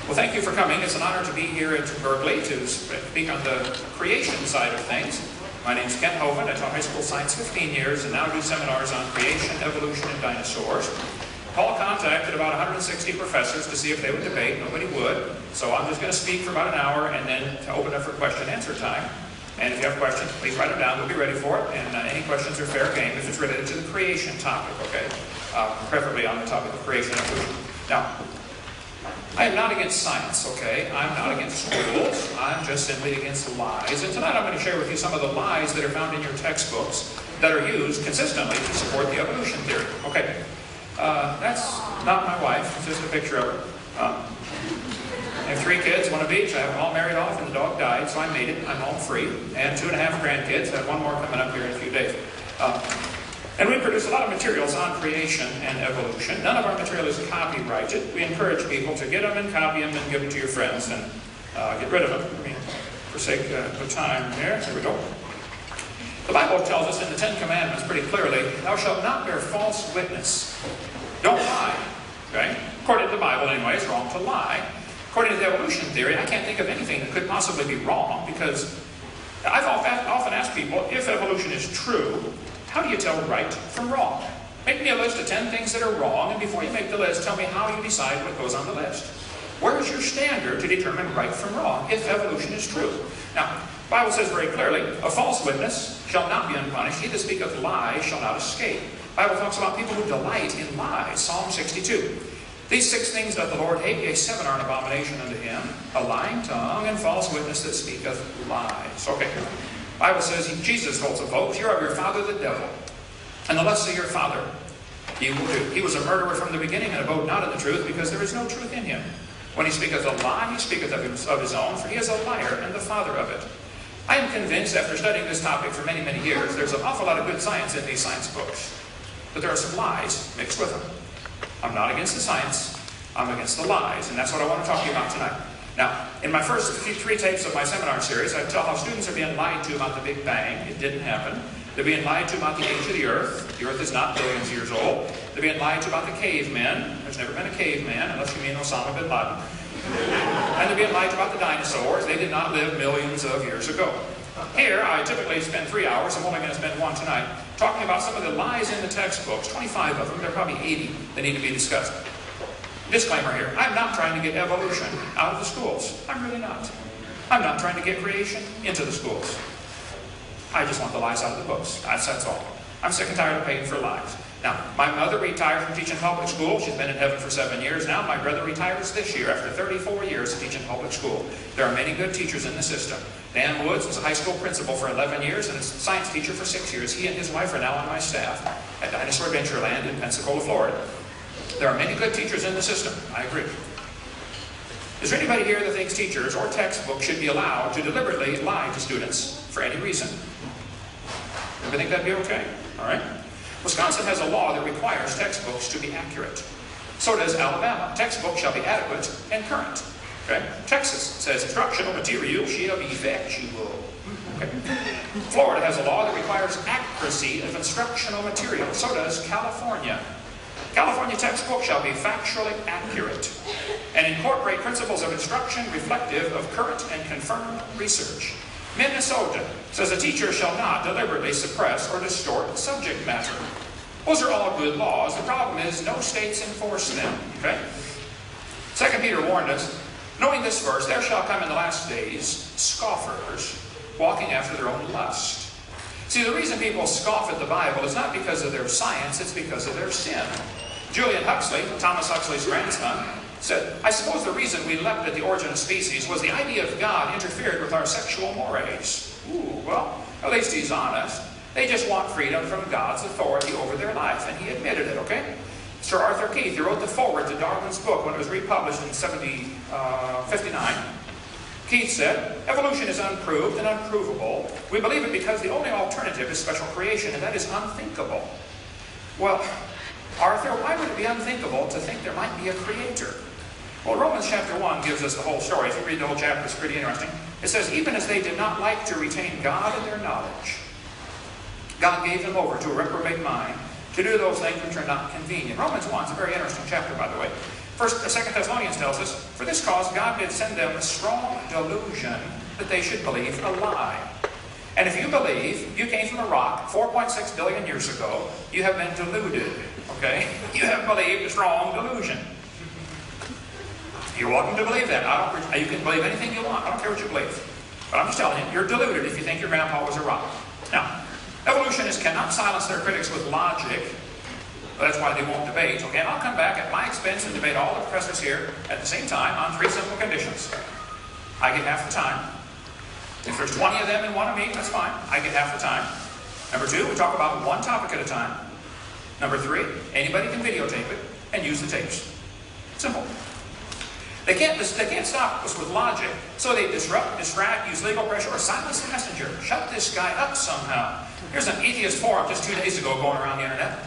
Well, thank you for coming. It's an honor to be here at Berkeley to speak on the creation side of things. My name is Hovind. I taught high school science 15 years and now do seminars on creation, evolution, and dinosaurs. Paul contacted about 160 professors to see if they would debate. Nobody would. So I'm just going to speak for about an hour and then to open up for question and answer time. And if you have questions, please write them down. We'll be ready for it. And any questions are fair game if it's related to the creation topic, okay? Preferably on the topic of creation and evolution. Now, I am not against science, okay? I'm not against schools. I'm just simply against lies. And tonight I'm going to share with you some of the lies that are found in your textbooks that are used consistently to support the evolution theory. Okay, that's not my wife. It's just a picture of her. I have 3 kids, 1 of each. I have them all married off, and the dog died, so I made it. I'm home free. And 2.5 grandkids. I have 1 more coming up here in a few days. And we produce a lot of materials on creation and evolution. None of our material is copyrighted. We encourage people to get them and copy them and give them to your friends and get rid of them. I mean, for sake of time here. Here we go. The Bible tells us in the 10 Commandments pretty clearly, thou shalt not bear false witness. Don't lie. Okay? According to the Bible anyway, it's wrong to lie. According to the evolution theory, I can't think of anything that could possibly be wrong because I've often asked people, if evolution is true, how do you tell right from wrong? Make me a list of 10 things that are wrong, and before you make the list, tell me how you decide what goes on the list. Where is your standard to determine right from wrong, if evolution is true? Now, the Bible says very clearly, a false witness shall not be unpunished. He that speaketh lies shall not escape. The Bible talks about people who delight in lies. Psalm 62. These 6 things doth the Lord hate, yea, 7 are an abomination unto him, a lying tongue and false witness that speaketh lies. Okay. The Bible says Jesus told some folks, you're of your father the devil, and the lusts of your father you will do. He was a murderer from the beginning, and abode not in the truth, because there is no truth in him. When he speaketh a lie, he speaketh of his own, for he is a liar and the father of it. I am convinced, after studying this topic for many, many years, there's an awful lot of good science in these science books, but there are some lies mixed with them. I'm not against the science, I'm against the lies, and that's what I want to talk to you about tonight. Now, in my first 3 tapes of my seminar series, I tell how students are being lied to about the Big Bang. It didn't happen. They're being lied to about the age of the Earth. The Earth is not billions of years old. They're being lied to about the cavemen. There's never been a caveman, unless you mean Osama bin Laden. And they're being lied to about the dinosaurs. They did not live millions of years ago. Here, I typically spend 3 hours. I'm only going to spend 1 tonight, talking about some of the lies in the textbooks. 25 of them. There are probably 80 that need to be discussed. Disclaimer here, I'm not trying to get evolution out of the schools. I'm really not. I'm not trying to get creation into the schools. I just want the lies out of the books. That's all. I'm sick and tired of paying for lies. Now, my mother retired from teaching public school. She's been in heaven for 7 years now. My brother retires this year after 34 years of teaching public school. There are many good teachers in the system. Dan Woods was a high school principal for 11 years and a science teacher for 6 years. He and his wife are now on my staff at Dinosaur Adventureland in Pensacola, Florida. There are many good teachers in the system. I agree. Is there anybody here that thinks teachers or textbooks should be allowed to deliberately lie to students for any reason? Anybody think that'd be okay? All right. Wisconsin has a law that requires textbooks to be accurate. So does Alabama. Textbooks shall be adequate and current. Okay. Texas says instructional material shall be factual. Okay. Florida has a law that requires accuracy of instructional material. So does California. California textbooks shall be factually accurate and incorporate principles of instruction reflective of current and confirmed research. Minnesota says a teacher shall not deliberately suppress or distort subject matter. Those are all good laws. The problem is no states enforce them. Okay? 2 Peter warned us, knowing this verse, there shall come in the last days scoffers walking after their own lust. See, the reason people scoff at the Bible is not because of their science, it's because of their sin. Julian Huxley, Thomas Huxley's grandson, said, I suppose the reason we leapt at the origin of species was the idea of God interfered with our sexual mores. Ooh, well, at least he's honest. They just want freedom from God's authority over their life, and he admitted it, okay? Sir Arthur Keith, he wrote the foreword to Darwin's book when it was republished in 59. Keith said, evolution is unproved and unprovable. We believe it because the only alternative is special creation, and that is unthinkable. Well, Arthur, why would it be unthinkable to think there might be a creator? Well, Romans chapter 1 gives us the whole story. If you read the whole chapter, it's pretty interesting. It says, even as they did not like to retain God in their knowledge, God gave them over to a reprobate mind to do those things which are not convenient. Romans 1 is a very interesting chapter, by the way. Second Thessalonians tells us, for this cause God did send them a strong delusion that they should believe a lie. And if you believe you came from a rock 4.6 billion years ago, you have been deluded, okay? You have believed a strong delusion. You're welcome to believe that. You can believe anything you want. I don't care what you believe. But I'm just telling you, you're deluded if you think your grandpa was a rock. Now, evolutionists cannot silence their critics with logic. That's why they won't debate. Okay, and I'll come back at my expense and debate all the professors here at the same time on 3 simple conditions. I get half the time. If there's 20 of them and 1 of me, that's fine. I get half the time. Number 2, we talk about 1 topic at a time. Number 3, anybody can videotape it and use the tapes. Simple. They can't stop us with logic, so they disrupt, distract, use legal pressure, or silence the messenger. Shut this guy up somehow. Here's an atheist forum just 2 days ago going around the internet.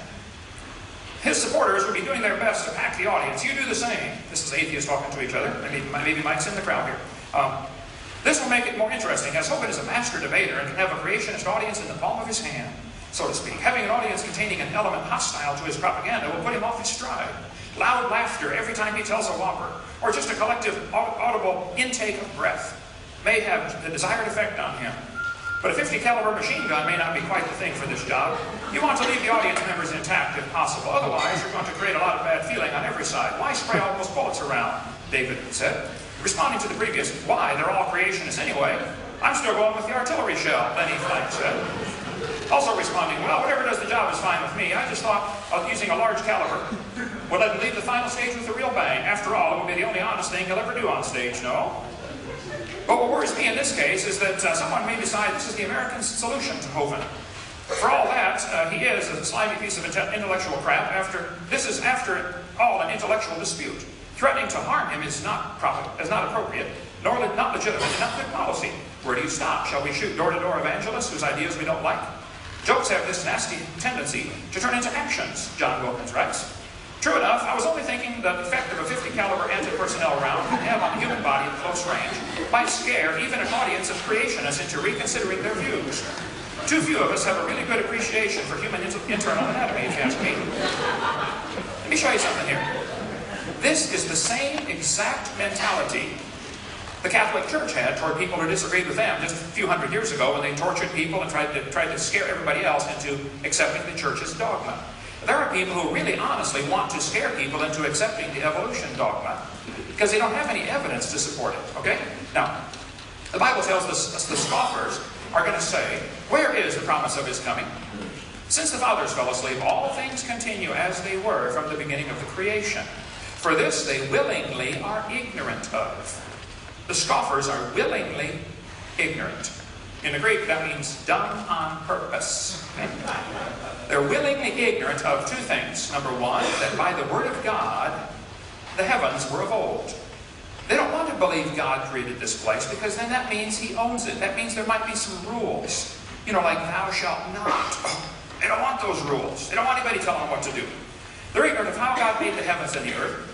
His supporters would be doing their best to pack the audience. You do the same. This is atheists talking to each other. Maybe Mike's in the crowd here. This will make it more interesting, as Hovind is a master debater and can have a creationist audience in the palm of his hand, so to speak. Having an audience containing an element hostile to his propaganda will put him off his stride. Loud laughter every time he tells a whopper, or just a collective audible intake of breath, may have the desired effect on him. But a 50 caliber machine gun may not be quite the thing for this job. You want to leave the audience members intact if possible. Otherwise, you're going to create a lot of bad feeling on every side. Why spray all those bullets around? David said. Responding to the previous, why? They're all creationists anyway. I'm still going with the artillery shell, Lenny Flank said. Also responding, well, whatever does the job is fine with me. I just thought of using a large caliber would let him leave the final stage with a real bang. After all, it will be the only honest thing he'll ever do on stage, no? But what worries me in this case is that someone may decide this is the American solution to Hovind. For all that, he is a slimy piece of intellectual crap. This is, after all, an intellectual dispute. Threatening to harm him is not appropriate, nor not legitimate, and not good policy. Where do you stop? Shall we shoot door-to-door evangelists whose ideas we don't like? Jokes have this nasty tendency to turn into actions, John Wilkins writes. True enough, I was only thinking the effect of a 50 caliber anti-personnel round can have on the human body at close range might scare even an audience of creationists into reconsidering their views. Too few of us have a really good appreciation for human internal anatomy, if you ask me. Let me show you something here. This is the same exact mentality the Catholic Church had toward people who disagreed with them just a few hundred years ago when they tortured people and tried to scare everybody else into accepting the Church's dogma. There are people who really honestly want to scare people into accepting the evolution dogma because they don't have any evidence to support it, okay? Now, the Bible tells us the scoffers are going to say, where is the promise of his coming? Since the fathers fell asleep, all things continue as they were from the beginning of the creation. For this they willingly are ignorant of. The scoffers are willingly ignorant. In the Greek, that means done on purpose. They're willingly ignorant of 2 things. Number 1, that by the word of God, the heavens were of old. They don't want to believe God created this place because then that means he owns it. That means there might be some rules. You know, like thou shalt not. They don't want those rules. They don't want anybody telling them what to do. They're ignorant of how God made the heavens and the earth.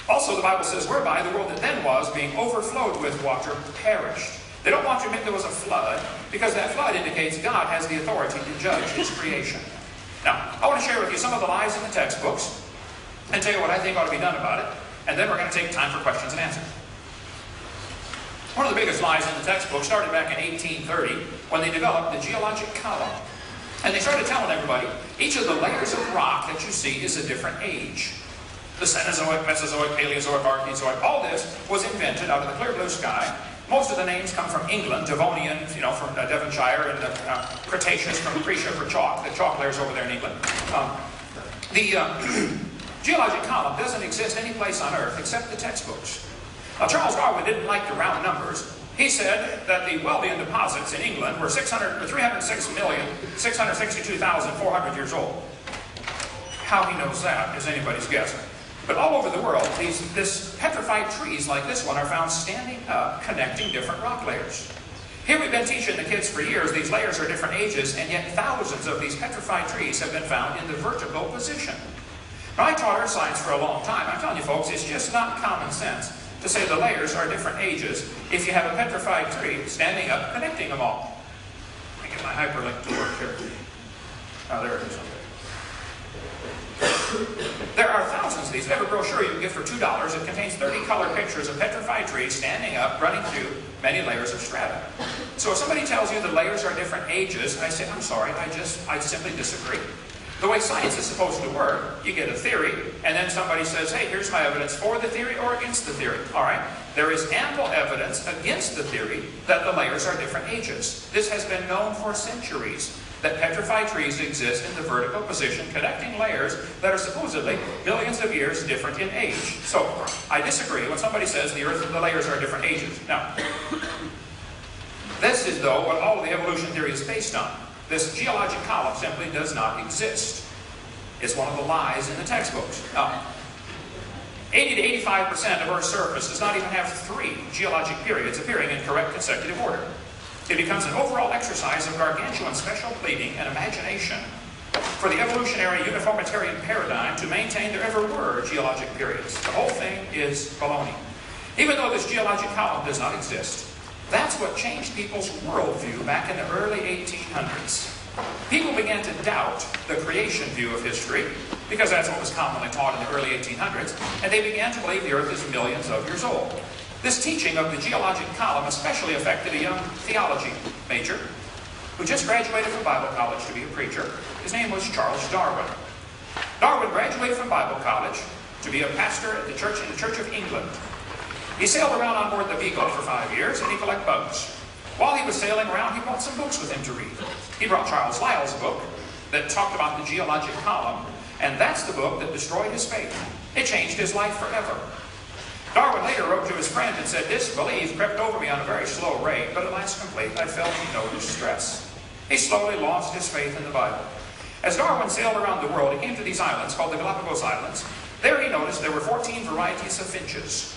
Also, the Bible says, whereby the world that then was, being overflowed with water, perished. They don't want you to admit there was a flood, because that flood indicates God has the authority to judge his creation. Now, I want to share with you some of the lies in the textbooks, and tell you what I think ought to be done about it, and then we're going to take time for questions and answers. One of the biggest lies in the textbook started back in 1830, when they developed the geologic column. And they started telling everybody, each of the layers of rock that you see is a different age. The Cenozoic, Mesozoic, Paleozoic, Archeozoic, all this was invented out of the clear blue sky. Most of the names come from England, Devonian, from Devonshire, and Cretaceous from Cretia for chalk. The chalk layers over there in England. The geologic column doesn't exist any place on Earth except the textbooks. Now, Charles Darwin didn't like the round numbers. He said that the Weldian deposits in England were 306,662,400 years old. How he knows that is anybody's guess. But all over the world, these petrified trees like this one are found standing up, connecting different rock layers. Here we've been teaching the kids for years these layers are different ages, and yet thousands of these petrified trees have been found in the vertical position. Now, I taught earth science for a long time. I'm telling you folks, it's just not common sense to say the layers are different ages if you have a petrified tree standing up, connecting them all. Let me get my hyperlink to work here. Oh, there it is. There are thousands of these. We have a brochure you can get for $2. It contains 30 color pictures of petrified trees standing up, running through many layers of strata. So if somebody tells you the layers are different ages, I say, I'm sorry, I simply disagree. The way science is supposed to work, you get a theory, and then somebody says, hey, here's my evidence for the theory or against the theory. All right? There is ample evidence against the theory that the layers are different ages. This has been known for centuries, that petrified trees exist in the vertical position, connecting layers that are supposedly millions of years different in age. So, I disagree when somebody says the Earth and the layers are different ages. Now, this is, though, what all of the evolution theory is based on. This geologic column simply does not exist. It's one of the lies in the textbooks. Now, 80 to 85% of Earth's surface does not even have 3 geologic periods appearing in correct consecutive order. It becomes an overall exercise of gargantuan special pleading and imagination for the evolutionary uniformitarian paradigm to maintain there ever were geologic periods. The whole thing is baloney. Even though this geologic column does not exist, that's what changed people's worldview back in the early 1800s. People began to doubt the creation view of history, because that's what was commonly taught in the early 1800s, and they began to believe the Earth is millions of years old. This teaching of the geologic column especially affected a young theology major who just graduated from Bible college to be a preacher. His name was Charles Darwin. Darwin graduated from Bible college to be a pastor at the church in the Church of England. He sailed around on board the Beagle for 5 years, and he collected bugs. While he was sailing around, he brought some books with him to read. He brought Charles Lyell's book that talked about the geologic column, and that's the book that destroyed his faith. It changed his life forever. Darwin later wrote to his friend and said, disbelief crept over me on a very slow rate, but at last complete, I felt no distress. He slowly lost his faith in the Bible. As Darwin sailed around the world, he came to these islands called the Galapagos Islands. There he noticed there were 14 varieties of finches.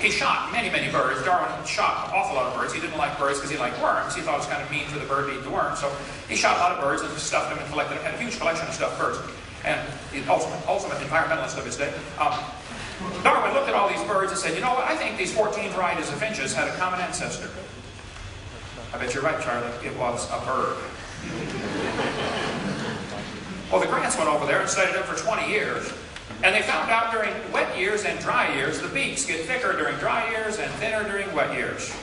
He shot many, many birds. Darwin shot an awful lot of birds. He didn't like birds because he liked worms. He thought it was kind of mean for the bird to eat the worm. So he shot a lot of birds and stuffed them and collected them. Had a huge collection of stuffed birds. And the ultimate environmentalist of his day. Darwin looked at all these birds and said, you know what, I think these 14 varieties of finches had a common ancestor. I bet you're right, Charlie. It was a bird. Well, the Grants went over there and studied it for 20 years. And they found out during wet years and dry years, the beaks get thicker during dry years and thinner during wet years.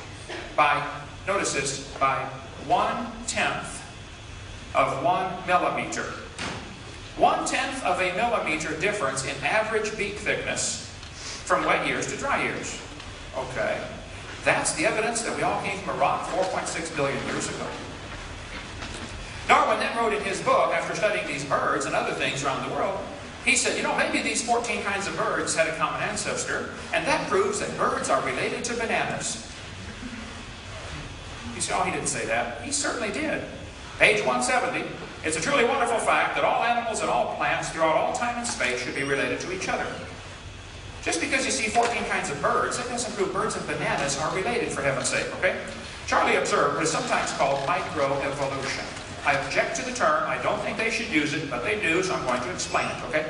By, notice this, by 1/10 of 1 millimeter. 1/10 of a millimeter difference in average beak thickness from wet years to dry years. Okay. That's the evidence that we all came from a rock 4.6 billion years ago. Darwin then wrote in his book, after studying these birds and other things around the world, he said, you know, maybe these 14 kinds of birds had a common ancestor, and that proves that birds are related to bananas. You say, oh, he didn't say that. He certainly did. Page 170. It's a truly wonderful fact that all animals and all plants throughout all time and space should be related to each other. Just because you see 14 kinds of birds, that doesn't prove birds and bananas are related, for heaven's sake, okay? Charlie observed what is sometimes called microevolution. I object to the term. I don't think they should use it, but they do, so I'm going to explain it, okay?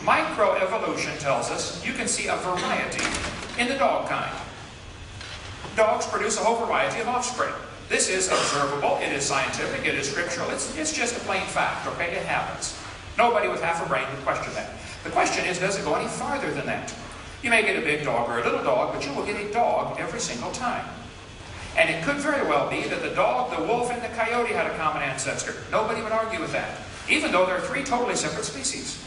Microevolution tells us you can see a variety in the dog kind. Dogs produce a whole variety of offspring. This is observable, it is scientific, it is scriptural, it's just a plain fact, okay? It happens. Nobody with half a brain would question that. The question is, does it go any farther than that? You may get a big dog or a little dog, but you will get a dog every single time. And it could very well be that the dog, the wolf, and the coyote had a common ancestor. Nobody would argue with that, even though they're 3 totally separate species.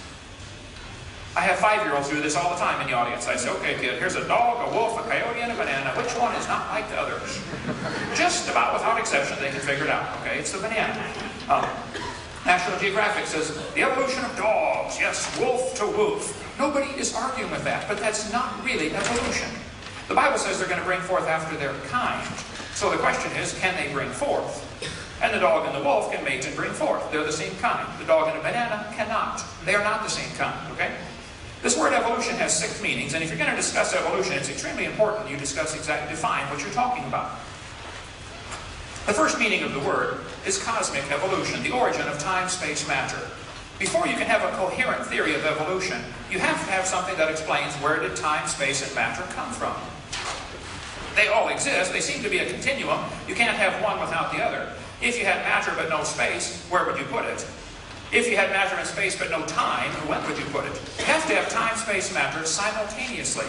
I have 5-year-olds do this all the time in the audience. I say, okay, kid, here's a dog, a wolf, a coyote, and a banana. Which one is not like the others? Just about without exception, they can figure it out. Okay, it's the banana. National Geographic says, the evolution of dogs, yes, wolf to wolf. Nobody is arguing with that, but that's not really evolution. The Bible says they're going to bring forth after their kind. So the question is, can they bring forth? And the dog and the wolf can mate and bring forth. They're the same kind. The dog and a banana cannot. They are not the same kind, okay? This word evolution has 6 meanings, and if you're going to discuss evolution, it's extremely important you define what you're talking about. The first meaning of the word is cosmic evolution, the origin of time, space, matter. Before you can have a coherent theory of evolution, you have to have something that explains where did time, space, and matter come from. They all exist. They seem to be a continuum. You can't have one without the other. If you had matter but no space, where would you put it? If you had matter and space but no time, when would you put it? You have to have time, space, matter simultaneously.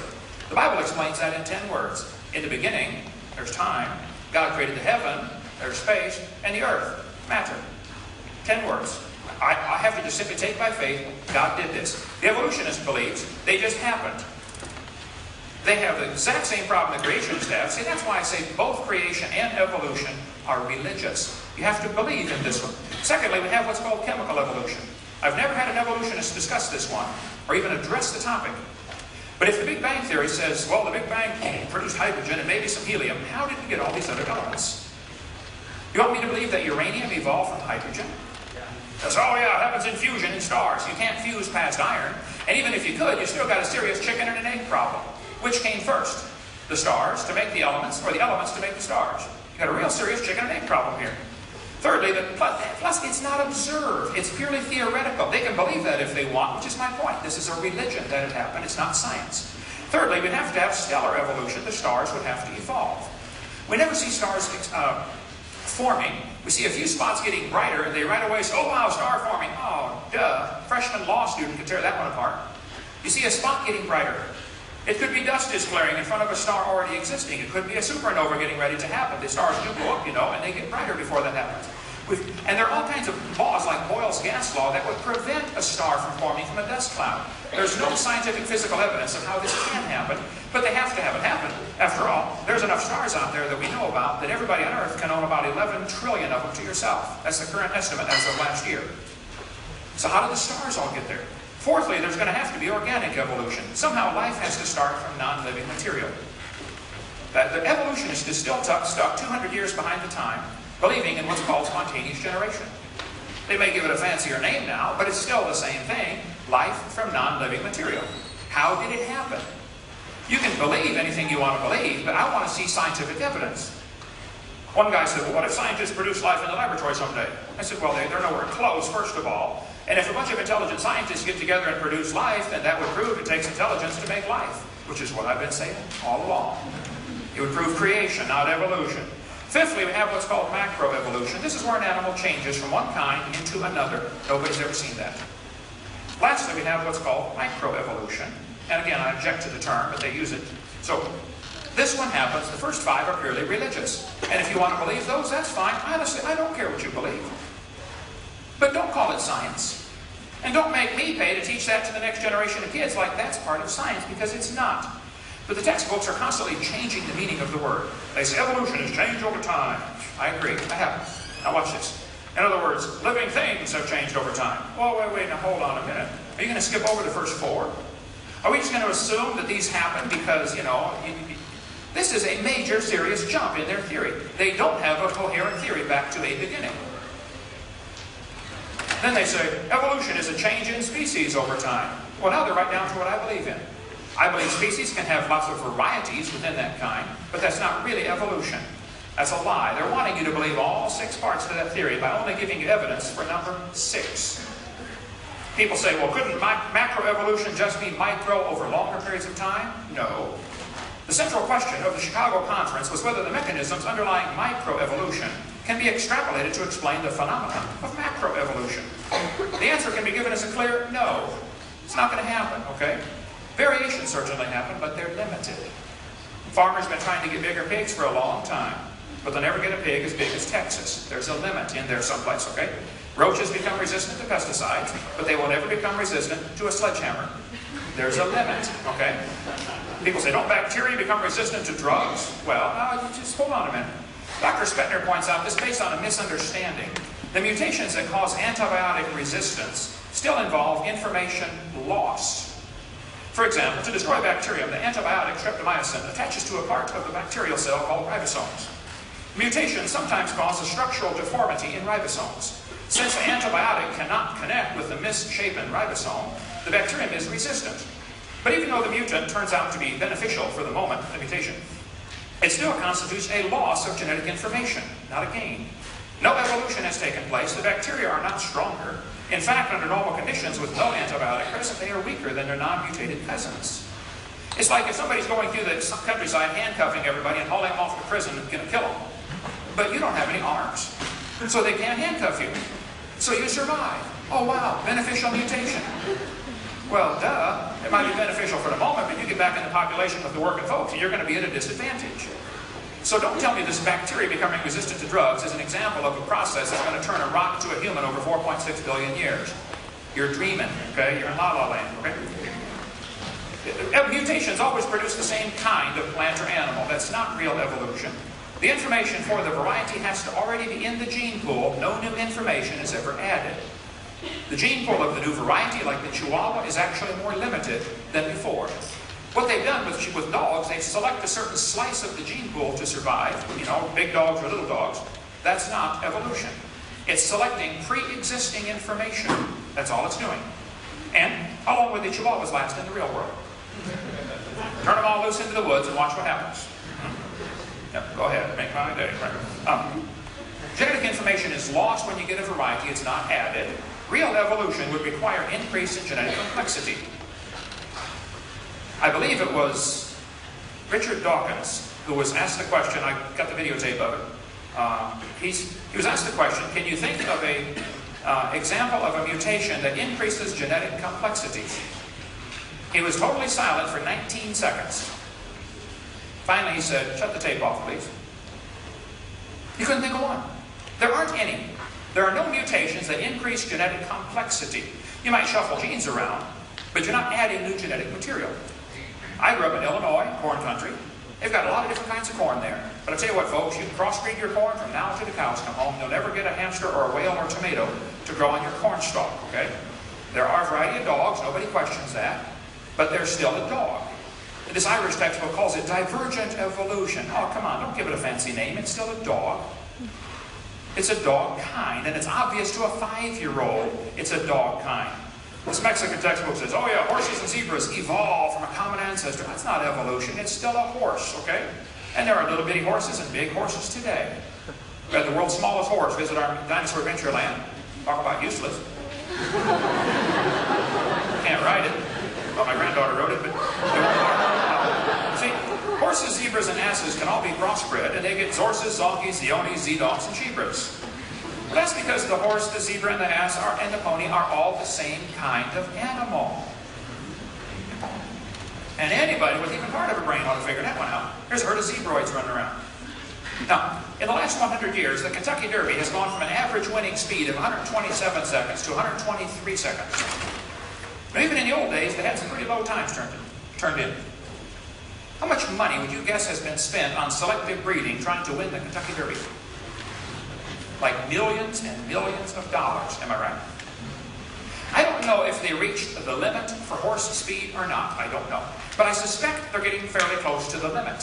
The Bible explains that in 10 words. In the beginning, there's time. God created the heaven, there's space, and the earth, matter. 10 words. I have to just simply take by faith, God did this. The evolutionist believes they just happened. They have the exact same problem the creationists have. See, that's why I say both creation and evolution are religious. You have to believe in this one. Secondly, we have what's called chemical evolution. I've never had an evolutionist discuss this one, or even address the topic. But if the Big Bang Theory says, well, the Big Bang produced hydrogen and maybe some helium, how did we get all these other elements? You want me to believe that uranium evolved from hydrogen? That's, oh yeah, it happens in fusion in stars. You can't fuse past iron. And even if you could, you still got a serious chicken and an egg problem. Which came first? The stars to make the elements, or the elements to make the stars? You got a real serious chicken and egg problem here. Thirdly, plus it's not observed. It's purely theoretical. They can believe that if they want, which is my point. This is a religion that it happened. It's not science. Thirdly, we'd have to have stellar evolution. The stars would have to evolve. We never see stars forming. We see a few spots getting brighter, and they right away say, oh wow, star forming. Oh, duh. Freshman law student could tear that one apart. You see a spot getting brighter. It could be dust is clearing in front of a star already existing. It could be a supernova getting ready to happen. The stars do go up, and they get brighter before that happens. And there are all kinds of laws, like Boyle's gas law, that would prevent a star from forming from a dust cloud. There's no scientific physical evidence of how this can happen, but they have to have it happen. After all, there's enough stars out there that we know about that everybody on Earth can own about 11 trillion of them to yourself. That's the current estimate as of last year. So how did the stars all get there? Fourthly, there's going to have to be organic evolution. Somehow life has to start from non-living material. The evolutionist is still stuck 200 years behind the time, believing in what's called spontaneous generation. They may give it a fancier name now, but it's still the same thing. Life from non-living material. How did it happen? You can believe anything you want to believe, but I want to see scientific evidence. One guy said, well, what if scientists produce life in the laboratory someday? I said, well, they're nowhere close, first of all. And if a bunch of intelligent scientists get together and produce life, then that would prove it takes intelligence to make life, which is what I've been saying all along. It would prove creation, not evolution. Fifthly, we have what's called macroevolution. This is where an animal changes from one kind into another. Nobody's ever seen that. Lastly, we have what's called microevolution. And again, I object to the term, but they use it. So, this one happens. The first five are purely religious. And if you want to believe those, that's fine. Honestly, I don't care what you believe. But don't call it science. And don't make me pay to teach that to the next generation of kids like that's part of science, because it's not. But the textbooks are constantly changing the meaning of the word. They say evolution has changed over time. I agree. I haven't. Now watch this. In other words, living things have changed over time. Well, wait, now hold on a minute. Are you going to skip over the first four? Are we just going to assume that these happen because, this is a major, serious jump in their theory. They don't have a coherent theory back to a beginning. Then they say, evolution is a change in species over time. Well, now they're right down to what I believe in. I believe species can have lots of varieties within that kind, but that's not really evolution. That's a lie. They're wanting you to believe all 6 parts to that theory by only giving you evidence for number 6. People say, well, couldn't macroevolution just be micro over longer periods of time? No. The central question of the Chicago Conference was whether the mechanisms underlying microevolution can be extrapolated to explain the phenomenon of macroevolution. The answer can be given as a clear no. It's not going to happen, okay? Variations certainly happen, but they're limited. Farmers have been trying to get bigger pigs for a long time, but they'll never get a pig as big as Texas. There's a limit in there someplace, okay? Roaches become resistant to pesticides, but they will never become resistant to a sledgehammer. There's a limit, okay? People say, don't bacteria become resistant to drugs? Well, just hold on a minute. Dr. Spetner points out this based on a misunderstanding. The mutations that cause antibiotic resistance still involve information loss. For example, to destroy bacterium, the antibiotic streptomycin attaches to a part of the bacterial cell called ribosomes. Mutations sometimes cause a structural deformity in ribosomes. Since the antibiotic cannot connect with the misshapen ribosome, the bacterium is resistant. But even though the mutant turns out to be beneficial for the moment, the mutation, it still constitutes a loss of genetic information, not a gain. No evolution has taken place. The bacteria are not stronger. In fact, under normal conditions with no antibiotic present, they are weaker than their non-mutated cousins. It's like if somebody's going through the countryside handcuffing everybody and hauling them off to prison and going to kill them. But you don't have any arms, so they can't handcuff you. So you survive. Oh wow, beneficial mutation. Well, duh. It might be beneficial for the moment, but you get back in the population with the working folks and you're going to be at a disadvantage. So don't tell me this bacteria becoming resistant to drugs is an example of a process that's going to turn a rock into a human over 4.6 billion years. You're dreaming, okay? You're in la-la land, okay? Mutations always produce the same kind of plant or animal. That's not real evolution. The information for the variety has to already be in the gene pool. No new information is ever added. The gene pool of the new variety, like the Chihuahua, is actually more limited than before. What they've done with dogs, they select a certain slice of the gene pool to survive. You know, big dogs or little dogs. That's not evolution. It's selecting pre-existing information. That's all it's doing. And how long would the Chihuahuas last in the real world? Turn them all loose into the woods and watch what happens. Yep, go ahead, make my day. Genetic information is lost when you get a variety. It's not added. Real evolution would require increase in genetic complexity. I believe it was Richard Dawkins who was asked the question, I got the videotape of it. He was asked the question, can you think of an example of a mutation that increases genetic complexity? He was totally silent for 19 seconds. Finally he said, shut the tape off, please. He couldn't think of one. There aren't any. There are no mutations that increase genetic complexity. You might shuffle genes around, but you're not adding new genetic material. I grew up in Illinois, corn country. They've got a lot of different kinds of corn there. But I tell you what, folks, you can crossbreed your corn from now to the cows come home. You'll never get a hamster or a whale or tomato to grow on your corn stalk, okay? There are a variety of dogs, nobody questions that, but they're still a dog. This Irish textbook calls it divergent evolution. Oh, come on, don't give it a fancy name. It's still a dog. It's a dog kind, and it's obvious to a 5-year-old it's a dog kind. This Mexican textbook says, oh yeah, horses and zebras evolved from a common ancestor. That's not evolution, it's still a horse, okay? And there are little bitty horses and big horses today. We had the world's smallest horse visit our dinosaur adventure land. Talk about useless. Can't ride it. Well, my granddaughter rode it, but see, horses, zebras, and asses can all be crossbred, and they get zorses, zonkies, zeonies, z-dogs, and chebras. Well, that's because the horse, the zebra, and the ass and the pony are all the same kind of animal. And anybody with even part of a brain ought to figure that one out. There's a herd of zebroids running around. Now, in the last 100 years, the Kentucky Derby has gone from an average winning speed of 127 seconds to 123 seconds. But even in the old days, they had some pretty low times turned in. How much money would you guess has been spent on selective breeding trying to win the Kentucky Derby? Like millions and millions of dollars, am I right? I don't know if they reached the limit for horse speed or not, I don't know. But I suspect they're getting fairly close to the limit.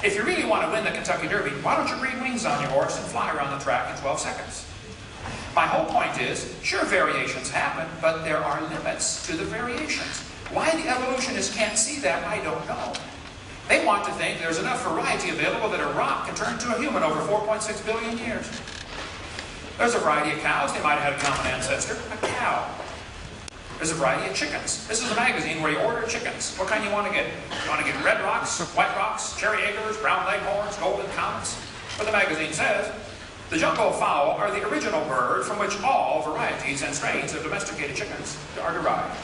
If you really want to win the Kentucky Derby, why don't you breathe wings on your horse and fly around the track in 12 seconds? My whole point is, sure, variations happen, but there are limits to the variations. Why the evolutionists can't see that, I don't know. They want to think there's enough variety available that a rock can turn into a human over 4.6 billion years. There's a variety of cows. They might have had a common ancestor. A cow. There's a variety of chickens. This is a magazine where you order chickens. What kind you want to get? You want to get red rocks, white rocks, cherry acres, brown leghorns, golden comets? But the magazine says, the jumbo fowl are the original bird from which all varieties and strains of domesticated chickens are derived.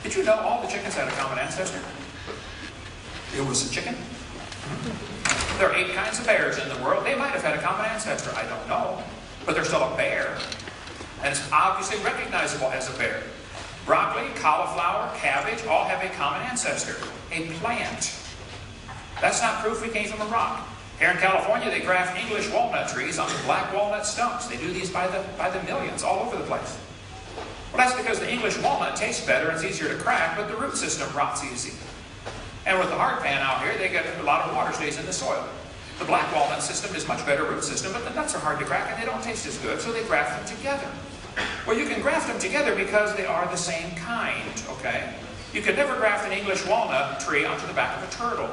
Did you know all the chickens had a common ancestor? It was a chicken. There are 8 kinds of bears in the world. They might have had a common ancestor. I don't know. But they're still a bear. And it's obviously recognizable as a bear. Broccoli, cauliflower, cabbage all have a common ancestor. A plant. That's not proof we came from a rock. Here in California, they graft English walnut trees onto black walnut stumps. They do these by the millions all over the place. Well, that's because the English walnut tastes better and it's easier to crack, but the root system rots easy. And with the hard pan out here, they get a lot of water stays in the soil. The black walnut system is much better root system, but the nuts are hard to crack and they don't taste as good, so they graft them together. Well, you can graft them together because they are the same kind, okay? You could never graft an English walnut tree onto the back of a turtle.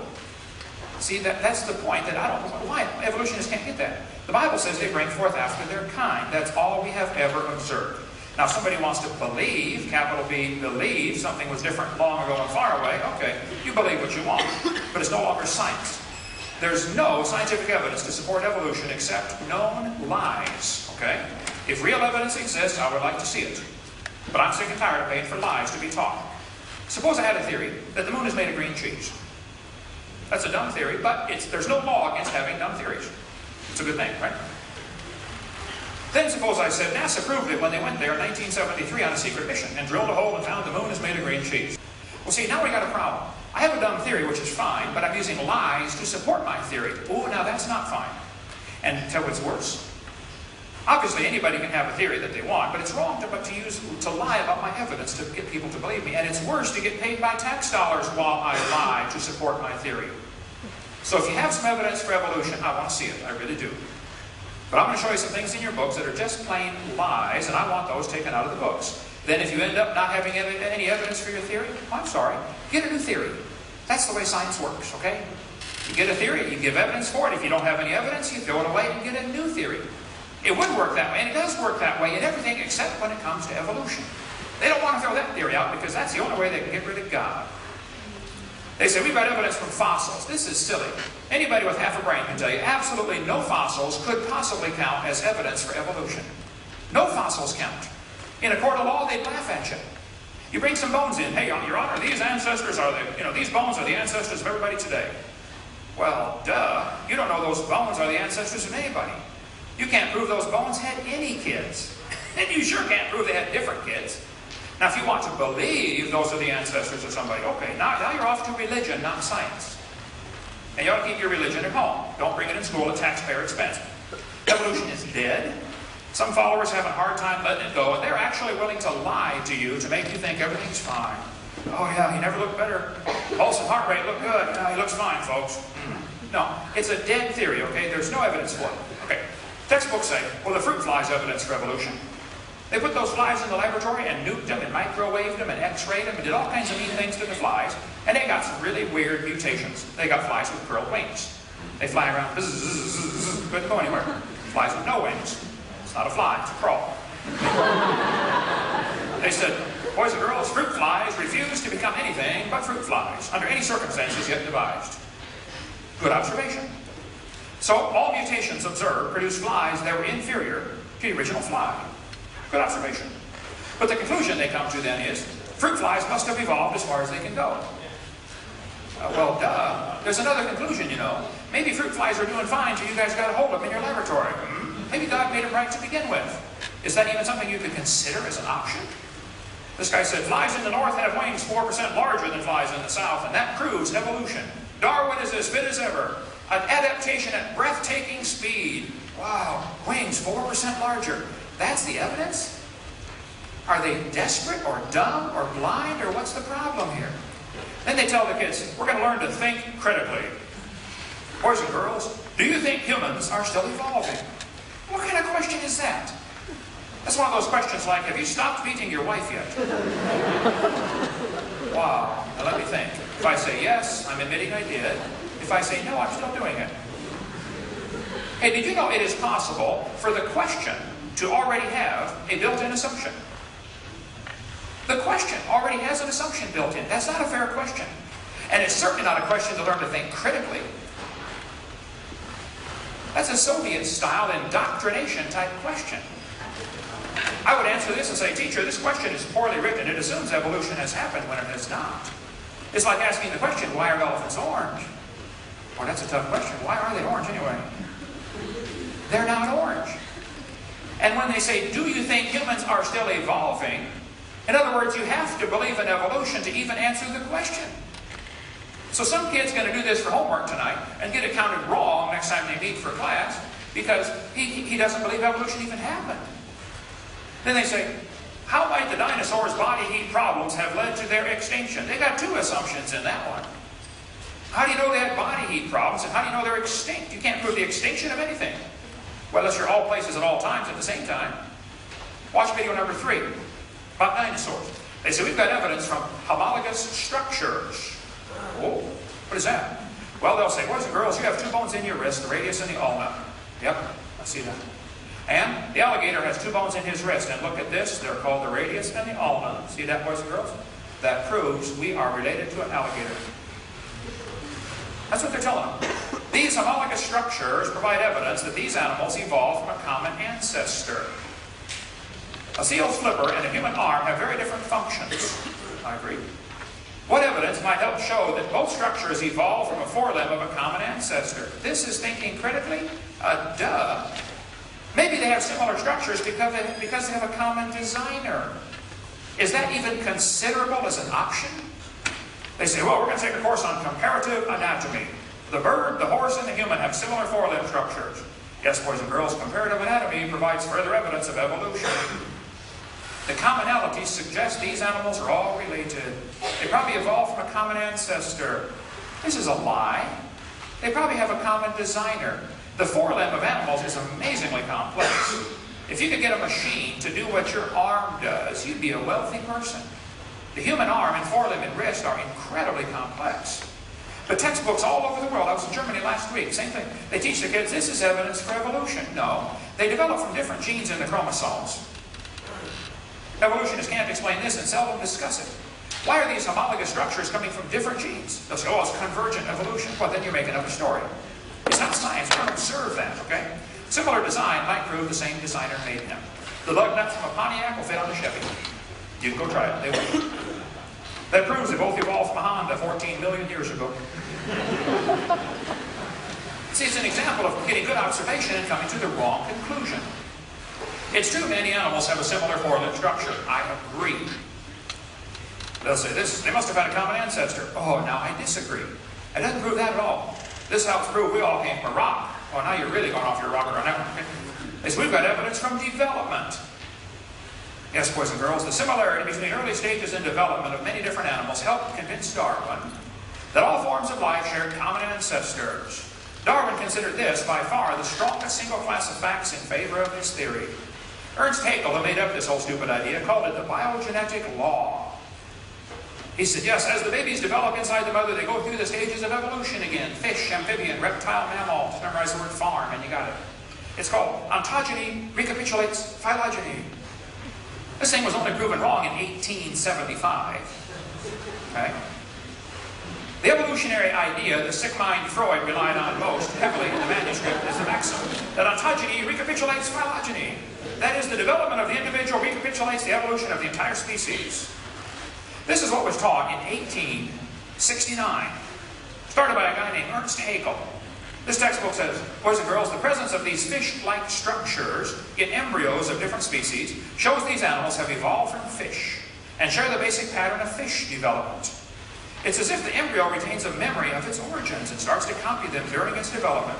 See, that's the point that I don't know why evolutionists can't get that. The Bible says they bring forth after their kind. That's all we have ever observed. Now, if somebody wants to believe, capital B, believe something was different long ago and far away, okay, you believe what you want, but it's no longer science. There's no scientific evidence to support evolution except known lies, okay? If real evidence exists, I would like to see it. But I'm sick and tired of paying for lies to be taught. Suppose I had a theory that the moon is made of green cheese. That's a dumb theory, but there's no law against having dumb theories. It's a good thing, right? Then suppose I said NASA proved it when they went there in 1973 on a secret mission and drilled a hole and found the moon is made of green cheese. Well, see, now we got a problem. I have a dumb theory, which is fine, but I'm using lies to support my theory. Oh, now that's not fine. And tell what's worse. Obviously, anybody can have a theory that they want, but it's wrong to lie about my evidence to get people to believe me. And it's worse to get paid by tax dollars while I lie to support my theory. So if you have some evidence for evolution, I want to see it. I really do. But I'm going to show you some things in your books that are just plain lies, and I want those taken out of the books. Then if you end up not having any evidence for your theory, I'm sorry, get a new theory. That's the way science works, okay? You get a theory, you give evidence for it. If you don't have any evidence, you throw it away and get a new theory. It would work that way, and it does work that way in everything except when it comes to evolution. They don't want to throw that theory out because that's the only way they can get rid of God. They say, we've got evidence from fossils. This is silly. Anybody with half a brain can tell you absolutely no fossils could possibly count as evidence for evolution. No fossils count. In a court of law, they'd laugh at you. You bring some bones in. Hey, Your Honor, these ancestors are these bones are the ancestors of everybody today. Well, duh. You don't know those bones are the ancestors of anybody. You can't prove those bones had any kids. And you sure can't prove they had different kids. Now, if you want to believe those are the ancestors of somebody, okay, now you're off to religion, not science. And you ought to keep your religion at home. Don't bring it in school at taxpayer expense. Evolution is dead. Some followers have a hard time letting it go, and they're actually willing to lie to you to make you think everything's fine. Oh yeah, he never looked better. Pulse and heart rate look good. No, he looks fine, folks. No, it's a dead theory, okay? There's no evidence for it. Okay, textbooks say, well, the fruit fly's evidence for evolution. They put those flies in the laboratory and nuked them and microwaved them and x-rayed them and did all kinds of mean things to the flies, and they got some really weird mutations. They got flies with curled wings. They fly around, couldn't go anywhere. Flies with no wings. It's not a fly, it's a crawl. They said, boys and girls, fruit flies refuse to become anything but fruit flies, under any circumstances yet devised. Good observation. So, all mutations observed produce flies that were inferior to the original fly. Good observation. But the conclusion they come to then is, fruit flies must have evolved as far as they can go. Well, duh. There's another conclusion, you know. Maybe fruit flies are doing fine till you guys got a hold of them in your laboratory. Maybe God made them right to begin with. Is that even something you could consider as an option? This guy said, flies in the north have wings 4% larger than flies in the south, and that proves evolution. Darwin is as fit as ever. An adaptation at breathtaking speed. Wow, wings 4% larger. That's the evidence? Are they desperate or dumb or blind, or what's the problem here? Then they tell the kids, we're going to learn to think critically. Boys and girls, do you think humans are still evolving? What kind of question is that? That's one of those questions like, have you stopped beating your wife yet? Wow. Now let me think. If I say yes, I'm admitting I did. If I say no, I'm still doing it. Hey, did you know it is possible for the question to already have a built-in assumption? The question already has an assumption built in. That's not a fair question. And it's certainly not a question to learn to think critically. That's a Soviet-style indoctrination type question. I would answer this and say, teacher, this question is poorly written. It assumes evolution has happened when it has not. It's like asking the question, why are elephants orange? Well, that's a tough question. Why are they orange anyway? They're not orange. And when they say, do you think humans are still evolving? In other words, you have to believe in evolution to even answer the question. So some kid's going to do this for homework tonight and get it counted wrong next time they meet for class because he doesn't believe evolution even happened. Then they say, how might the dinosaurs' body heat problems have led to their extinction? They got two assumptions in that one. How do you know they had body heat problems, and how do you know they're extinct? You can't prove the extinction of anything. Well, unless you're all places at all times at the same time. Watch video number 3 about dinosaurs. They say we've got evidence from homologous structures. Oh, what is that? Well, they'll say, boys and girls, you have 2 bones in your wrist, the radius and the ulna. Yep, I see that. And the alligator has 2 bones in his wrist. And look at this, they're called the radius and the ulna. See that, boys and girls? That proves we are related to an alligator. That's what they're telling them. These homologous structures provide evidence that these animals evolved from a common ancestor. A seal's flipper and a human arm have very different functions. I agree. What evidence might help show that both structures evolved from a forelimb of a common ancestor? This is thinking critically? Duh. Maybe they have similar structures because they have a common designer. Is that even considerable as an option? They say, well, we're going to take a course on comparative anatomy. The bird, the horse, and the human have similar forelimb structures. Yes, boys and girls, comparative anatomy provides further evidence of evolution. The commonalities suggest these animals are all related. They probably evolved from a common ancestor. This is a lie. They probably have a common designer. The forelimb of animals is amazingly complex. If you could get a machine to do what your arm does, you'd be a wealthy person. The human arm and forelimb and wrist are incredibly complex. But textbooks all over the world, I was in Germany last week, same thing. They teach the kids, this is evidence for evolution. No, they develop from different genes in the chromosomes. Evolutionists can't explain this and seldom discuss it. Why are these homologous structures coming from different genes? They'll say, oh, it's convergent evolution. Well, then you're making up a story. It's not science. We're going to observe that, okay? Similar design might prove the same designer made him. The lug nut from a Pontiac will fit on a Chevy. You can go try it. They will. That proves they both evolved from a Honda 14 million years ago. See, it's an example of getting good observation and coming to the wrong conclusion. It's true many animals have a similar forelimb structure. I agree. They'll say this, they must have had a common ancestor. Oh, now I disagree. It doesn't prove that at all. This helps prove we all came from a rock. Oh, now you're really going off your rocker on that one. Yes, we've got evidence from development. Yes, boys and girls, the similarity between early stages in development of many different animals helped convince Darwin that all forms of life shared common ancestors. Darwin considered this by far the strongest single class of facts in favor of his theory. Ernst Haeckel, who made up this whole stupid idea, called it the biogenetic law. He said, yes, as the babies develop inside the mother, they go through the stages of evolution again. Fish, amphibian, reptile, mammal. Just memorize the word farm and you got it. It's called ontogeny recapitulates phylogeny. This thing was only proven wrong in 1875. Okay? The evolutionary idea the sick mind Freud relied on most heavily in the manuscript is the maxim that ontogeny recapitulates phylogeny. That is, the development of the individual recapitulates the evolution of the entire species. This is what was taught in 1869, started by a guy named Ernst Haeckel. This textbook says, boys and girls, the presence of these fish-like structures in embryos of different species shows these animals have evolved from fish and share the basic pattern of fish development. It's as if the embryo retains a memory of its origins and starts to copy them during its development.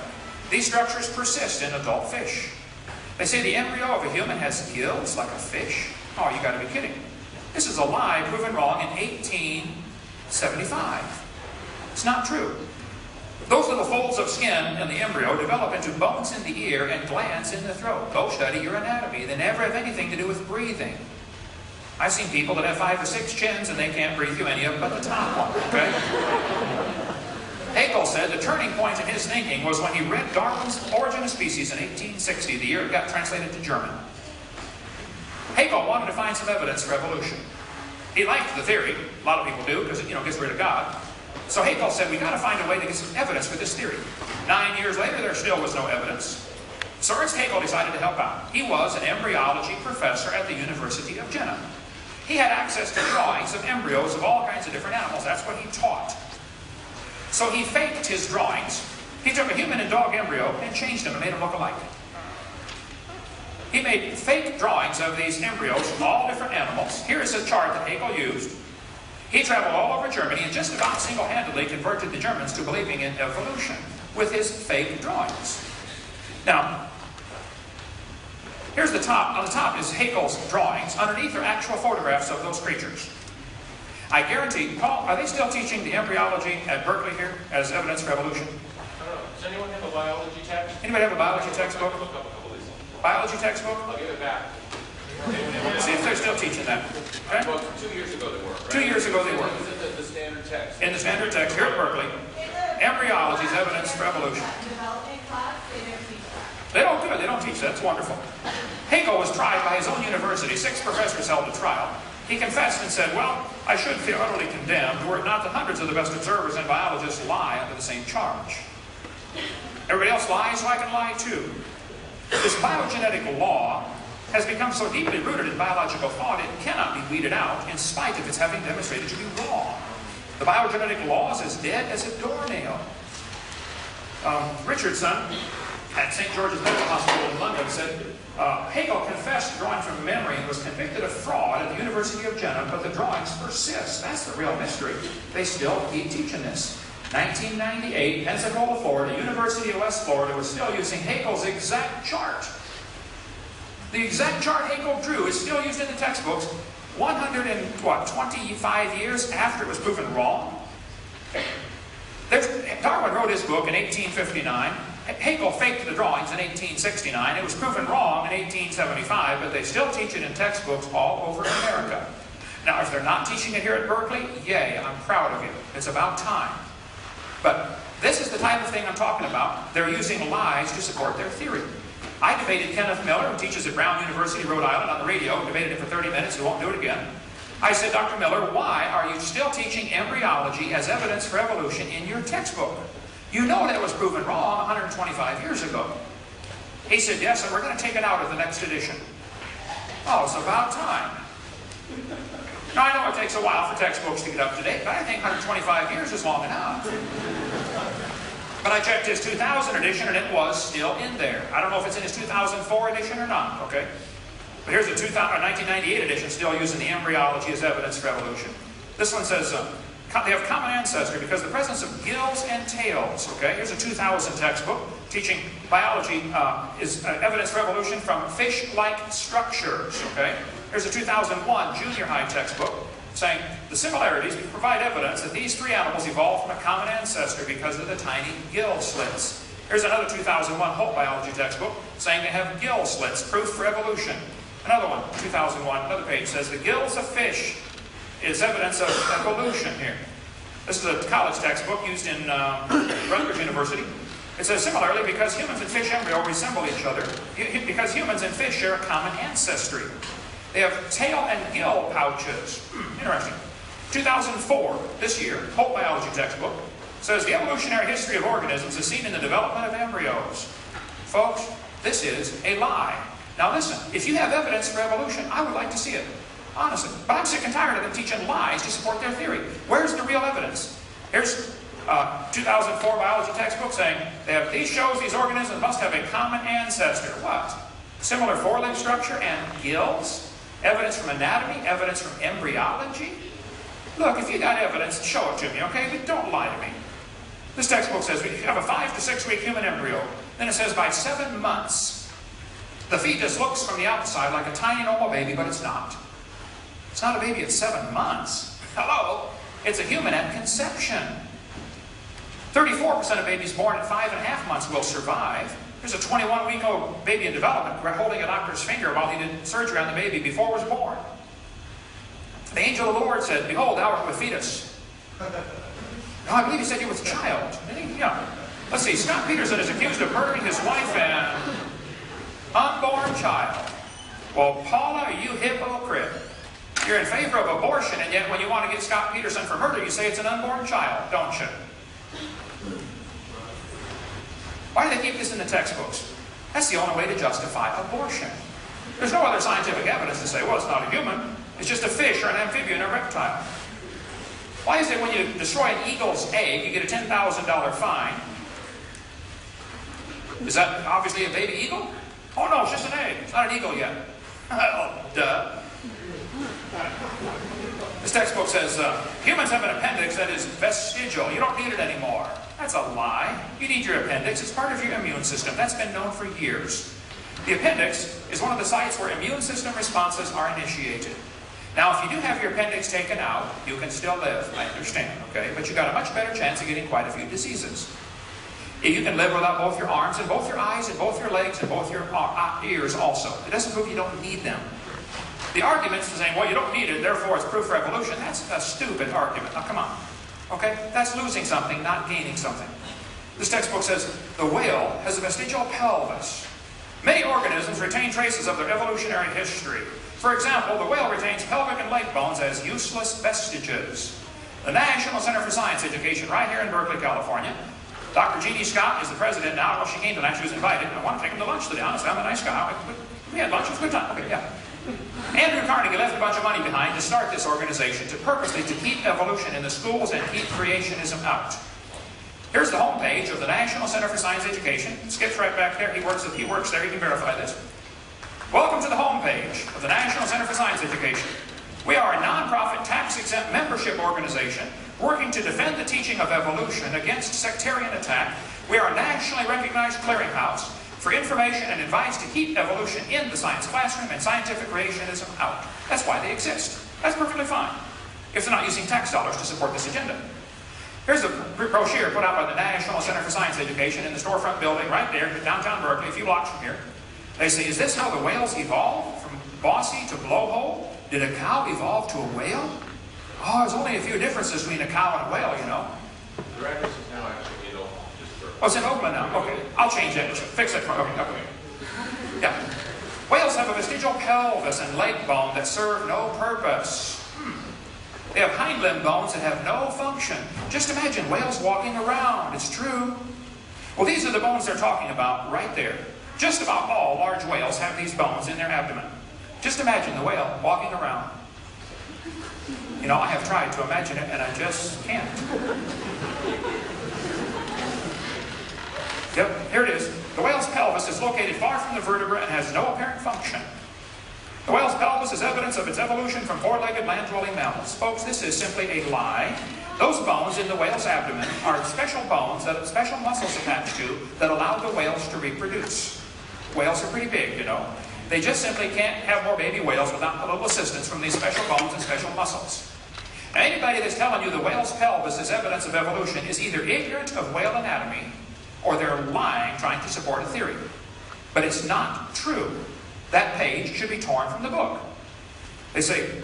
These structures persist in adult fish. They say the embryo of a human has gills like a fish. Oh, you got to be kidding. This is a lie proven wrong in 1875. It's not true. Those little folds of skin in the embryo develop into bones in the ear and glands in the throat. Go study your anatomy. They never have anything to do with breathing. I've seen people that have 5 or 6 chins and they can't breathe through any of them but the top one, okay? Haeckel said the turning point in his thinking was when he read Darwin's Origin of Species in 1860, the year it got translated to German. Haeckel wanted to find some evidence for evolution. He liked the theory. A lot of people do because it, gets rid of God. So Haeckel said, we've got to find a way to get some evidence for this theory. 9 years later, there still was no evidence. So Ernst Haeckel decided to help out. He was an embryology professor at the University of Jena. He had access to drawings of embryos of all kinds of different animals. That's what he taught. So he faked his drawings. He took a human and dog embryo and changed them and made them look alike. He made fake drawings of these embryos from all different animals. Here is a chart that Haeckel used. He traveled all over Germany and just about single-handedly converted the Germans to believing in evolution with his fake drawings. Now, here's the top. On the top is Haeckel's drawings. Underneath are actual photographs of those creatures. I guarantee, Paul, are they still teaching the embryology at Berkeley here as evidence for evolution? I don't know. Does anyone have a biology text? Anybody have a biology textbook? Look up a couple of these. Biology textbook? I'll give it back. See if they're still teaching that. Okay? Well, 2 years ago they were. Right? 2 years ago they were. It was in the standard text. In the standard text here at Berkeley, embryology is evidence for evolution. They don't do it. They don't teach that. It's wonderful. Haeckel was tried by his own university. 6 professors held a trial. He confessed and said, well, I should feel utterly condemned were it not that hundreds of the best observers and biologists lie under the same charge. Everybody else lies, so I can lie too. This biogenetic law has become so deeply rooted in biological thought it cannot be weeded out in spite of its having demonstrated to be wrong. The biogenetic law is as dead as a doornail. Richardson at St. George's Medical Hospital in London said, Hegel confessed drawing from memory and was convicted of fraud at the University of Jena, but the drawings persist. That's the real mystery. They still keep teaching this. 1998, Pensacola, Florida, University of West Florida was still using Hegel's exact chart. The exact chart Hegel drew is still used in the textbooks 125 years after it was proven wrong. Darwin wrote his book in 1859. Hegel faked the drawings in 1869. It was proven wrong in 1875, but they still teach it in textbooks all over America. Now, if they're not teaching it here at Berkeley, yay, I'm proud of you. It's about time. But this is the type of thing I'm talking about. They're using lies to support their theory. I debated Kenneth Miller, who teaches at Brown University, Rhode Island, on the radio. Debated him for 30 minutes. He won't do it again. I said, Dr. Miller, why are you still teaching embryology as evidence for evolution in your textbook? You know that was proven wrong 125 years ago. He said, yes, and we're going to take it out of the next edition. Oh, it's about time. Now, I know it takes a while for textbooks to get up to date, but I think 125 years is long enough. But I checked his 2000 edition, and it was still in there. I don't know if it's in his 2004 edition or not, okay? But here's a 1998 edition still using the embryology as evidence for evolution. This one says, they have common ancestry because the presence of gills and tails, okay? Here's a 2000 textbook teaching biology is evidence for evolution from fish-like structures, okay? Here's a 2001 junior high textbook saying the similarities provide evidence that these three animals evolved from a common ancestor because of the tiny gill slits. Here's another 2001 Hope biology textbook saying they have gill slits, proof for evolution. Another one, 2001, another page says the gills of fish is evidence of evolution here. This is a college textbook used in Rutgers University. It says, similarly, because humans and fish embryo resemble each other, because humans and fish share a common ancestry. They have tail and gill pouches. Interesting. 2004, this year, Hope biology textbook, says the evolutionary history of organisms is seen in the development of embryos. Folks, this is a lie. Now listen, if you have evidence for evolution, I would like to see it. Honestly. But I'm sick and tired of them teaching lies to support their theory. Where's the real evidence? Here's 2004 biology textbook saying these shows these organisms must have a common ancestor. What? Similar forelimb structure and gills? Evidence from anatomy? Evidence from embryology? Look, if you got evidence, show it to me, okay? But don't lie to me. This textbook says we have a 5 to 6 week human embryo. Then it says by 7 months, the fetus looks from the outside like a tiny normal baby, but it's not. It's not a baby at 7 months. Hello? It's a human at conception. 34% of babies born at 5.5 months will survive. There's a 21-week-old baby in development holding a doctor's finger while he did surgery on the baby before it was born. The angel of the Lord said, behold, thou art with fetus. No, I believe he said you with a child. Didn't he? Yeah. Let's see. Scott Peterson is accused of murdering his wife and unborn child. Well, Paula, you hypocrite. You're in favor of abortion, and yet when you want to get Scott Peterson for murder, you say it's an unborn child, don't you? Why do they keep this in the textbooks? That's the only way to justify abortion. There's no other scientific evidence to say, well, it's not a human. It's just a fish or an amphibian or a reptile. Why is it when you destroy an eagle's egg, you get a $10,000 fine? Is that obviously a baby eagle? Oh, no, it's just an egg. It's not an eagle yet. Oh, duh. This textbook says, humans have an appendix that is vestigial. You don't need it anymore. That's a lie. You need your appendix. It's part of your immune system. That's been known for years. The appendix is one of the sites where immune system responses are initiated. Now, if you do have your appendix taken out, you can still live. I understand, okay? But you got a much better chance of getting quite a few diseases. You can live without both your arms and both your eyes and both your legs and both your ears also. It doesn't prove you don't need them. The arguments for saying, well, you don't need it, therefore it's proof for evolution, that's a stupid argument. Now, come on. Okay? That's losing something, not gaining something. This textbook says, the whale has a vestigial pelvis. Many organisms retain traces of their evolutionary history. For example, the whale retains pelvic and leg bones as useless vestiges. The National Center for Science Education, right here in Berkeley, California. Dr. Jeannie Scott is the president now. Well, she came tonight. She was invited. I want to take him to lunch today. Honestly, I'm a nice guy. We had lunch, it was a good time. Okay, yeah. Andrew Carnegie left a bunch of money behind to start this organization to purposely to keep evolution in the schools and keep creationism out. Here's the homepage of the National Center for Science Education. Skip's right back there. He works there. He can verify this. Welcome to the homepage of the National Center for Science Education. We are a non-profit, tax-exempt membership organization working to defend the teaching of evolution against sectarian attack. We are a nationally recognized clearinghouse for information and advice to keep evolution in the science classroom and scientific creationism out. That's why they exist. That's perfectly fine, if they're not using tax dollars to support this agenda. Here's a brochure put out by the National Center for Science Education in the storefront building right there in downtown Berkeley, a few blocks from here. They say, is this how the whales evolved? From bossy to blowhole? Did a cow evolve to a whale? Oh, there's only a few differences between a cow and a whale, you know. The address is now actually in Oakland, just for... Oh, it's in Oakland now? Okay. I'll change that. Fix it for okay. Yeah. Whales have a vestigial pelvis and leg bone that serve no purpose. They have hind limb bones that have no function. Just imagine whales walking around. It's true. Well, these are the bones they're talking about right there. Just about all large whales have these bones in their abdomen. Just imagine the whale walking around. You know, I have tried to imagine it, and I just can't. Yep, here it is. The whale's pelvis is located far from the vertebra and has no apparent function. The whale's pelvis is evidence of its evolution from four-legged land-dwelling mammals. Folks, this is simply a lie. Those bones in the whale's abdomen are special bones that have special muscles attached to that allow the whales to reproduce. Whales are pretty big, you know. They just simply can't have more baby whales without a little assistance from these special bones and special muscles. Now, anybody that's telling you the whale's pelvis is evidence of evolution is either ignorant of whale anatomy or they're lying trying to support a theory. But it's not true. That page should be torn from the book. They say,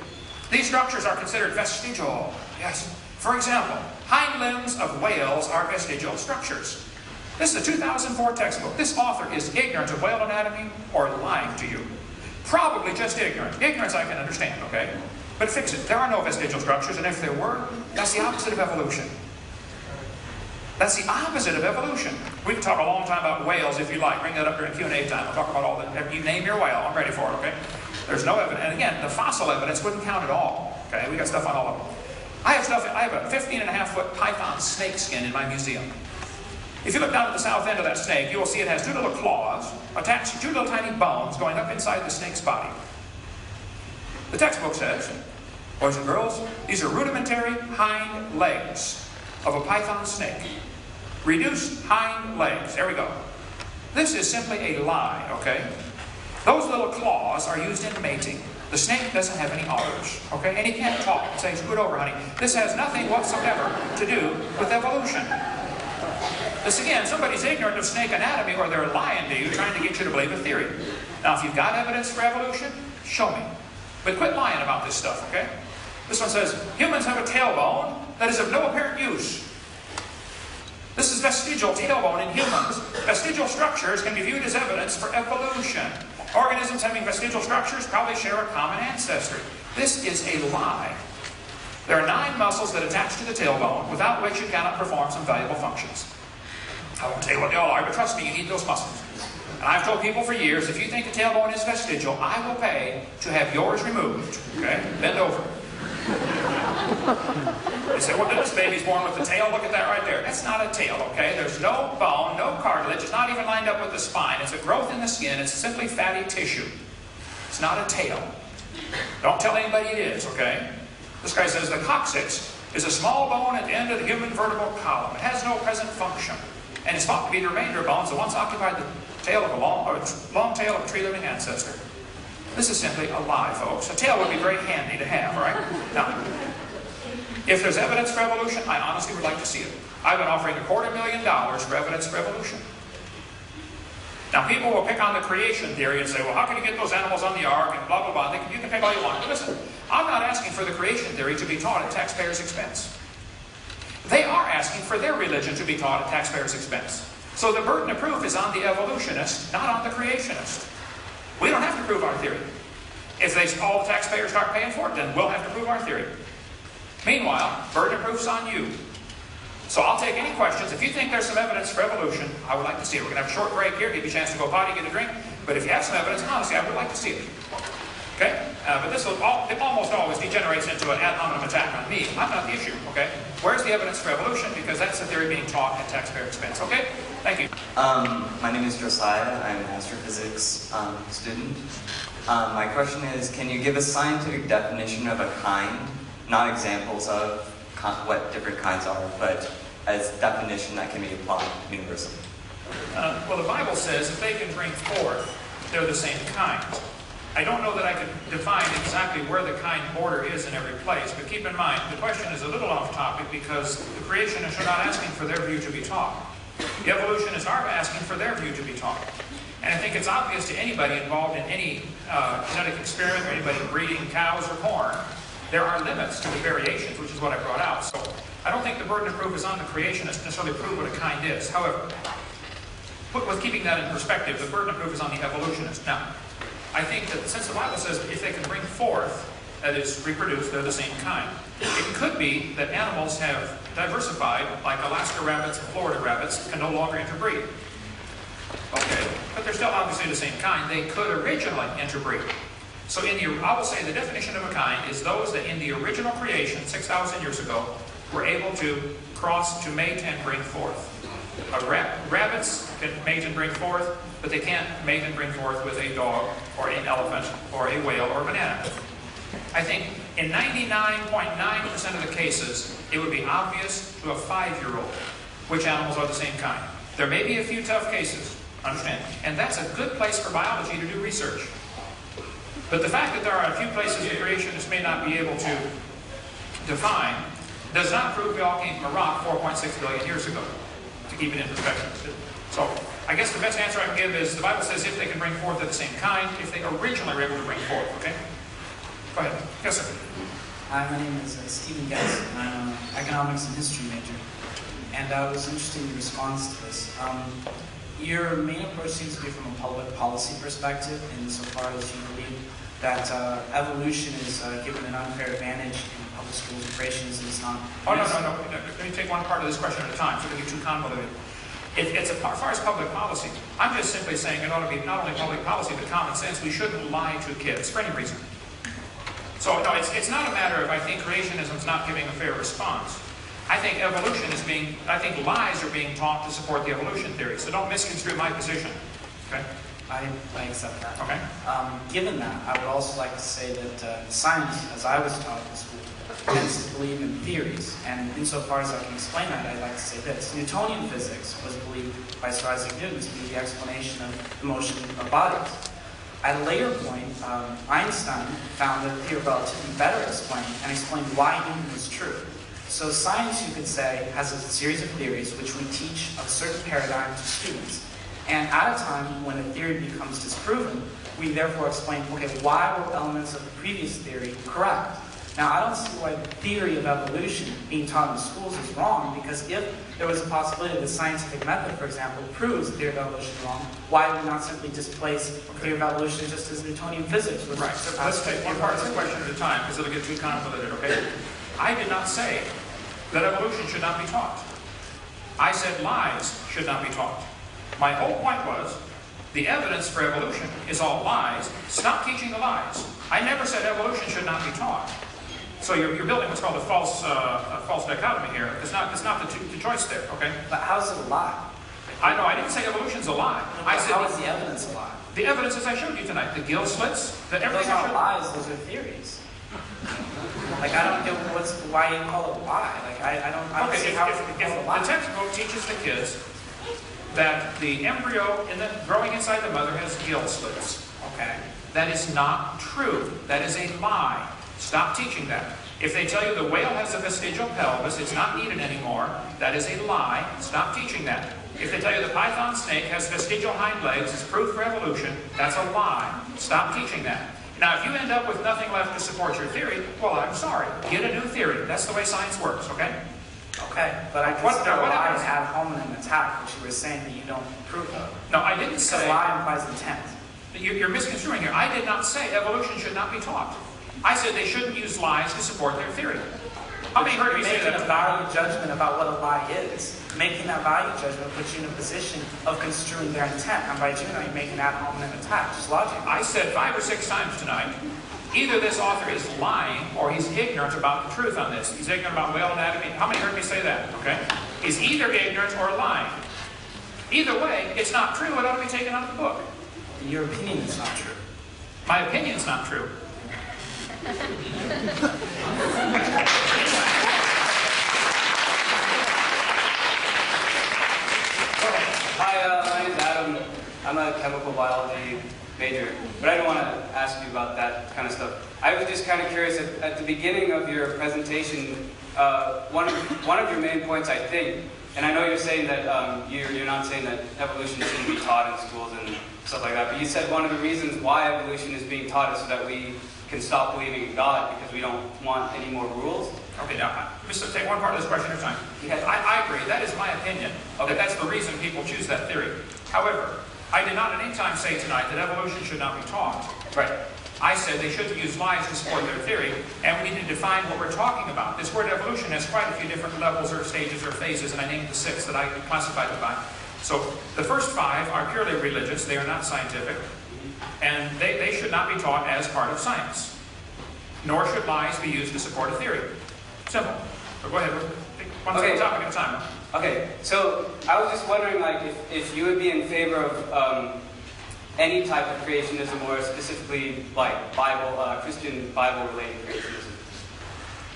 these structures are considered vestigial. Yes. For example, hind limbs of whales are vestigial structures. This is a 2004 textbook. This author is ignorant of whale anatomy or lying to you. Probably just ignorant. Ignorance I can understand, okay? But fix it. There are no vestigial structures, and if there were, that's the opposite of evolution. That's the opposite of evolution. We can talk a long time about whales if you like. Bring that up during Q&A time. We'll talk about all that. You name your whale. I'm ready for it, okay? There's no evidence. And again, the fossil evidence wouldn't count at all. Okay? We got stuff on all of them. I have a 15.5-foot python snake skin in my museum. If you look down at the south end of that snake, you will see it has two little claws attached to two little tiny bones going up inside the snake's body. The textbook says, boys and girls, these are rudimentary hind legs of a python snake. Reduced hind legs. There we go. This is simply a lie, okay? Those little claws are used in mating. The snake doesn't have any udders, okay? And he can't talk and say, scoot over, honey. This has nothing whatsoever to do with evolution. This again, somebody's ignorant of snake anatomy or they're lying to you, trying to get you to believe a theory. Now, if you've got evidence for evolution, show me. But quit lying about this stuff, okay? This one says, humans have a tailbone that is of no apparent use. This is vestigial tailbone in humans. Vestigial structures can be viewed as evidence for evolution. Organisms having vestigial structures probably share a common ancestry. This is a lie. There are 9 muscles that attach to the tailbone, without which you cannot perform some valuable functions. I won't tell you what they all are, but trust me, you need those muscles. And I've told people for years, if you think the tailbone is vestigial, I will pay to have yours removed. Okay? Bend over. They say, well, this baby's born with the tail. Look at that right there. That's not a tail, okay? There's no bone, no cartilage. It's not even lined up with the spine. It's a growth in the skin. It's simply fatty tissue. It's not a tail. Don't tell anybody it is, okay? This guy says the coccyx is a small bone at the end of the human vertebral column. It has no present function. And it's thought to be the remainder bones that once occupied the tail of a long tail of a tree-living ancestor. This is simply a lie, folks. A tail would be very handy to have, right? Now, if there's evidence for evolution, I honestly would like to see it. I've been offering $250,000 for evidence for evolution. Now, people will pick on the creation theory and say, well, how can you get those animals on the ark and blah, blah, blah. You can pick all you want. But listen, I'm not asking for the creation theory to be taught at taxpayers' expense. They are asking for their religion to be taught at taxpayers' expense. So the burden of proof is on the evolutionist, not on the creationist. We don't have to prove our theory. If all the taxpayers start paying for it, then we'll have to prove our theory. Meanwhile, burden of proof's on you. So I'll take any questions. If you think there's some evidence for evolution, I would like to see it. We're going to have a short break here, give you a chance to go potty, get a drink. But if you have some evidence, honestly, I would like to see it. Okay? But this will it almost always degenerates into an ad hominem attack on me. I'm not the issue, okay? Where's the evidence for evolution? Because that's the theory being taught at taxpayer expense, okay? Thank you. My name is Josiah. I'm an astrophysics student. My question is, can you give a scientific definition of a kind? Not examples of what different kinds are, but as definition that can be applied universally. Well, the Bible says if they can bring forth, they're the same kind. I don't know that I can define exactly where the kind border is in every place, but keep in mind, the question is a little off topic because the creationists are not asking for their view to be taught. The evolutionists are asking for their view to be taught. And I think it's obvious to anybody involved in any genetic experiment or anybody breeding cows or corn, there are limits to the variations, which is what I brought out. So I don't think the burden of proof is on the creationists to necessarily prove what a kind is. However, with keeping that in perspective, the burden of proof is on the evolutionist. Now, I think that since the Bible says if they can bring forth, that is, reproduce, they're the same kind. It could be that animals have diversified, like Alaska rabbits and Florida rabbits can no longer interbreed. Okay, but they're still obviously the same kind. They could originally interbreed. So I will say the definition of a kind is those that in the original creation, 6,000 years ago, were able to cross, to mate and bring forth. Rabbits can mate and bring forth, but they can't mate and bring forth with a dog or an elephant or a whale or a banana. I think in 99.9% of the cases, it would be obvious to a 5-year-old which animals are the same kind. There may be a few tough cases, understand, and that's a good place for biology to do research. But the fact that there are a few places the creationists may not be able to define does not prove we all came from a rock 4.6 billion years ago, to keep it in perspective. So I guess the best answer I can give is the Bible says if they can bring forth, they're the same kind, if they originally were able to bring forth, okay? Go ahead. Yes, sir. Hi, my name is Stephen Guest, and I'm an economics and history major. And I was interested in your response to this. Your main approach seems to be from a public policy perspective, insofar as you believe that evolution is given an unfair advantage in public schools and creationism is not. Oh, no. Let me take one part of this question at a time, so it doesn't get too convoluted. As far as public policy, I'm just simply saying it ought to be not only public policy, but common sense. We shouldn't lie to kids for any reason. So, no, it's not a matter of I think creationism is not giving a fair response. I think I think lies are being taught to support the evolution theory. So don't misconstrue my position. Okay? I accept that. Okay. Given that, I would also like to say that science, as I was taught in school, tends to believe in theories. And insofar as I can explain that, I'd like to say this. Newtonian physics was believed by Sir Isaac Newton to be the explanation of the motion of bodies. At a later point, Einstein found that the theory of relativity better explained and explained why Newton was true. So science, you could say, has a series of theories which we teach a certain paradigm to students. And at a time when a theory becomes disproven, we therefore explain, okay, why were elements of the previous theory correct? Now, I don't see why the theory of evolution being taught in schools is wrong, because if there was a possibility that the scientific method, for example, proves the theory of evolution wrong, why would we not simply displace the theory of evolution just as Newtonian physics was? Right, so let's take one part of the question at a time, because it'll get too convoluted, okay? I did not say that evolution should not be taught. I said lies should not be taught. My whole point was, the evidence for evolution is all lies. Stop teaching the lies. I never said evolution should not be taught. So you're building what's called a false dichotomy here. It's not the choice there, okay? But how is it a lie? I know, I didn't say evolution's a lie. I said how is the evidence a lie? the evidence as I showed you tonight, the gill slits, that everything Those I aren't showed. lies, those are theories. Like, I don't get why you call it a lie. Like, I don't Okay, see if how it's called a lie. the textbook teaches the kids that the embryo growing inside the mother has gill slits. Okay. That is not true. That is a lie. Stop teaching that. If they tell you the whale has a vestigial pelvis, it's not needed anymore, that is a lie. Stop teaching that. If they tell you the python snake has vestigial hind legs, it's proof for evolution, that's a lie. Stop teaching that. Now, if you end up with nothing left to support your theory, well, I'm sorry. Get a new theory. That's the way science works, okay? Okay, but I What- consider what lie happens- an ad hominem attack, which you were saying that you don't approve of. No, I didn't Because say... lie implies intent. You're misconstruing here. I did not say evolution should not be taught. I said they shouldn't use lies to support their theory. How many heard me say Making that? a value judgment about what a lie is. Making that value judgment puts you in a position of construing their intent. And by doing that, you're making that hominem attack. Just logic. I said 5 or 6 times tonight, either this author is lying or he's ignorant about the truth on this. He's ignorant about whale anatomy. How many heard me say that? Okay? He's either ignorant or lying. Either way, it's not true. It ought to be taken out of the book. Your opinion is not true. My opinion's not true. Hi, my name is Adam. I'm a chemical biology major, but I don't want to ask you about that kind of stuff. I was just kind of curious, at the beginning of your presentation, one of your main points, I think, and I know you're saying that you're not saying that evolution shouldn't be taught in schools and stuff like that, but you said one of the reasons why evolution is being taught is so that we can stop believing in God because we don't want any more rules. Okay, now, just to take one part of this question at a time. Yeah. I agree. That is my opinion. Okay. That's the reason people choose that theory. However, I did not at any time say tonight that evolution should not be taught. Right. I said they should use lies to support their theory, and we need to define what we're talking about. This word evolution has quite a few different levels or stages or phases, and I named the 6 that I classified it by. So the first 5 are purely religious. They are not scientific, and they should not be taught as part of science. Nor should lies be used to support a theory. Simple. So go ahead. Take one topic at a time. Okay, so I was just wondering, like, if you would be in favor of any type of creationism, or specifically like Christian Bible-related creationism.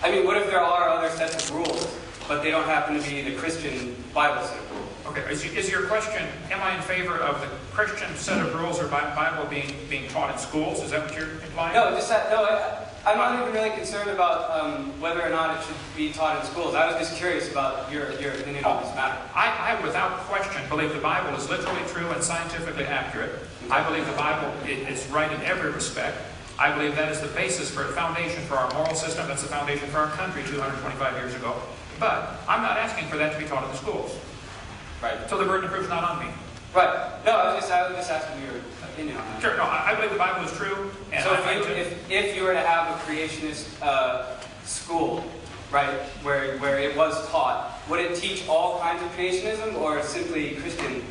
I mean, what if there are other sets of rules, but they don't happen to be the Christian Bible set of rules? Okay, is your question, am I in favor of the Christian set of rules or Bible being taught in schools? Is that what you're implying? No, I'm not even really concerned about whether or not it should be taught in schools. I was just curious about your opinion on this matter. I, without question, believe the Bible is literally true and scientifically accurate. I believe the Bible is right in every respect. I believe that is the basis for a foundation for our moral system. That's the foundation for our country 225 years ago. But I'm not asking for that to be taught in the schools. Right. So the burden of proof is not on me. Right. No, I was just asking your opinion on that. Sure, no, I believe the Bible is true. And So if if you were to have a creationist school, right, where it was taught, would it teach all kinds of creationism or simply Christian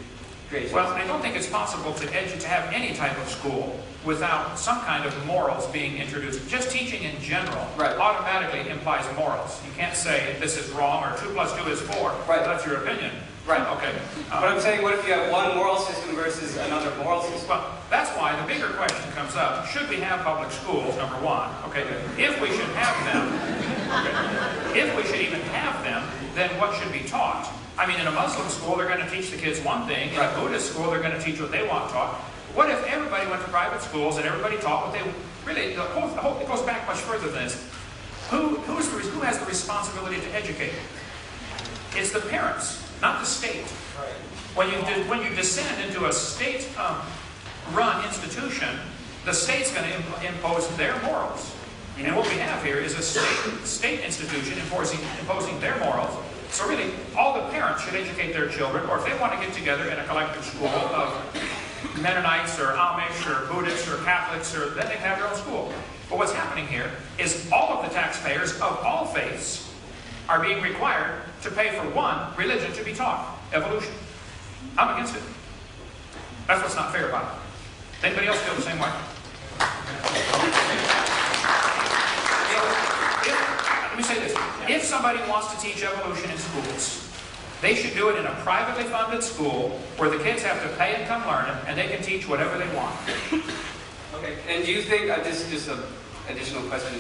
creationism? Well, I don't think it's possible to have any type of school without some kind of morals being introduced. Just teaching in general automatically implies morals. You can't say this is wrong or 2 + 2 is 4. Right. That's your opinion. Right. Okay. But I'm saying, what if you have one moral system versus another moral system? Well, that's why the bigger question comes up. Should we have public schools, number 1? Okay. If we should have them, if we should even have them, then what should be taught? I mean, in a Muslim school, they're going to teach the kids one thing. In a Buddhist school, they're going to teach what they want taught. What if everybody went to private schools and everybody taught what they really? It goes back much further than this. Who has the responsibility to educate? It's the parents, not the state. When you descend into a state-run institution, the state's going to impose their morals. And what we have here is a state institution imposing their morals. So really, all the parents should educate their children, or if they want to get together in a collective school of Mennonites or Amish or Buddhists or Catholics, then they can have their own school. But what's happening here is all of the taxpayers of all faiths are being required to pay for one religion to be taught, evolution. I'm against it. That's what's not fair about it. Anybody else feel the same way? Let me say this. If somebody wants to teach evolution in schools, they should do it in a privately funded school where the kids have to pay and come learn it, and they can teach whatever they want. Okay. And do you think, just an additional question,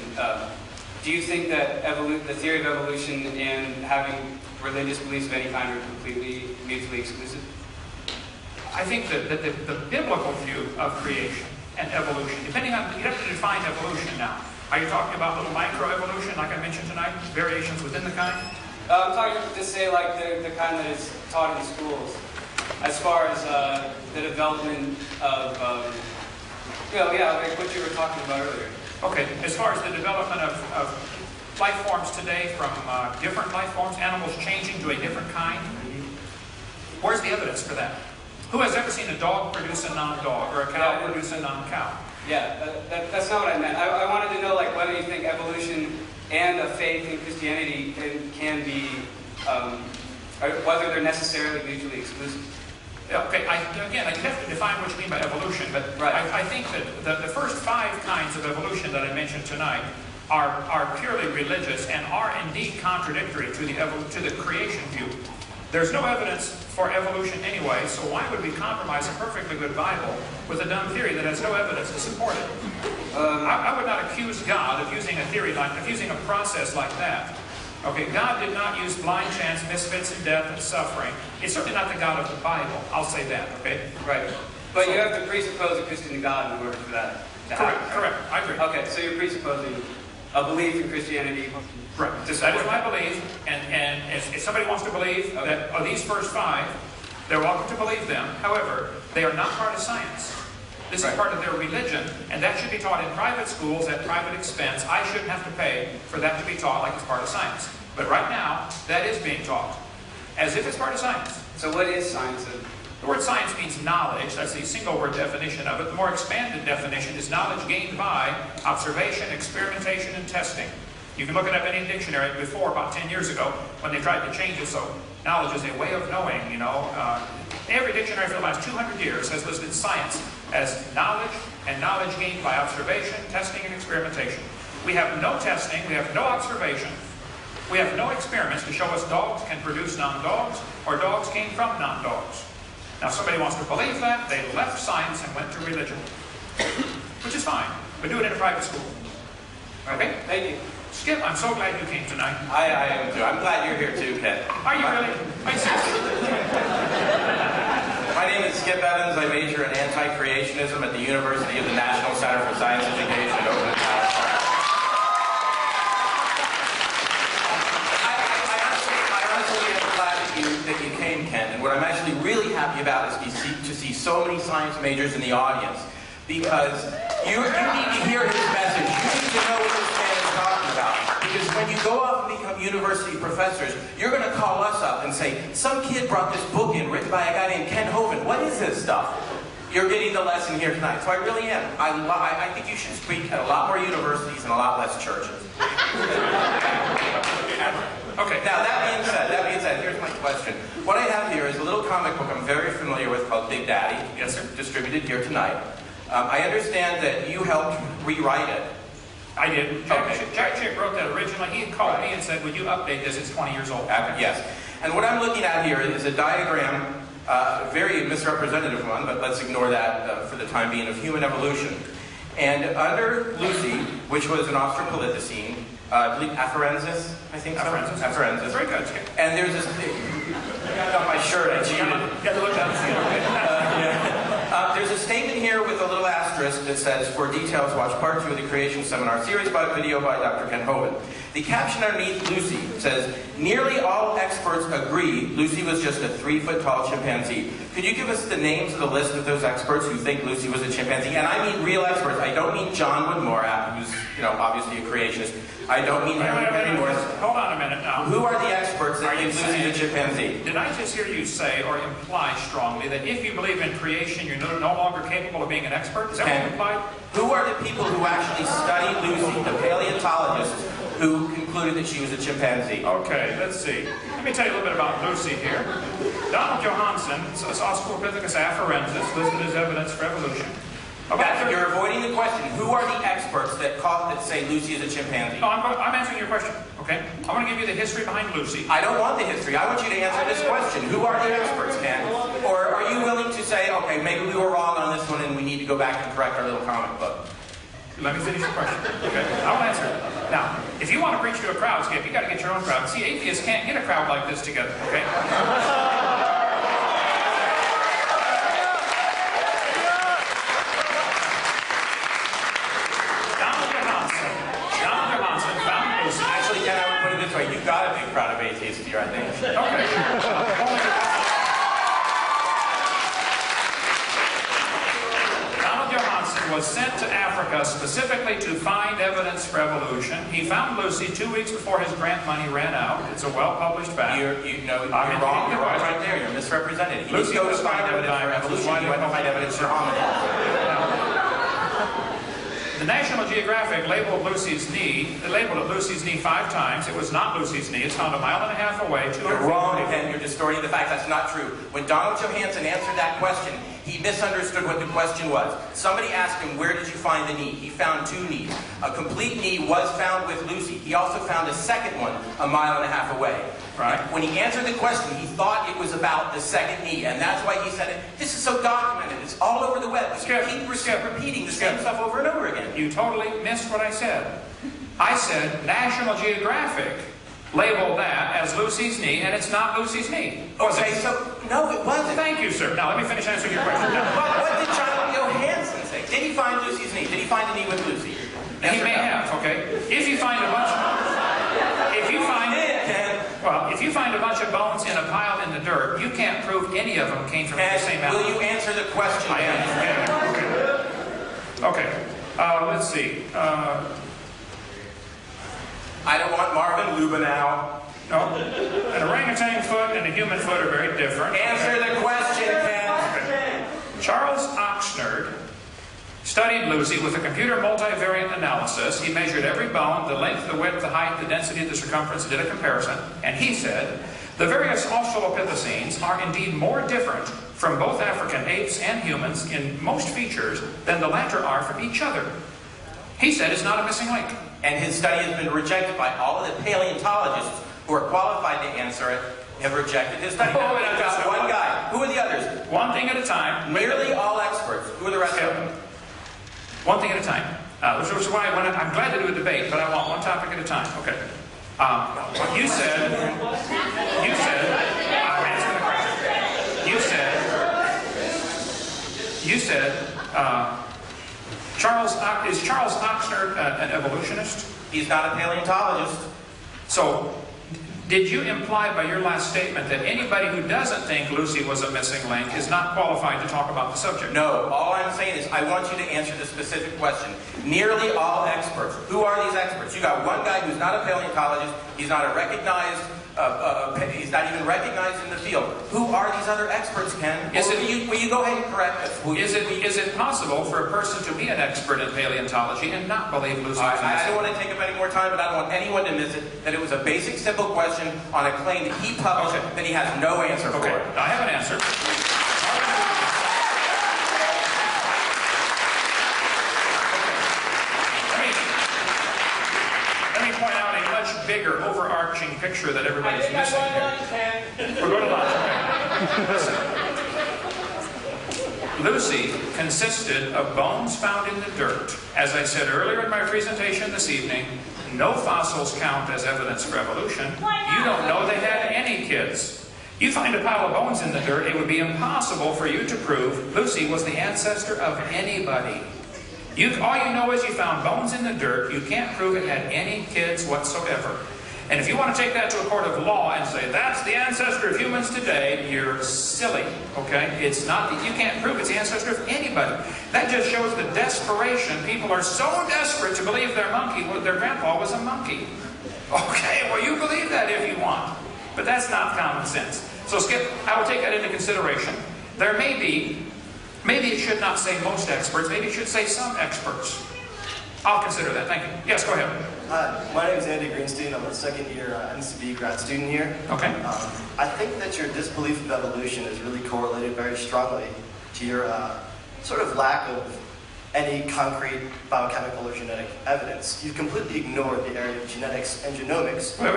do you think that the theory of evolution and having religious beliefs of any kind are completely mutually exclusive? I think that the biblical view of creation and evolution, depending on, you have to define evolution now. Are you talking about little microevolution, like I mentioned tonight, variations within the kind? I'm talking to say like the kind that is taught in schools, as far as the development of, like what you were talking about earlier. Okay, as far as the development of life forms today, from different life forms, animals changing to a different kind, where's the evidence for that? Who has ever seen a dog produce a non-dog, or a cow produce a non-cow? Yeah, that's not what I meant. I wanted to know, like, whether you think evolution and a faith in Christianity can be, whether they're necessarily mutually exclusive. Okay, again, you have to define what you mean by evolution, but right. I think that the first 5 kinds of evolution that I mentioned tonight are purely religious and are indeed contradictory to the creation view. There's no evidence for evolution anyway, so why would we compromise a perfectly good Bible with a dumb theory that has no evidence to support it? I would not accuse God of using a theory of using a process like that. Okay, God did not use blind chance, misfits, and death and suffering. It's certainly not the God of the Bible. I'll say that, okay? Right. But you have to presuppose a Christian God in order for that to happen. Correct, I agree. Okay, so you're presupposing a belief in Christianity. Right. That is my belief, and if somebody wants to believe that these first 5, they're welcome to believe them. However, they are not part of science. This is part of their religion, and that should be taught in private schools at private expense. I shouldn't have to pay for that to be taught like it's part of science. But right now, that is being taught as if it's part of science. So what is science? The word science means knowledge. That's the single-word definition of it. The more expanded definition is knowledge gained by observation, experimentation, and testing. You can look it up in any dictionary. Before, about 10 years ago, when they tried to change it, so knowledge is a way of knowing, you know. Every dictionary for the last 200 years has listed science as knowledge and knowledge gained by observation, testing, and experimentation. We have no testing, we have no observation, we have no experiments to show us dogs can produce non-dogs or dogs came from non-dogs. Now, if somebody wants to believe that, they left science and went to religion, which is fine, but do it in a private school. Okay? Thank you. Skip, I'm so glad you came tonight. I am too. I'm glad you're here too, Ken. Are you really? I see. My name is Skip Evans. I major in anti-creationism at the University of the National Center for Science Education over in I honestly am glad that you came, Ken. And what I'm actually really happy about is to see so many science majors in the audience, because you need to hear his message. You need to know what this man is talking about. Because when you go off and become university professors, you're going to call us up and say, some kid brought this book in written by a guy named Ken Hovind. What is this stuff? You're getting the lesson here tonight. So I really am. I think you should speak at a lot more universities and a lot less churches. Okay. Now, that being said, here's my question. What I have here is a little comic book I'm very familiar with called Big Daddy. Yes, sir. Distributed here tonight. I understand that you helped rewrite it. I did. Jack Chick wrote that originally. He called me and said, would you update this? It's 20 years old. Yes. And what I'm looking at here is a diagram, a very misrepresentative one, but let's ignore that for the time being, of human evolution. And under Lucy, which was an Australopithecine, I believe Afarensis, I think so? Afarensis. Very good. And there's this thing. I got it on my shirt, I cheated. You got to look down and see it. There's a statement here with a little asterisk that says, for details, watch part 2 of the Creation Seminar series video by Dr. Ken Hovind. The caption underneath Lucy says, nearly all experts agree Lucy was just a 3-foot-tall chimpanzee. Could you give us the names of the list of those experts who think Lucy was a chimpanzee? And I mean real experts. I don't mean John Woodmore, who's, obviously a creationist. I don't mean Henry Morris. Hold on a minute now. Who are the experts that think Lucy's a chimpanzee? Did I just hear you say or imply strongly that if you believe in creation, you're no longer capable of being an expert? Is that what you implied? Who are the people who actually studied Lucy, the paleontologists, who concluded that she was a chimpanzee? Okay, let's see. Let me tell you a little bit about Lucy here. Donald Johanson, Australopithecus afarensis, listed as evidence for evolution. You're avoiding the question. Who are the experts that say Lucy is a chimpanzee? No, I'm answering your question, okay? I want to give you the history behind Lucy. I don't want the history. I want you to answer this question. Who are the experts, Ken? Or are you willing to say, okay, maybe we were wrong on this one and we need to go back and correct our little comic book? Let me finish the question, okay? I'll answer it. Now, if you want to preach to a crowd, Skip, you got to get your own crowd. See, atheists can't get a crowd like this together, okay? Actually, Ken, I would put it this way. You've got a big crowd of atheists here, I think. Okay. Donald Johanson was sent to Africa specifically to find evidence for evolution. He found Lucy 2 weeks before his grant money ran out. It's a well-published fact. You're wrong. You're wrong right there. You're misrepresented. He didn't go to find evidence for evolution. He went to find evidence for hominids. The National Geographic labeled it Lucy's knee 5 times. It was not Lucy's knee. It's found 1.5 miles away. You're wrong again. You're distorting the facts. That's not true. When Donald Johanson answered that question, he misunderstood what the question was. Somebody asked him, where did you find the knee? He found 2 knees. A complete knee was found with Lucy. He also found a second one 1.5 miles away. Right. When he answered the question, he thought it was about the second knee, and that's why he said it. This is so documented. It's all over the web. Skip, Keep repeating the same stuff over and over again. You totally missed what I said. I said National Geographic labeled that as Lucy's knee, and it's not Lucy's knee. Okay, so, no, it wasn't. Thank you, sir. Now, let me finish answering your question. What did John Johanson say? Did he find Lucy's knee? Did he find the knee with Lucy? Yes, he may have, okay? If you find a bunch of bones in a pile in the dirt, you can't prove any of them came from the same mountain. Will you answer the question? I am. Okay. Let's see. I don't want Marvin Lubenow. No. An orangutan foot and a human foot are very different. Answer the question, Ken. Okay. Charles Oxnard studied Lucy with a computer multivariate analysis. He measured every bone, the length, the width, the height, the density, the circumference, did a comparison, and he said, the various Australopithecines are indeed more different from both African apes and humans in most features than the latter are from each other. He said it's not a missing link. And his study has been rejected by all of the paleontologists who are qualified to answer it, have rejected his study. Now, I've got one guy. Who are the others? One thing at a time. Nearly all experts. Who are the rest of them? One thing at a time. Which is why I'm glad to do a debate, but I want one topic at a time. Okay. You said, I'll answer the question. You said, is Charles Oxnard an evolutionist? He's not a paleontologist. So, did you imply by your last statement that anybody who doesn't think Lucy was a missing link is not qualified to talk about the subject? No. All I'm saying is I want you to answer the specific question. Nearly all experts. Who are these experts? You got one guy who's not a paleontologist. He's not a recognized. He's not even recognized in the field. Who are these other experts, Ken? Will you go ahead and correct us? Is it possible for a person to be an expert in paleontology and not believe Lucy was a missing link? I don't want to take up any more time, but I don't want anyone to miss it, that it was a basic, simple question on a claim that he published that he has no answer for. Okay, I have an answer. Let me point out a much bigger, overarching picture that everybody's missing here. We're going to lunch, okay? Lucy consisted of bones found in the dirt. As I said earlier in my presentation this evening, no fossils count as evidence for evolution. You don't know they had any kids. You find a pile of bones in the dirt, it would be impossible for you to prove Lucy was the ancestor of anybody. All you know is you found bones in the dirt. You can't prove it had any kids whatsoever. And if you want to take that to a court of law and say, that's the ancestor of humans today, you're silly, okay? It's not that you can't prove it's the ancestor of anybody. That just shows the desperation. People are so desperate to believe their grandpa was a monkey. Okay, well, you believe that if you want. But that's not common sense. So, Skip, I will take that into consideration. There may be, maybe it should not say most experts, maybe it should say some experts. I'll consider that. Thank you. Yes, go ahead. Hi, my name is Andy Greenstein. I'm a second-year NCB grad student here. Okay. I think that your disbelief of evolution is really correlated very strongly to your sort of lack of any concrete biochemical or genetic evidence. You've completely ignored the area of genetics and genomics. Wait.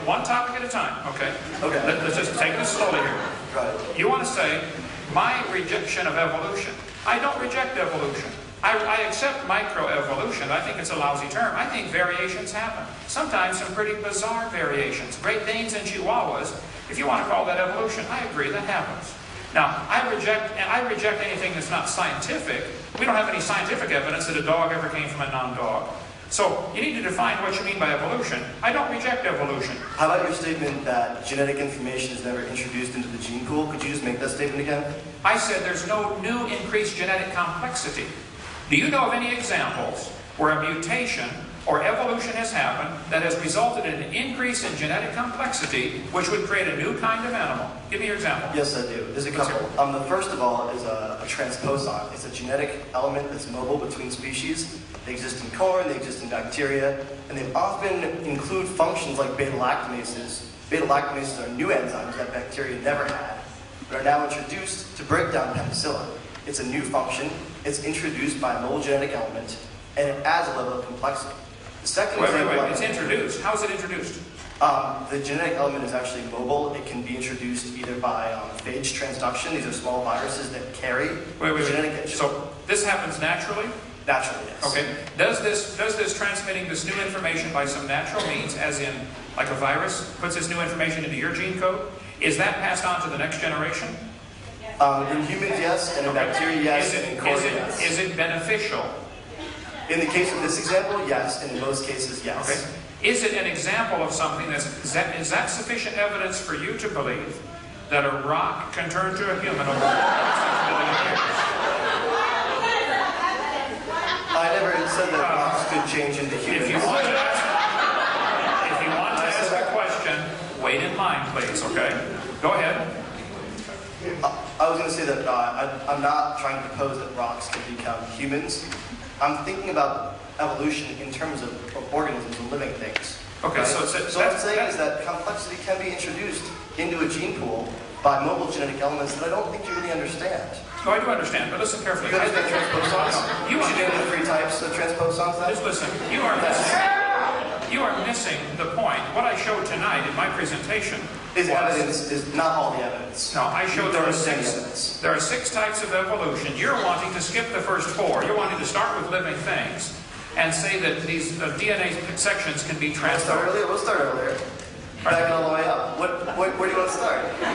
One topic at a time, okay? Okay. Let's just take this slowly here. Right. You want to say, my rejection of evolution. I don't reject evolution. I accept microevolution. I think it's a lousy term. I think variations happen. Sometimes some pretty bizarre variations. Great Danes and Chihuahuas, if you want to call that evolution, I agree, that happens. Now, I reject anything that's not scientific. We don't have any scientific evidence that a dog ever came from a non-dog. So, you need to define what you mean by evolution. I don't reject evolution. How about your statement that genetic information is never introduced into the gene pool? Could you just make that statement again? I said there's no new increased genetic complexity. Do you know of any examples where a mutation or evolution has happened that has resulted in an increase in genetic complexity, which would create a new kind of animal? Give me your example. Yes, I do. There's a couple. The first of all is a transposon. It's a genetic element that's mobile between species. They exist in corn, they exist in bacteria, and they often include functions like beta-lactamases. Beta-lactamases are new enzymes that bacteria never had, but are now introduced to break down penicillin. It's a new function, it's introduced by a mobile genetic element, and it adds a level of complexity. The second example... Wait, it's introduced. How is it introduced? The genetic element is actually mobile. It can be introduced either by phage transduction. These are small viruses that carry genetic... So this happens naturally? Naturally, yes. Okay. Does this transmitting this new information by some natural means, as in like a virus, puts this new information into your gene code? Is that passed on to the next generation? In humans, yes, and in bacteria, yes, and in corn, yes. Is it beneficial? In the case of this example, yes, and in most cases, yes. Okay. Is it an example of something is that sufficient evidence for you to believe that a rock can turn to a human over 6 million years? I never said that rocks could change into humans. If you want to ask a question, wait in line, please, okay? Go ahead. I was going to say that I'm not trying to propose that rocks can become humans. I'm thinking about evolution in terms of organisms and living things. Okay, right? so what I'm saying is that complexity can be introduced into a gene pool by mobile genetic elements that I don't think you really understand. Oh, I do understand, but listen carefully. You understand transposons? You should know the 3 types of transposons then? Just listen. You are missing the point. What I showed tonight in my presentation is not all the evidence. No, I showed there are 6 types of evolution. You're wanting to skip the first 4. You're wanting to start with living things and say that these DNA sections can be transferred. We'll start earlier. Back all the way up. Where do you want to start? No.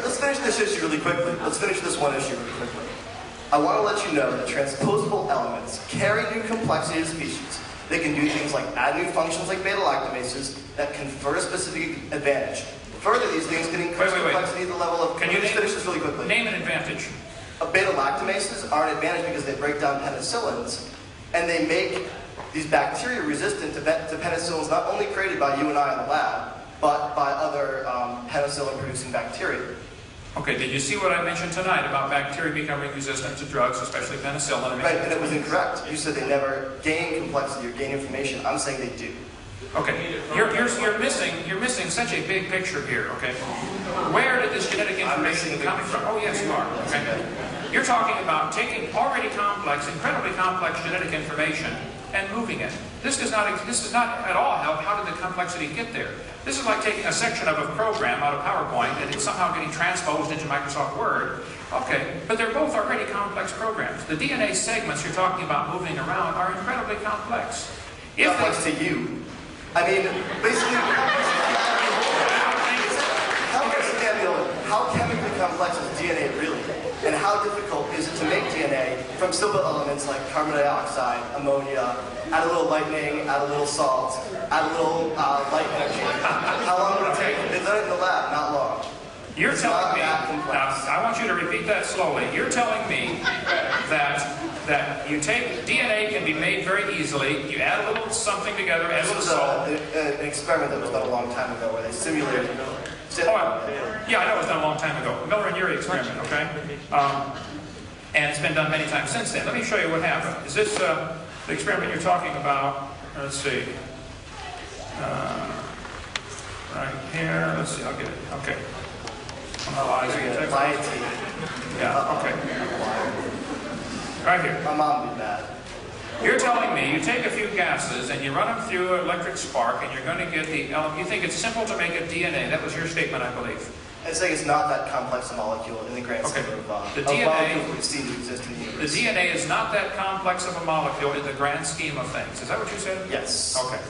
Let's finish this issue really quickly. Let's finish this one issue really quickly. I want to let you know that transposable elements carry new complexity to species. They can do things like add new functions like beta-lactamases that confer a specific advantage. Further, these things can increase complexity at the level of... Can you finish this really quickly? Name an advantage. Beta-lactamases are an advantage because they break down penicillins, and they make these bacteria resistant to penicillins not only created by you and I in the lab, but by other penicillin-producing bacteria. Okay, did you see what I mentioned tonight about bacteria becoming resistant to drugs, especially penicillin? Right, and it was incorrect. You said they never gain complexity or gain information. I'm saying they do. Okay, you're missing such a big picture here. Okay, where did this genetic information come from? Oh yes, you are. Okay, you're talking about taking already complex, incredibly complex genetic information and moving it. This does not at all help. How did the complexity get there? This is like taking a section of a program out of PowerPoint and it's somehow getting transposed into Microsoft Word. Okay, but they're both already complex programs. The DNA segments you're talking about moving around are incredibly complex. Complex to you. I mean, basically, how chemically complex is DNA really? And how difficult is it to make DNA from simple elements like carbon dioxide, ammonia, add a little lightning, add a little salt, add a little light energy? How long would it take? They done it in the lab, not long. You're telling me, now I want you to repeat that slowly. You're telling me that you take, DNA can be made very easily, you add a little something together, add a little salt. This was an experiment that was done a long time ago where they simulated. Yeah, I know it was done a long time ago. Miller and Urey experiment, okay? And it's been done many times since then. Let me show you what happened. Is this the experiment you're talking about? Let's see. Right here. Let's see, I'll get it. Okay. Yeah, okay. Right here. My mom did that. You're telling me you take a few gases and you run them through an electric spark and you're going to get the element. You think it's simple to make a DNA. That was your statement, I believe. I'm saying it's not that complex a molecule in the grand scheme of molecules we've seen to exist in the universe. The DNA is not that complex of a molecule in the grand scheme of things. Is that what you said? Yes. Okay.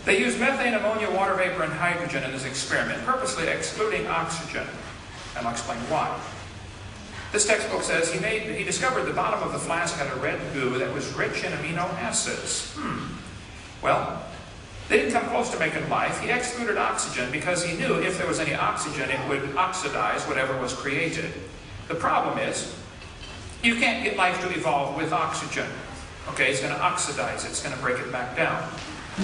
They used methane, ammonia, water vapor, and hydrogen in this experiment, purposely excluding oxygen. And I'll explain why. This textbook says he discovered the bottom of the flask had a red goo that was rich in amino acids. Well, They didn't come close to making life. He excluded oxygen because he knew if there was any oxygen, it would oxidize whatever was created. The problem is, you can't get life to evolve with oxygen. Okay, it's going to oxidize it. It's going to break it back down.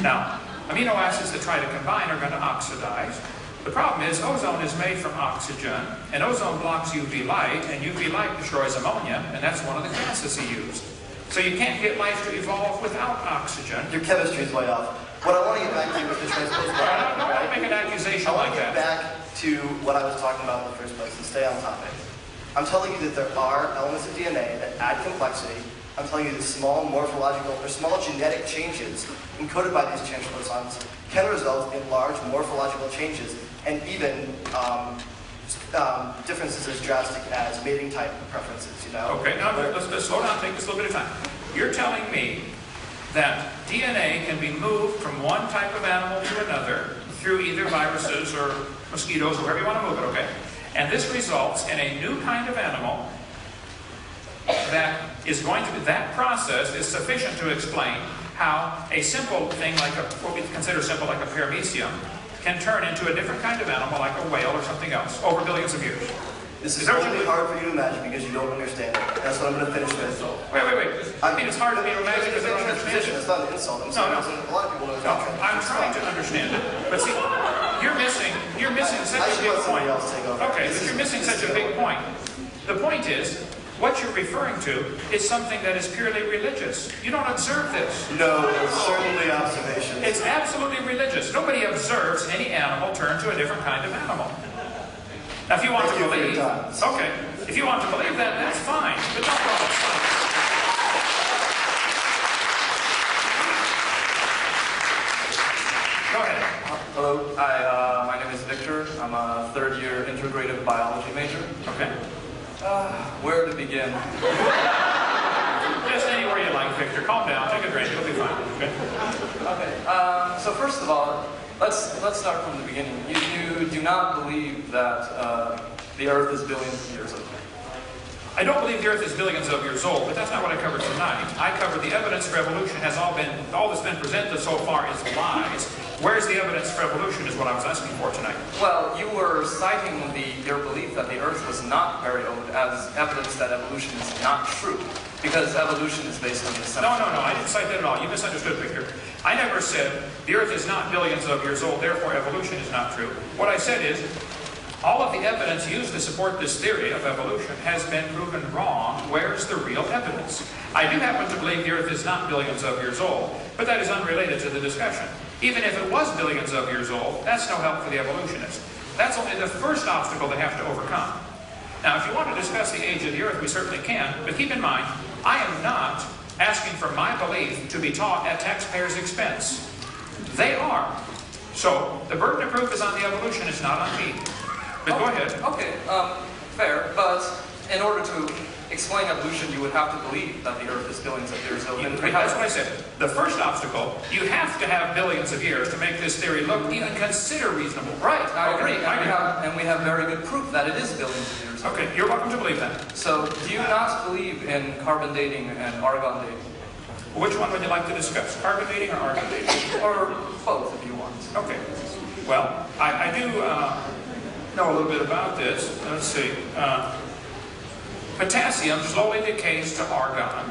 Now, amino acids that try to combine are going to oxidize. The problem is ozone is made from oxygen, and ozone blocks UV light, and UV light destroys ammonia, and that's one of the gases he used. So you can't get life to evolve without oxygen. Your chemistry is way off. What I want to get back to is the transpose I don't want to make an accusation like that. I want to get back to what I was talking about in the first place and stay on topic. I'm telling you that there are elements of DNA that add complexity. I'm telling you that small morphological or small genetic changes encoded by these transposons can result in large morphological changes and even differences as drastic as mating type preferences, you know? Okay, now let's slow down, take this a little bit of time. You're telling me that DNA can be moved from one type of animal to another through either viruses or mosquitoes, or wherever you want to move it, okay? And this results in a new kind of animal that is going to be, that process is sufficient to explain how a simple thing like what we consider simple like a paramecium can turn into a different kind of animal like a whale or something else over billions of years. This is only hard for you to imagine because you don't understand it. That's what I'm going to finish with. Wait. I mean, it's hard for me to imagine because I don't understand it. It's not an insult. I'm saying a lot of people don't No, I'm trying to understand it. But see, you're missing such a big point. Okay, but you're missing such a big point. The point is, what you're referring to is something that is purely religious. You don't observe this. No, it's certainly observation. It's absolutely religious. Nobody observes any animal turn to a different kind of animal. Now, if you want to believe, okay, if you want to believe that, that's fine. But don't call it science. Go ahead. Hello. Hi. My name is Victor. I'm a third-year integrative biology major. Okay. Where to begin? Just anywhere you like, Victor. Calm down. Take a drink. You'll be fine. Okay. Okay. So first of all, let's start from the beginning. You do not believe that the Earth is billions of years old. I don't believe the Earth is billions of years old, but that's not what I covered tonight. I covered the evidence for evolution has all that's been presented so far is lies. Where's the evidence for evolution is what I was asking for tonight. Well, you were citing your belief that the Earth was not very old as evidence that evolution is not true, because evolution is based on the assumption. No, I didn't cite that at all. You misunderstood, Victor. I never said the Earth is not billions of years old, therefore evolution is not true. What I said is, all of the evidence used to support this theory of evolution has been proven wrong. Where's the real evidence? I do happen to believe the Earth is not billions of years old, but that is unrelated to the discussion. Even if it was billions of years old, that's no help for the evolutionists. That's only the first obstacle they have to overcome. Now, if you want to discuss the age of the Earth, we certainly can, but keep in mind, I am not asking for my belief to be taught at taxpayers' expense. They are. So, the burden of proof is on the evolutionists, not on me. But go ahead. Okay, fair, but in order to explain evolution, you would have to believe that the Earth is billions of years old. That's what I said. The first obstacle, you have to have billions of years to make this theory look even consider reasonable. Right, I agree. And we have very good proof that it is billions of years old. Okay, you're welcome to believe that. So, do you not believe in carbon dating and argon dating? Which one would you like to discuss? Carbon dating or argon dating? Or both, if you want. Okay. Well, I do know a little bit about this. Let's see. Potassium slowly decays to argon.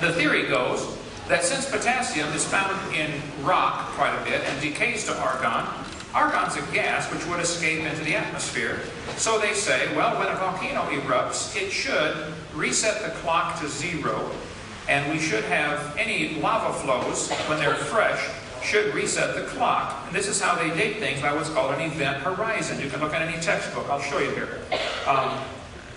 The theory goes that since potassium is found in rock quite a bit and decays to argon, argon's a gas which would escape into the atmosphere. So they say, well, when a volcano erupts, it should reset the clock to 0, and we should have any lava flows, when they're fresh, should reset the clock. And this is how they date things by what's called an event horizon. You can look at any textbook. I'll show you here.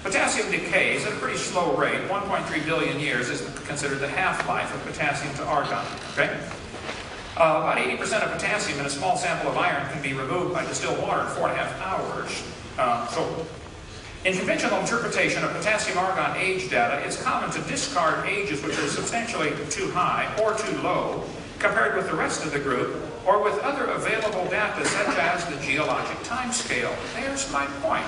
Potassium decays at a pretty slow rate. 1.3 billion years is considered the half-life of potassium to argon. Okay? About 80% of potassium in a small sample of iron can be removed by distilled water in 4.5 hours. So, in conventional interpretation of potassium-argon age data, it's common to discard ages which are substantially too high or too low compared with the rest of the group, or with other available data such as the geologic time scale. There's my point.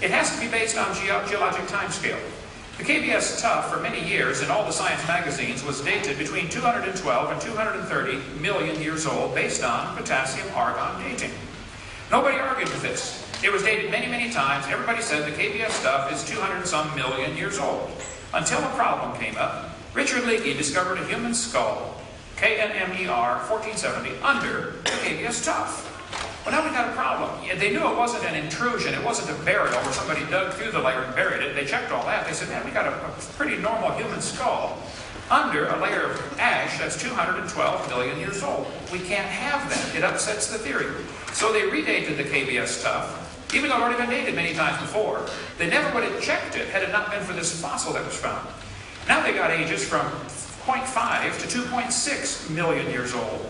It has to be based on geologic time scale. The KBS Tough, for many years in all the science magazines, was dated between 212 and 230 million years old based on potassium-argon dating. Nobody argued with this. It was dated many, many times. Everybody said the KBS Tough is 200-some million years old. Until a problem came up. Richard Leakey discovered a human skull, KNMER 1470, under the KBS Tough. Well, now we got a problem. They knew it wasn't an intrusion. It wasn't a burial where somebody dug through the layer and buried it. They checked all that. They said, man, we got a pretty normal human skull under a layer of ash that's 212 million years old. We can't have that. It upsets the theory. So they redated the KBS Tough, even though it had already been dated many times before. They never would have checked it had it not been for this fossil that was found. Now they got ages from 0.5 to 2.6 million years old.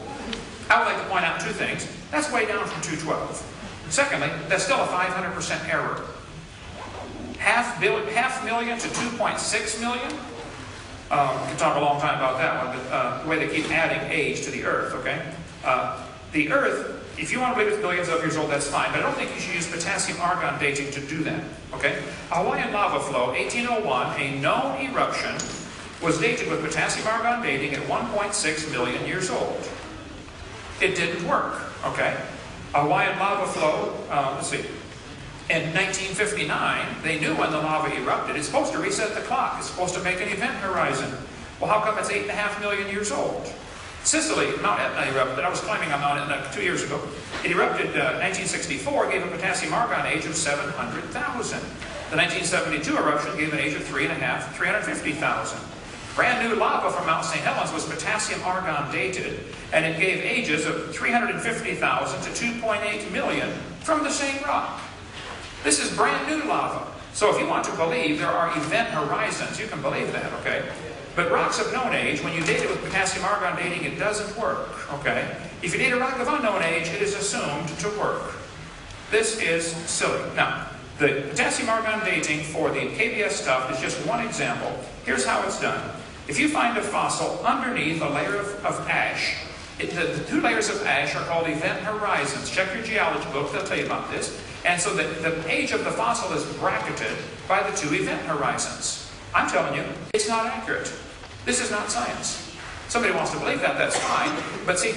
I would like to point out two things. That's way down from 212. Secondly, that's still a 500% error. Half million to 2.6 million? We can talk a long time about that one, but the way they keep adding age to the Earth, okay? The Earth, if you want to believe it's billions of years old, that's fine, but I don't think you should use potassium-argon dating to do that, okay? A Hawaiian lava flow, 1801, a known eruption, was dated with potassium-argon dating at 1.6 million years old. It didn't work, okay? A Hawaiian lava flow, let's see, in 1959, they knew when the lava erupted. It's supposed to reset the clock. It's supposed to make an event horizon. Well, how come it's 8.5 million years old? Sicily, Mount Etna erupted. I was climbing on Mount Etna 2 years ago. It erupted 1964, gave a potassium-argon age of 700,000. The 1972 eruption gave an age of 350,000. Brand new lava from Mount St. Helens was potassium-argon dated, and it gave ages of 350,000 to 2.8 million from the same rock. This is brand new lava. So if you want to believe there are event horizons, you can believe that, okay? But rocks of known age, when you date it with potassium-argon dating, it doesn't work, okay? If you date a rock of unknown age, it is assumed to work. This is silly. Now, the potassium-argon dating for the KBS stuff is just one example. Here's how it's done. If you find a fossil underneath a layer of ash, the two layers of ash are called event horizons. Check your geology book, they'll tell you about this. And so the age of the fossil is bracketed by the two event horizons. I'm telling you, it's not accurate. This is not science. Somebody wants to believe that, that's fine. But see,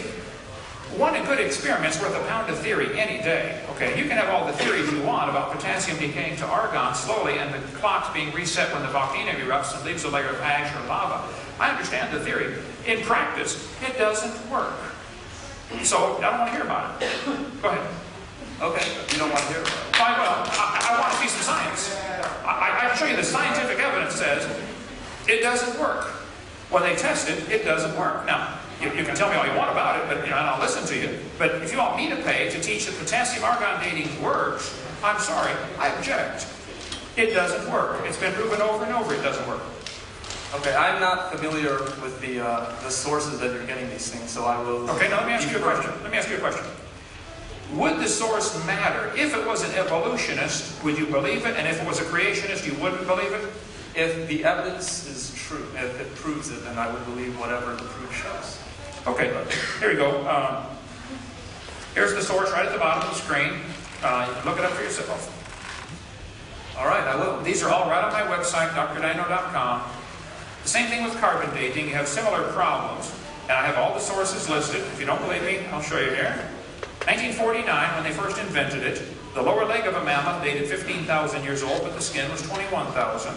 one good experiment's worth a pound of theory any day. Okay, you can have all the theories you want about potassium decaying to argon slowly and the clocks being reset when the volcano erupts and leaves a layer of ash or lava. I understand the theory. In practice, it doesn't work. So, I don't want to hear about it. Go ahead. Okay, you don't want to hear about it. Fine, well, I want to see some science. I can show you the scientific evidence says it doesn't work. When they test it, it doesn't work. Now, you can tell me all you want about it, but and I'll listen to you. But if you want me to pay to teach that potassium-argon dating works, I'm sorry, I object. It doesn't work. It's been proven over and over it doesn't work. Okay, I'm not familiar with the sources that you're getting these things, so I will... Okay, now let me ask you a question. Let me ask you a question. Would the source matter? If it was an evolutionist, would you believe it? And if it was a creationist, you wouldn't believe it? If the evidence is true, if it proves it, then I would believe whatever the proof shows. Okay, here you go. Here's the source right at the bottom of the screen. You can look it up for yourself. All right, I will. These are all right on my website, drdino.com. The same thing with carbon dating. You have similar problems. And I have all the sources listed. If you don't believe me, I'll show you here. 1949, when they first invented it, the lower leg of a mammoth dated 15,000 years old, but the skin was 21,000.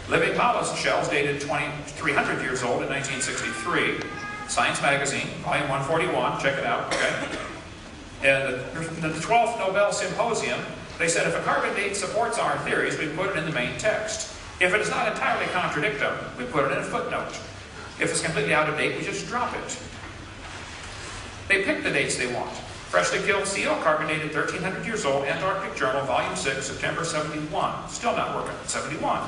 Living mollusk shells dated 2,300 years old in 1963. Science Magazine, volume 141, check it out, okay? And the 12th Nobel Symposium, they said if a carbon date supports our theories, we put it in the main text. If it does not entirely contradict them, we put it in a footnote. If it's completely out of date, we just drop it. They pick the dates they want. Freshly killed seal, carbon dated 1,300 years old, Antarctic Journal, volume 6, September 71. Still not working, 71.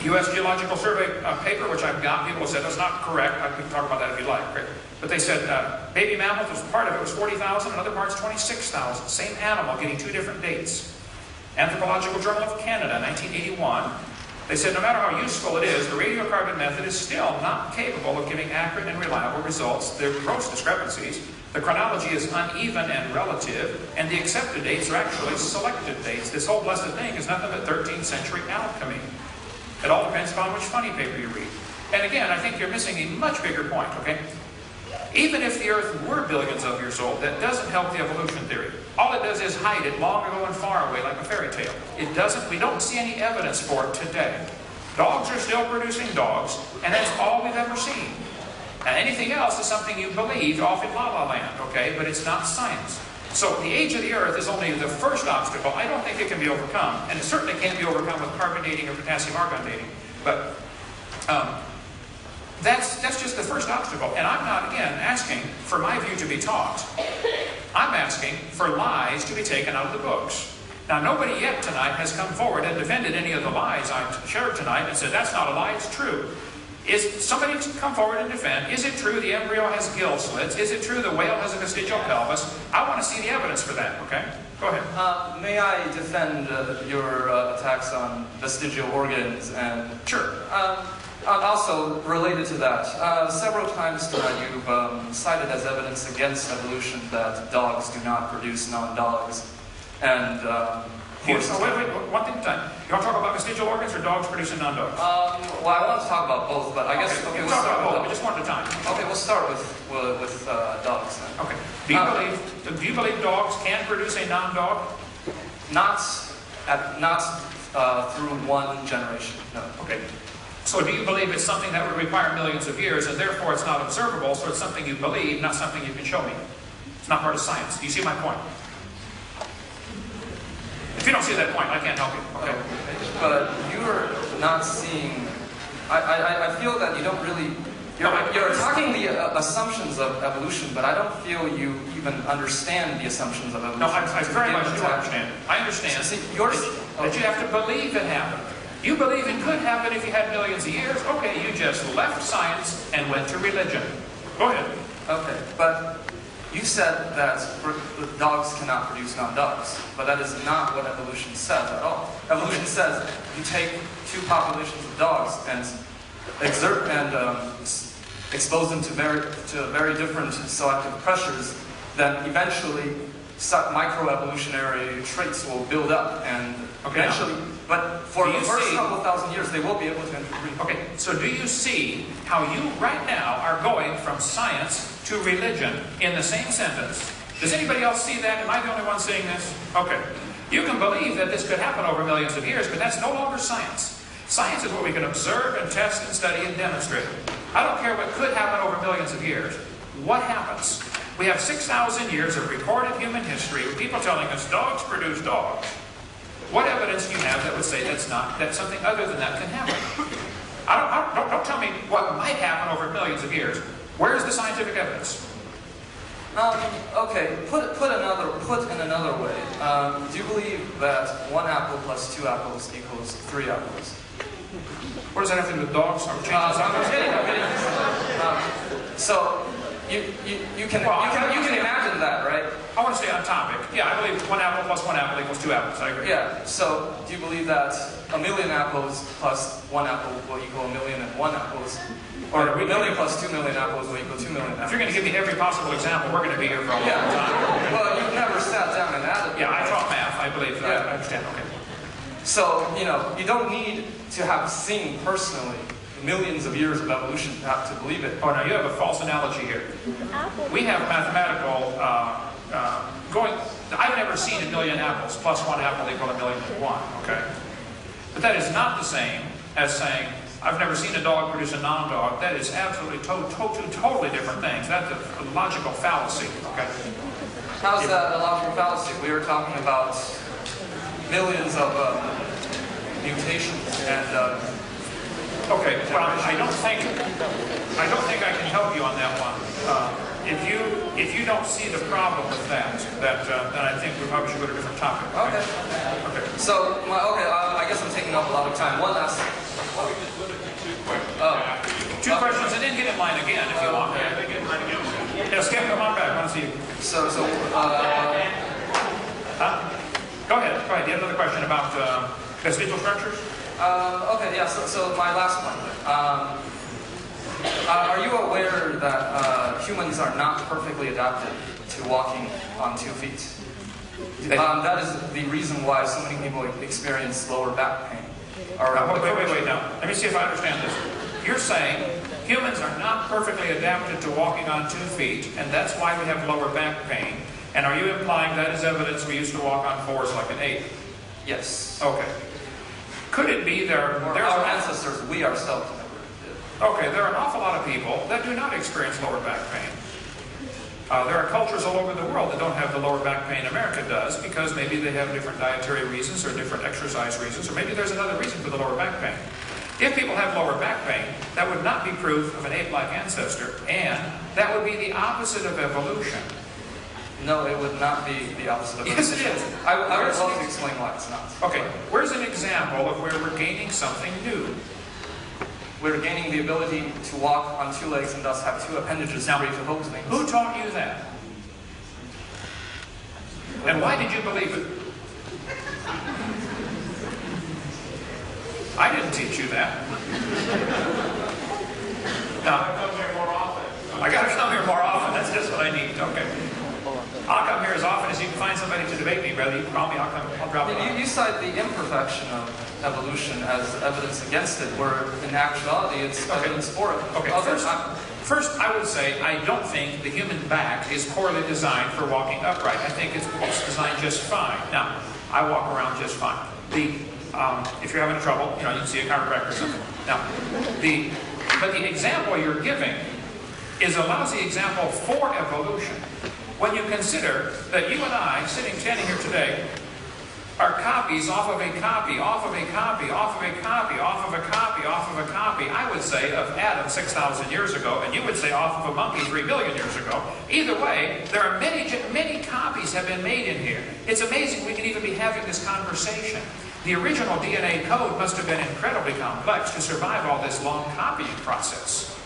U.S. Geological Survey paper, which I've got, people said that's not correct. I can talk about that if you like. Right? But they said baby mammoth was part of it was 40,000, another part's 26,000. Same animal, getting two different dates. Anthropological Journal of Canada, 1981. They said no matter how useful it is, the radiocarbon method is still not capable of giving accurate and reliable results. There are gross discrepancies. The chronology is uneven and relative, and the accepted dates are actually selected dates. This whole blessed thing is nothing but 13th century alchemy. It all depends upon which funny paper you read. And again, I think you're missing a much bigger point, okay? Even if the Earth were billions of years old, that doesn't help the evolution theory. All it does is hide it long ago and far away like a fairy tale. It doesn't, we don't see any evidence for it today. Dogs are still producing dogs, and that's all we've ever seen. Now, anything else is something you believe off in La La Land, okay? But it's not science. So the age of the Earth is only the first obstacle. I don't think it can be overcome, and it certainly can't be overcome with carbon dating or potassium argon dating. But that's just the first obstacle. And I'm not, again, asking for my view to be taught. I'm asking for lies to be taken out of the books. Now, nobody yet tonight has come forward and defended any of the lies I shared tonight and said, that's not a lie, it's true. Is somebody come forward and defend, is it true the embryo has gill slits? Is it true the whale has a vestigial pelvis? I want to see the evidence for that, okay? Go ahead. May I defend your attacks on vestigial organs and... Sure. Also, related to that, several times tonight you've cited as evidence against evolution that dogs do not produce non-dogs. And Wait, one thing at a time. You want to talk about vestigial organs or dogs producing non-dogs? Well, I want to talk about both, but I guess Okay, we'll talk start about both, with but just one at a time. okay, we'll start with dogs then. Okay. Do you believe dogs can produce a non-dog? Not through one generation. No. Okay. So do you believe it's something that would require millions of years, and therefore it's not observable, so it's something you believe, not something you can show me? It's not part of science. Do you see my point? If you don't see that point, I can't help you. Okay. But you're not seeing. I feel that you don't really. You're talking the assumptions of evolution, but I don't feel you even understand the assumptions of evolution. No, I very much do understand. I understand See, that you have to believe it happened. You believe it could happen if you had millions of years. Okay, you just left science and went to religion. Go ahead. Okay, but you said that dogs cannot produce non-dogs, but that is not what evolution says at all. Evolution says you take two populations of dogs and expose them to very different selective pressures, then eventually microevolutionary traits will build up, and eventually, but for the first couple of thousand years, they will be able to interbreed. Okay, so do you see how you right now are going from science to religion in the same sentence? Does anybody else see that? Am I the only one seeing this? Okay. You can believe that this could happen over millions of years, but that's no longer science. Science is what we can observe and test and study and demonstrate. I don't care what could happen over millions of years. What happens? We have 6,000 years of recorded human history with people telling us dogs produce dogs. What evidence do you have that would say that something other than that can happen? Don't tell me what might happen over millions of years. Where is the scientific evidence? Okay, put in another way. Do you believe that 1 apple plus 2 apples equals 3 apples? What does that have to do with dogs? I'm kidding. So you can imagine that, right? I want to stay on topic. Yeah, I believe 1 apple plus 1 apple equals 2 apples. I agree. Yeah. So do you believe that 1 million apples plus 1 apple will equal 1,000,001 apples? Or 1 million plus 2 million apples will equal 2 million apples? If you're going to give me every possible example, we're going to be here for a long time. Well, you've never sat down and added. Yeah, I taught math. I believe that. Yeah. I understand. Okay. So, you don't need to have seen personally millions of years of evolution to have to believe it. Oh, now you have a false analogy here. We have mathematical I've never seen 1 million apples plus 1 apple equal 1,000,001. Okay, but that is not the same as saying I've never seen a dog produce a non-dog. That is absolutely totally different things. That's a logical fallacy. Okay. How's that a logical fallacy? We were talking about millions of mutations and. Okay, well, I don't think I can help you on that one. If you don't see the problem with that, then I think we probably should go to a different topic. Okay. Okay. So, I guess I'm taking up a lot of time. One last. Two questions, and then get in line again if you want. Yeah, Skip, come on back. I want to see you. Huh? Go ahead. Do you have another question about vestigial structures? Okay, yeah, so my last one. Are you aware that humans are not perfectly adapted to walking on 2 feet? That is the reason why so many people experience lower back pain. Wait, now. Let me see if I understand this. You're saying humans are not perfectly adapted to walking on 2 feet, and that's why we have lower back pain. And are you implying that is evidence we used to walk on 4s like an 8? Yes. Okay. Could it be there's our ancestors, we ourselves never did. Okay, there are an awful lot of people that do not experience lower back pain. There are cultures all over the world that don't have the lower back pain America does because maybe they have different dietary reasons or different exercise reasons, or maybe there's another reason for the lower back pain. If people have lower back pain, that would not be proof of an ape-like ancestor, and that would be the opposite of evolution. No, it would not be the opposite of Yes, evolution. it is. I would love to explain why it's not. Okay, where's an example of where we're gaining something new? We're gaining the ability to walk on 2 legs and thus have 2 appendages free to hold things. Who taught you that? And why did you believe it? I didn't teach you that. No. Come here more often. I gotta come here more often. That's just what I need. Okay. I'll come here as often as you can find somebody to debate me, brother. You can call me, I'll drop it off. You cite the imperfection of evolution as evidence against it, where in actuality it's evidence for it. Okay, first I would say I don't think the human back is poorly designed for walking upright. I think it's designed just fine. Now, I walk around just fine. If you're having trouble, you can see a chiropractor or something. Now, but the example you're giving is a lousy example for evolution. When you consider that you and I, standing here today, are copies off of a copy, off of a copy, off of a copy, off of a copy, off of a copy, I would say, of Adam 6,000 years ago, and you would say off of a monkey 3 billion years ago. Either way, there are many copies have been made in here. It's amazing we can even be having this conversation. The original DNA code must have been incredibly complex to survive all this long copying process.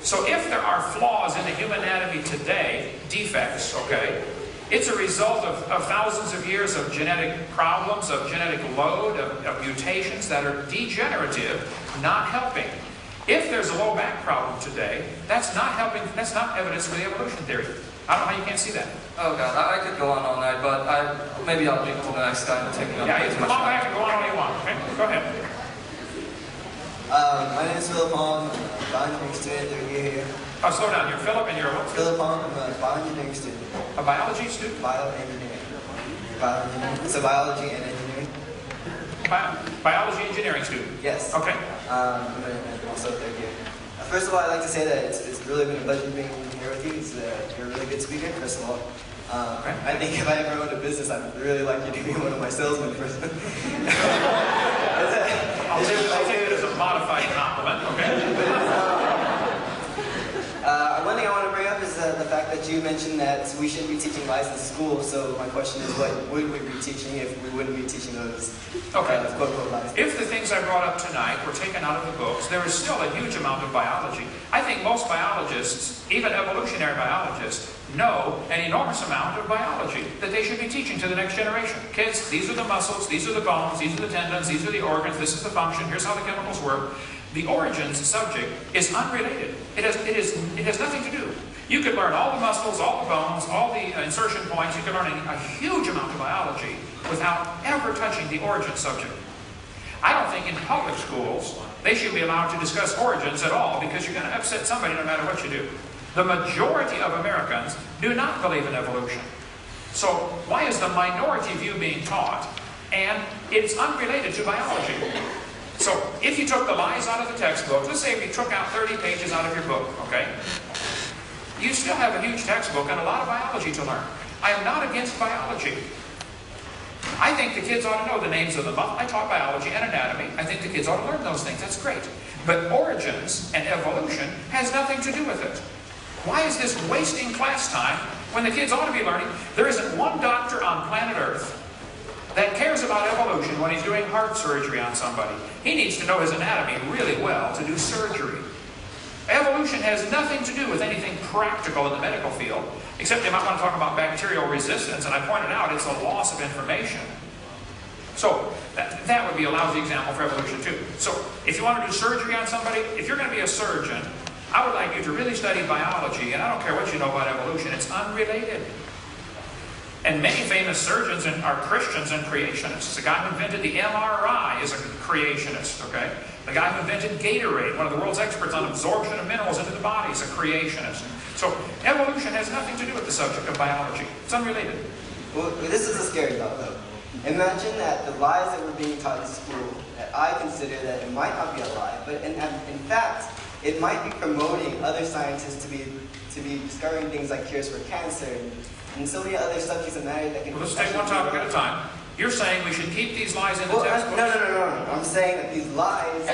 So if there are flaws in the human anatomy today, defects, okay, it's a result of thousands of years of genetic problems, of genetic load, of mutations that are degenerative, not helping. If there's a low back problem today, that's not helping, that's not evidence for the evolution theory. I don't know how you can't see that. Oh God, I could go on all night, but maybe I'll leave it to the next guy and take me on. Yeah, you can come on back and go on all you want, okay? Go ahead. My name is Philip Hong. I'm a bioengineering student third year here. Oh, slow down. You're Philip and you're what? Philip Hong, I'm a bioengineering student. A biology student? Bioengineering. So biology and engineering. Biology engineering student? Yes. Okay. I'm also third year. First of all, I'd like to say that it's really been a pleasure being here with you. You're a really good speaker, first of all. I think if I ever owned a business, I'd really like you to be one of my salesmen first. I'll take it as a modified compliment, okay? One thing I want to bring up is the fact that you mentioned that we shouldn't be teaching lies in school. So my question is, what would we be teaching if we wouldn't be teaching those quote-unquote lies? If the things I brought up tonight were taken out of the books, there is still a huge amount of biology. I think most biologists, even evolutionary biologists, know an enormous amount of biology that they should be teaching to the next generation. Kids, these are the muscles, these are the bones, these are the tendons, these are the organs, this is the function, here's how the chemicals work. The origins subject is unrelated. It has nothing to do. You could learn all the muscles, all the bones, all the insertion points. You could learn a huge amount of biology without ever touching the origin subject. I don't think in public schools they should be allowed to discuss origins at all because you're going to upset somebody no matter what you do. The majority of Americans do not believe in evolution. So why is the minority view being taught? And it's unrelated to biology. So if you took the lies out of the textbook, let's say if you took out 30 pages out of your book, okay? You still have a huge textbook and a lot of biology to learn. I am not against biology. I think the kids ought to know the names of the month. I taught biology and anatomy. I think the kids ought to learn those things. That's great. But origins and evolution has nothing to do with it. Why is this wasting class time when the kids ought to be learning? There isn't one doctor on planet Earth that cares about evolution when he's doing heart surgery on somebody. He needs to know his anatomy really well to do surgery. Evolution has nothing to do with anything practical in the medical field, except they might want to talk about bacterial resistance, and I pointed out it's a loss of information. So that would be a lousy example for evolution too. So if you want to do surgery on somebody, if you're going to be a surgeon, I would like you to really study biology, and I don't care what you know about evolution, it's unrelated. And many famous surgeons are Christians and creationists. The guy who invented the MRI is a creationist, okay? The guy who invented Gatorade, one of the world's experts on absorption of minerals into the body, is a creationist. So evolution has nothing to do with the subject of biology. It's unrelated. Well, this is a scary thought, though. Imagine that the lies that we're being taught in school, that I consider that it might not be a lie, but in fact, it might be promoting other scientists to be discovering things like cures for cancer and so many other subjects of matter that can... Well, let's take one topic at a time. You're saying we should keep these lies in the textbooks? No. I'm saying that these lies,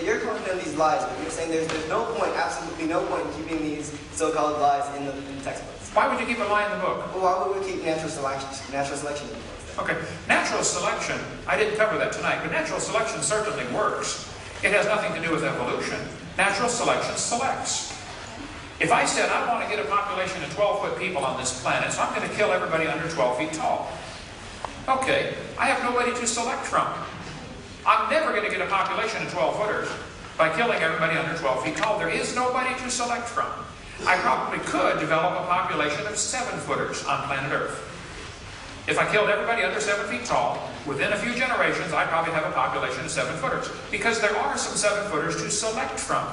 you're calling them these lies, but you're saying there's no point, absolutely no point in keeping these so-called lies in the textbooks. Why would you keep a lie in the book? Well, why would we keep natural selection in the books? Okay, natural selection, I didn't cover that tonight, but natural selection certainly works. It has nothing to do with evolution. Natural selection selects. If I said I want to get a population of 12-foot people on this planet, so I'm going to kill everybody under 12 feet tall. Okay, I have nobody to select from. I'm never going to get a population of 12-footers by killing everybody under 12 feet tall. There is nobody to select from. I probably could develop a population of 7-footers on planet Earth. If I killed everybody under 7 feet tall, within a few generations, I'd probably have a population of 7-footers. Because there are some 7-footers to select from.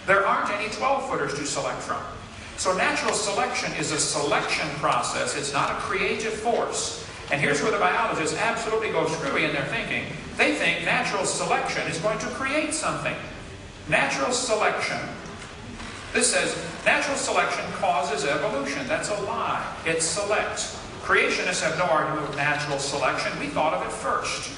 There aren't any 12-footers to select from. So natural selection is a selection process. It's not a creative force. And here's where the biologists absolutely go screwy in their thinking. They think natural selection is going to create something. Natural selection. This says natural selection causes evolution. That's a lie. It selects. Creationists have no argument with natural selection. We thought of it first.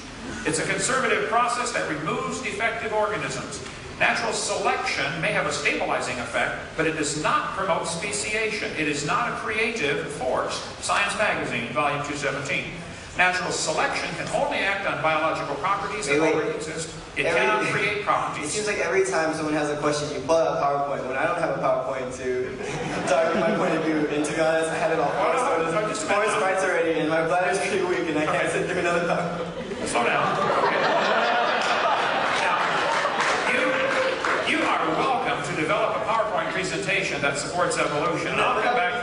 It's a conservative process that removes defective organisms. Natural selection may have a stabilizing effect, but it does not promote speciation. It is not a creative force. Science Magazine, volume 217. Natural selection can only act on biological properties that already exist. It cannot create properties. It seems like every time someone has a question, you pull out a PowerPoint. When I don't have a PowerPoint to talk my point of view, and to be honest, I had it all four slides already, and my bladder's pretty weak, and I can't sit through another PowerPoint. Slow down. Okay. Now, you are welcome to develop a PowerPoint presentation that supports evolution. And I'll come back.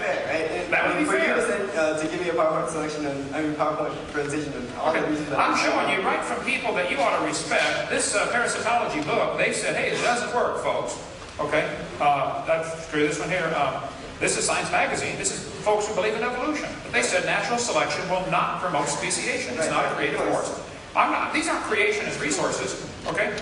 That would be fair. To give me a PowerPoint selection and PowerPoint presentation and all the reasons that I'm showing you right from people that you ought to respect. This parasitology book, they said, hey, it doesn't work, folks. Okay, let's screw this one here. This is Science Magazine. This is folks who believe in evolution. But they said natural selection will not promote speciation. It's not a creative force. These aren't creationist resources. Okay.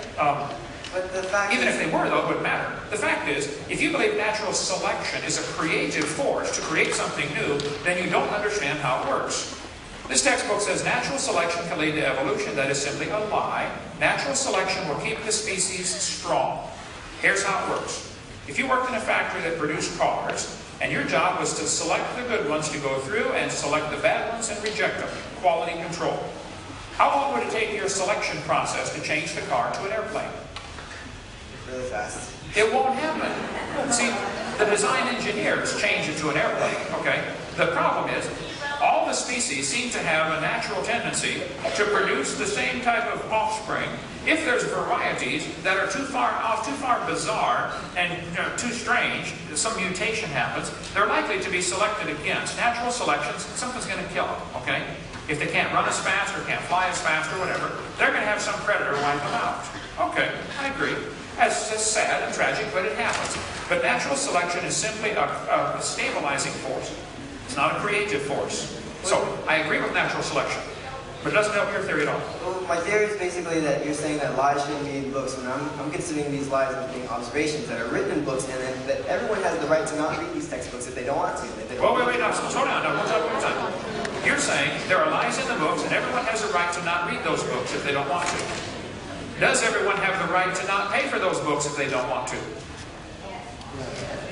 But the fact Even if they were, though, it wouldn't matter. The fact is, if you believe natural selection is a creative force to create something new, then you don't understand how it works. This textbook says natural selection can lead to evolution. That is simply a lie. Natural selection will keep the species strong. Here's how it works. If you worked in a factory that produced cars, and your job was to select the good ones to go through and select the bad ones and reject them, quality control. How long would it take your selection process to change the car to an airplane? really fast. It won't happen. See, the design engineers change it to an airplane, okay? The problem is, all the species seem to have a natural tendency to produce the same type of offspring. If there's varieties that are too far off, too far bizarre, and too strange, some mutation happens, they're likely to be selected against. Natural selection, something's going to kill them, okay? If they can't run as fast or can't fly as fast or whatever, they're going to have some predator wipe them out. Okay, I agree. That's sad and tragic, but it happens. But natural selection is simply a stabilizing force. It's not a creative force. So, I agree with natural selection, but it doesn't help your theory at all. Well, my theory is basically that you're saying that lies shouldn't be in books, and I'm considering these lies as being observations that are written in books, and that everyone has the right to not read these textbooks if they don't want to. Well, wait, no, slow down. No, one time. You're saying there are lies in the books, and everyone has a right to not read those books if they don't want to. Does everyone have the right to not pay for those books if they don't want to?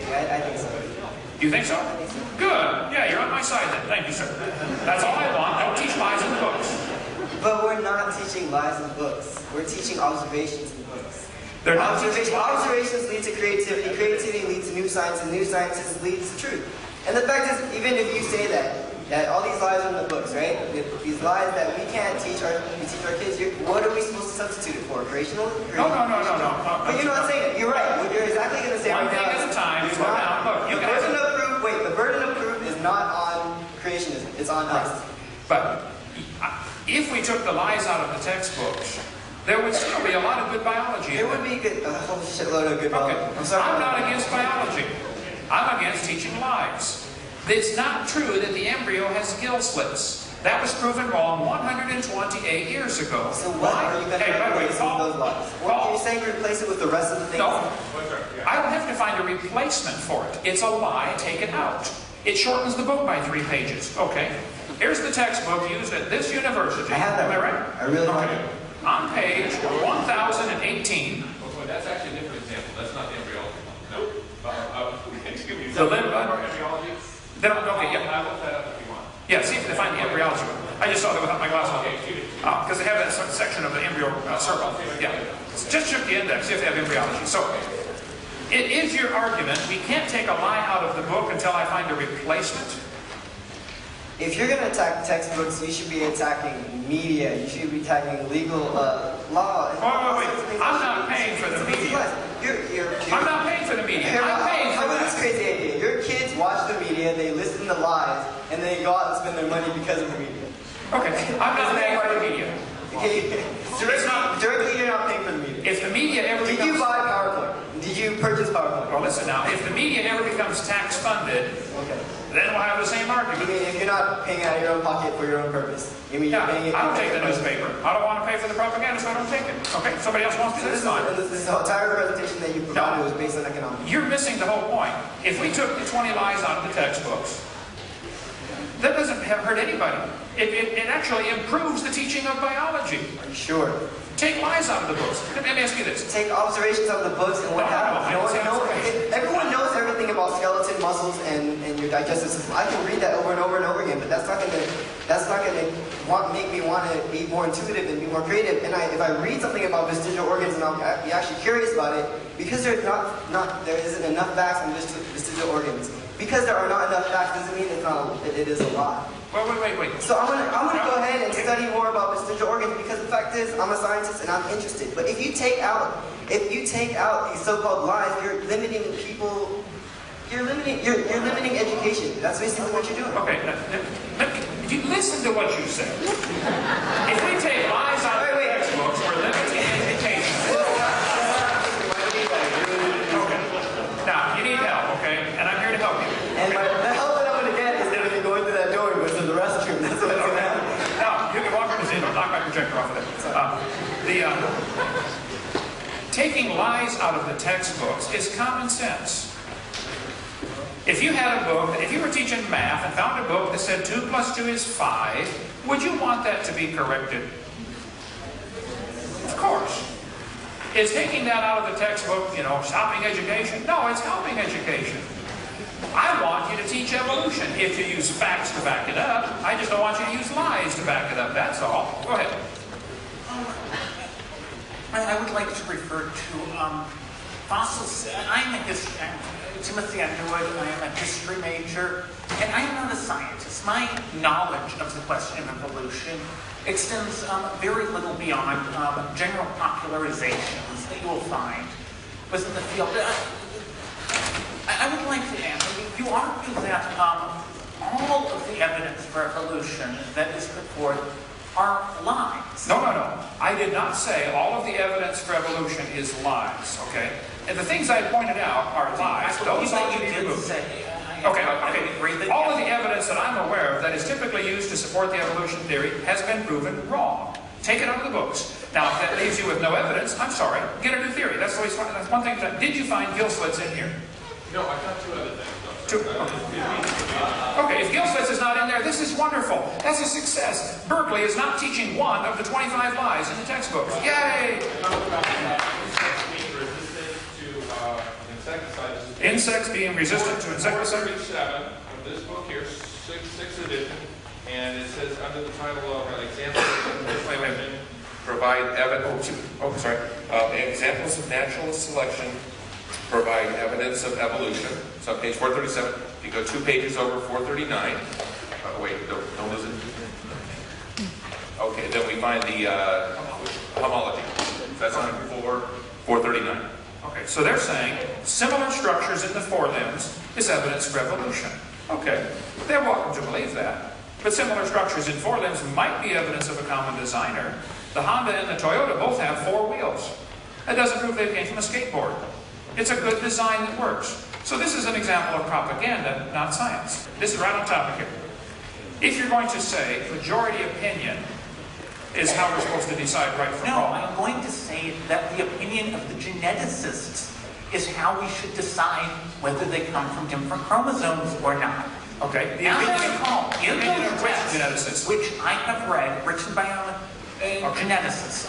Yeah, I think so. You think so? I think so. Good. Yeah, you're on my side then. Thank you, sir. That's all I want. Don't teach lies in the books. But we're not teaching lies in books. We're teaching observations in books. They're not teaching lies. Observations lead to creativity. Creativity leads to new science, and new sciences leads to truth. And the fact is, even if you say that, that all these lies are in the books, right? These lies that we can't teach our kids. What are we supposed to substitute it for? Creationalism? No. But you're not saying it. You're right. What you're exactly going to say One right thing now at a time. is Slow down. Look, you guys. the burden of proof is not on creationism. It's on us. But if we took the lies out of the textbooks, there would still be a lot of good biology. There would be a whole shitload of good biology. Okay. I'm sorry. I'm not against biology. I'm against teaching lies. It's not true that the embryo has gill slits. That was proven wrong 128 years ago. So what are you going to replace with those lies? What are you saying replace it with the rest of the things? No. I don't have to find a replacement for it. It's a lie, take it out. It shortens the book by 3 pages. Okay. Here's the textbook used at this university. I have that. Am I right? I really like it. On page 1018. Well, that's actually a different example. That's not the embryology. No. Excuse me. The embryology? Okay, yeah. I looked that up if you want. Yeah, see if they find the embryology one. I just saw that without my glasses on. Because they have that section of the embryo circle. Yeah. Just check the index, see if they have embryology. So, it is your argument, we can't take a lie out of the book until I find a replacement? If you're going to attack textbooks, you should be attacking media. You should be attacking legal law. Wait. I'm not paying for the media. I'm not paying for the media. I'm paying for this crazy idea. Your kids watch the media, they listen to lies, and they go out and spend their money because of the media. Okay, I'm not paying for the media. Okay. Directly, you're not paying for the media. If the media ever Did becomes... you buy PowerPoint? Did you purchase PowerPoint? Well, listen now. If the media ever becomes tax-funded, then we'll have the same argument. You mean if you're not paying out of your own pocket for your own purpose? You mean you're paying it? I don't take the newspaper. I don't want to pay for the propaganda, so I don't take it. Okay, somebody else wants to do this. This entire presentation that you provided was based on economics. You're missing the whole point. If we took the 20 lies out of the textbooks, that doesn't hurt anybody. It actually improves the teaching of biology. Are you sure? Take lies out of the books. Let me ask you this. Take observations out of the books and what happens. Everyone knows everything about skeleton muscles and your digestive system. I can read that over and over and over again, but that's not gonna make me want to be more intuitive and be more creative. And if I read something about vestigial organs and I'll be actually curious about it, because there isn't enough facts on vestigial organs. Because there are not enough facts doesn't mean it is a lie. Wait. So I'm gonna go ahead and study more about vestigial organs because the fact is I'm a scientist and I'm interested. But if you take out these so-called lies, you're limiting people. You're limiting education. That's basically what you're doing. Okay. Listen to what you said. If we take lies out of the textbooks, we're limiting education. Okay. Now you need help, okay? And I'm here to help you. And the help that I'm going to get is that if you go into that door and go to the restroom, that's what's going to happen. Now, you can walk from the scene. I'll knock my projector off of it. Taking lies out of the textbooks is common sense. If you had a book, if you were teaching math and found a book that said 2 + 2 is 5, would you want that to be corrected? Of course. Is taking that out of the textbook, stopping education? No, it's helping education. I want you to teach evolution if you use facts to back it up. I just don't want you to use lies to back it up, that's all. Go ahead. I would like to refer to fossils. I'm Timothy Underwood. I am a history major, and I am not a scientist. My knowledge of the question of evolution extends very little beyond general popularizations that you will find within the field. I would like to ask, you argue that all of the evidence for evolution that is put forth are lies. No. I did not say all of the evidence for evolution is lies, okay? And the things I pointed out are lies. Those are you did say. Okay. All of the evidence that I'm aware of that is typically used to support the evolution theory has been proven wrong. Take it out of the books. Now, if that leaves you with no evidence, I'm sorry. Get a new theory. That's one thing. Did you find gill slits in here? No, I found 2 other things. Okay, if gill slits is not in there, this is wonderful. That's a success. Berkeley is not teaching one of the 25 lies in the textbooks. Yay! Insects being resistant to insecticide. 37 of this book here, 6th edition, and it says under the title of examples of provide evidence. Examples of natural selection provide evidence of evolution. So on page 437, if you go 2 pages over 439, Wait, don't lose it. Okay, then we find the homology. That's on 439. Okay, so they're saying similar structures in the forelimbs is evidence of evolution. Okay, they're welcome to believe that. But similar structures in forelimbs might be evidence of a common designer. The Honda and the Toyota both have 4 wheels. That doesn't prove they came from a skateboard. It's a good design that works. So this is an example of propaganda, not science. This is right on topic here. If you're going to say majority opinion is how we're supposed to decide right from wrong. No, I'm going to say that the opinion of the geneticists is how we should decide whether they come from different chromosomes or not. Okay, the Now opinion I recall, in of those which texts, geneticist? which I have read, written by geneticists,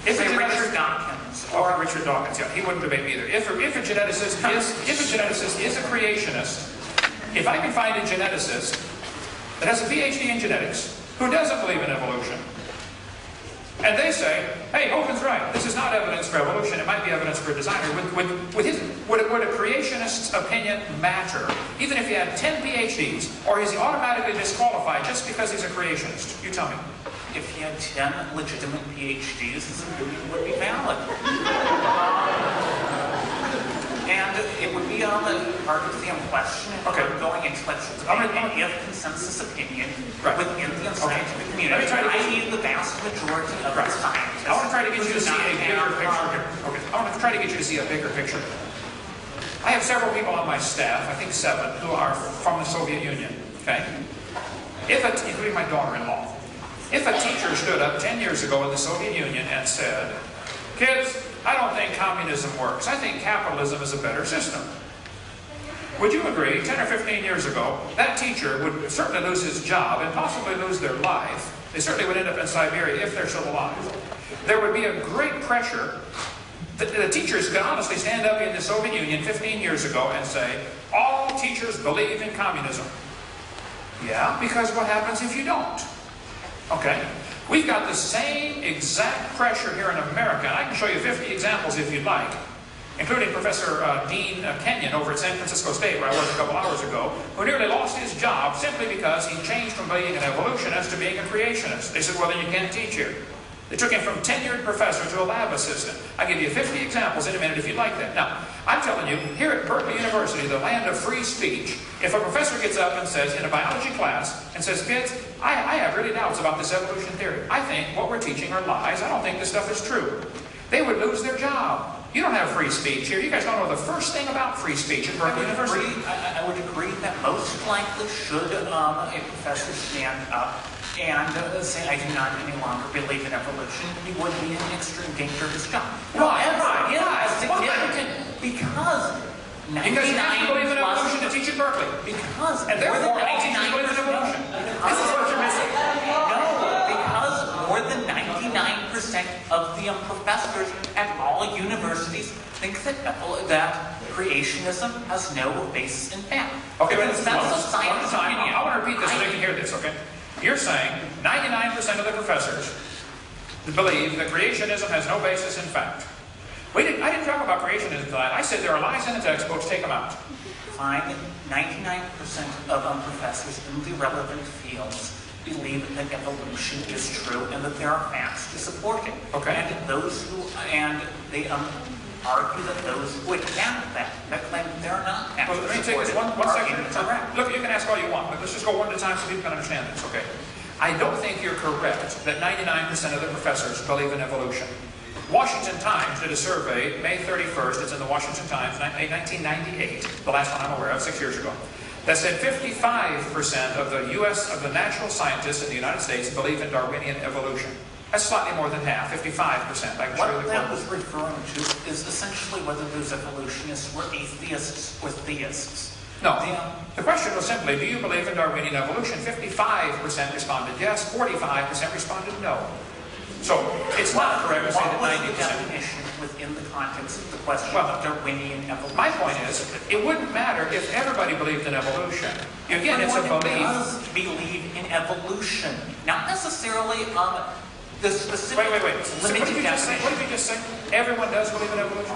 say Richard Dawkins, Or Richard Dawkins, yeah, he wouldn't debate me either. If a geneticist is a creationist, if I can find a geneticist that has a PhD in genetics who doesn't believe in evolution, and they say, hey, Hovind's right, this is not evidence for evolution, it might be evidence for a designer, would a creationist's opinion matter? Even if he had 10 PhDs, or is he automatically disqualified just because he's a creationist? You tell me. if he had 10 legitimate PhDs, his opinion would be valid. And it would be on the part of the question and going into any of consensus opinion within the scientific community, i.e. the vast majority of the scientists. I want to try to get you to see a bigger picture here. Okay. I want to try to get you to see a bigger picture. I have several people on my staff, I think 7, who are from the Soviet Union. Okay? Including my daughter-in-law. If a teacher stood up 10 years ago in the Soviet Union and said, kids, I don't think communism works. I think capitalism is a better system. Would you agree, 10 or 15 years ago, that teacher would certainly lose his job and possibly lose their life. They certainly would end up in Siberia if they're still alive. There would be a great pressure. The teachers could honestly stand up in the Soviet Union 15 years ago and say, all teachers believe in communism. Yeah, because what happens if you don't? Okay? We've got the same exact pressure here in America, and I can show you 50 examples if you'd like, including Professor Dean Kenyon over at San Francisco State, where I was a couple hours ago, who nearly lost his job simply because he changed from being an evolutionist to being a creationist. They said, well, then you can't teach here. They took him from tenured professor to a lab assistant. I'll give you 50 examples in a minute if you'd like that. Now, I'm telling you, here at Berkeley University, the land of free speech, if a professor gets up and says, in a biology class, and says, kids, I have really doubts about this evolution theory. I think what we're teaching are lies. I don't think this stuff is true. They would lose their job. You don't have free speech here. You guys don't know the first thing about free speech at Berkeley University. I would agree that most likely should a professor stand up and say, I do not any longer believe in evolution, he would be in extreme danger of his job. However, significant because 99% you have to believe in evolution to teach at Berkeley. Because and therefore all teachers believe in evolution. This is what you're missing. No, because more than 99% of the professors at all universities think that creationism has no basis in fact. Okay, but that's a science opinion. I want to repeat this so they can hear this, okay? You're saying 99% of the professors believe that creationism has no basis in fact. I didn't talk about creationism tonight. I said there are lies in the textbooks, take them out. Fine, 99% of professors in the relevant fields believe that evolution is true and that there are facts to support it. Okay. And they argue that those who have that claim that there are not facts Well, let me take this one second. Correct. Look, you can ask all you want, but let's just go one at a time so people can understand this, okay? I don't think you're correct that 99% of the professors believe in evolution. Washington Times did a survey, May 31st, it's in the Washington Times, 1998, the last one I'm aware of, 6 years ago, that said 55% of the natural scientists in the United States believe in Darwinian evolution. That's slightly more than half, 55%. I can show you What the that quote. was referring to is essentially whether those evolutionists were atheists or theists. No. The question was simply, do you believe in Darwinian evolution? 55% responded yes, 45% responded no. So, it's not correct to say that 90%. What was the definition within the context of the question of Darwinian evolution? My point is, it wouldn't matter if everybody believed in evolution. Again, it's a belief. Everyone does believe in evolution. Not necessarily on the specific Wait. So what did you just say? definition. What did you just say? Everyone does believe in evolution?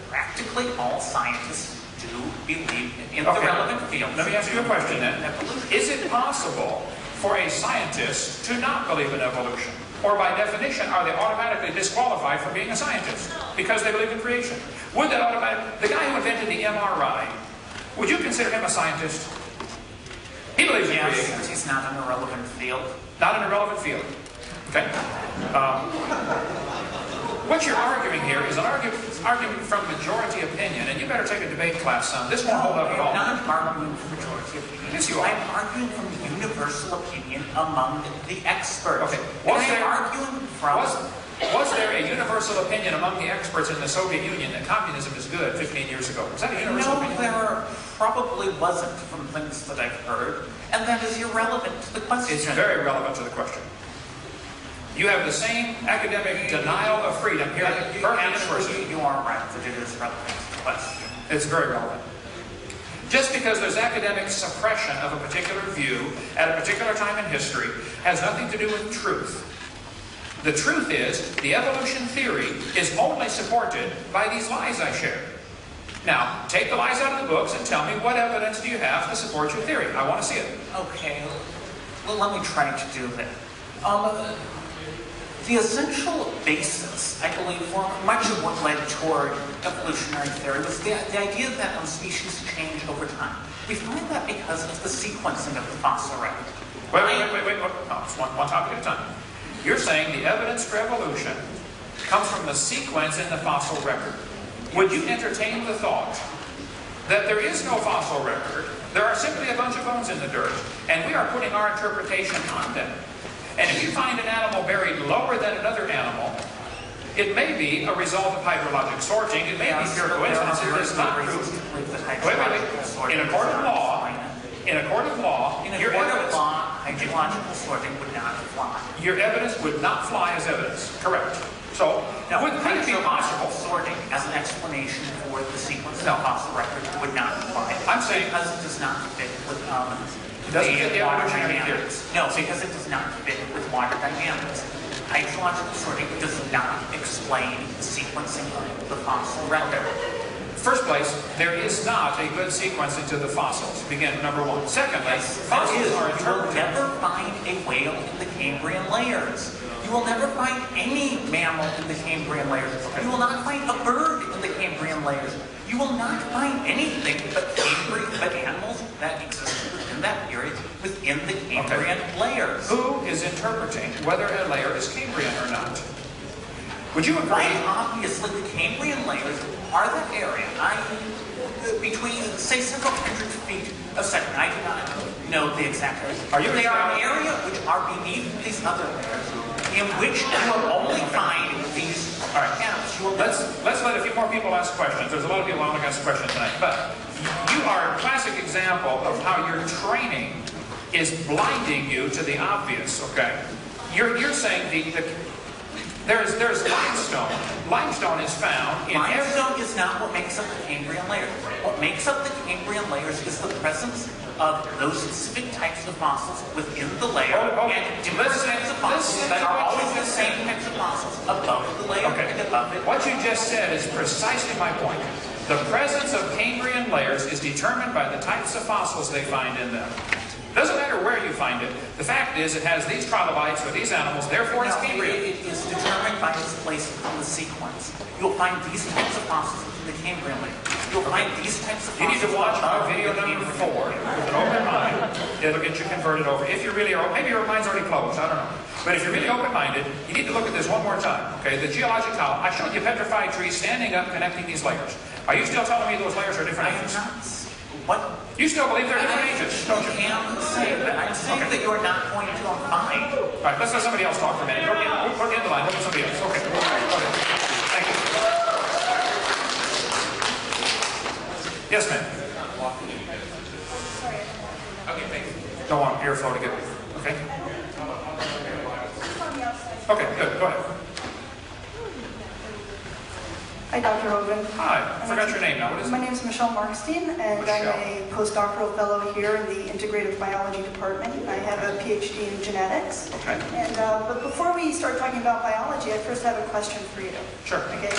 Practically all scientists do believe in the relevant field. Let me ask you a question then. Is it possible for a scientist to not believe in evolution? Or by definition, are they automatically disqualified from being a scientist because they believe in creation? Would that the guy who invented the MRI, would you consider him a scientist? He believes in creation. Yes, he's not in a relevant field. Not in a relevant field. Okay. What you're arguing here is an argument from majority opinion, and you better take a debate class, son. This won't hold up at all. I'm not arguing from majority opinion. Yes, you are. I'm arguing from the universal opinion among the experts. Okay. Was there a universal opinion among the experts in the Soviet Union that communism is good 15 years ago? Was that a universal opinion? There probably wasn't from things that I've heard, and that is irrelevant to the question. It's very relevant to the question. You have the same academic denial of freedom here at Berkeley University. You are right that it is relevant to the question. It's very relevant. Just because there's academic suppression of a particular view at a particular time in history has nothing to do with truth. The truth is, the evolution theory is only supported by these lies I shared. Now, take the lies out of the books and tell me what evidence do you have to support your theory. I want to see it. Okay, well, let me try to do that. The essential basis, I believe, for much of what led toward evolutionary theory was the idea that species change over time. We find that because of the sequencing of the fossil record. Wait. No, it's one topic at a time. You're saying the evidence for evolution comes from the sequence in the fossil record. Would you entertain the thought that there is no fossil record, there are simply a bunch of bones in the dirt, and we are putting our interpretation on them? And if you find an animal buried lower than another animal, it may be a result of hydrologic sorting, it may be pure coincidence, it is not true. Wait. In a court of law, hydrological sorting would not apply. Your evidence would not fly as evidence. Correct. So, would it be possible? Sorting as an explanation for the sequence of the fossil record would not apply. I'm saying because it does not fit with it doesn't fit the evolutionary theory. No, because it does not fit with water dynamics. Hydrological sorting does not explain the sequencing of the fossil record. First place, there is not a good sequencing to the fossils. Begin number one. Secondly, fossils are interpreted. You will never find a whale in the Cambrian layers. You will never find any mammal in the Cambrian layers. You will not find a bird in the Cambrian layers. You will not find anything but animals that existed within that period within the Cambrian layers. Who is interpreting whether a layer is Cambrian or not? Would you agree? Obviously, the Cambrian layers are that area. Between, say, several hundred feet a second. I do not know the exact area. They are an area which are beneath these other layers, in which you will only find these animals. Let's let a few more people ask questions. There's a lot of people who want to ask questions tonight. But you are a classic example of how your training is blinding you to the obvious, okay? You're saying there's limestone. Limestone is found in Limestone is not what makes up the Cambrian layers. What makes up the Cambrian layers is the presence of those specific types of fossils within the layer and different types of fossils that are always the same types of fossils above the layer and above it. What you just said is precisely my point. The presence of Cambrian layers is determined by the types of fossils they find in them. Doesn't matter where you find it. The fact is it has these trilobites for these animals, therefore it's Cambrian. It is determined by its placement in the sequence. You'll find these types of fossils in the Cambrian layer. You'll find these types of fossils. You need to watch our video number 4 with an open mind. It'll get you converted over. If you really are, maybe your mind's already closed, I don't know. But if you're really open-minded, you need to look at this one more time. Okay, the geologic column. I showed you petrified trees standing up connecting these layers. Are you still telling me those layers are different ages? What? You still believe they're different ages, don't you? I'm saying that you're not going to find. All right, let's let somebody else talk for a minute. We'll get the line. Look at somebody else. Okay. Okay. Thank you. Yes, ma'am. Okay, thanks. Don't want airflow to get. Okay. Okay, good. Go ahead. Hi, Dr. Hovind. Hi. I forgot your name now. What is it? My name is Michelle Markstein, and I'm a postdoctoral fellow here in the Integrative Biology Department. I have a PhD in genetics. Okay. And but before we start talking about biology, I first have a question for you. Sure. Okay.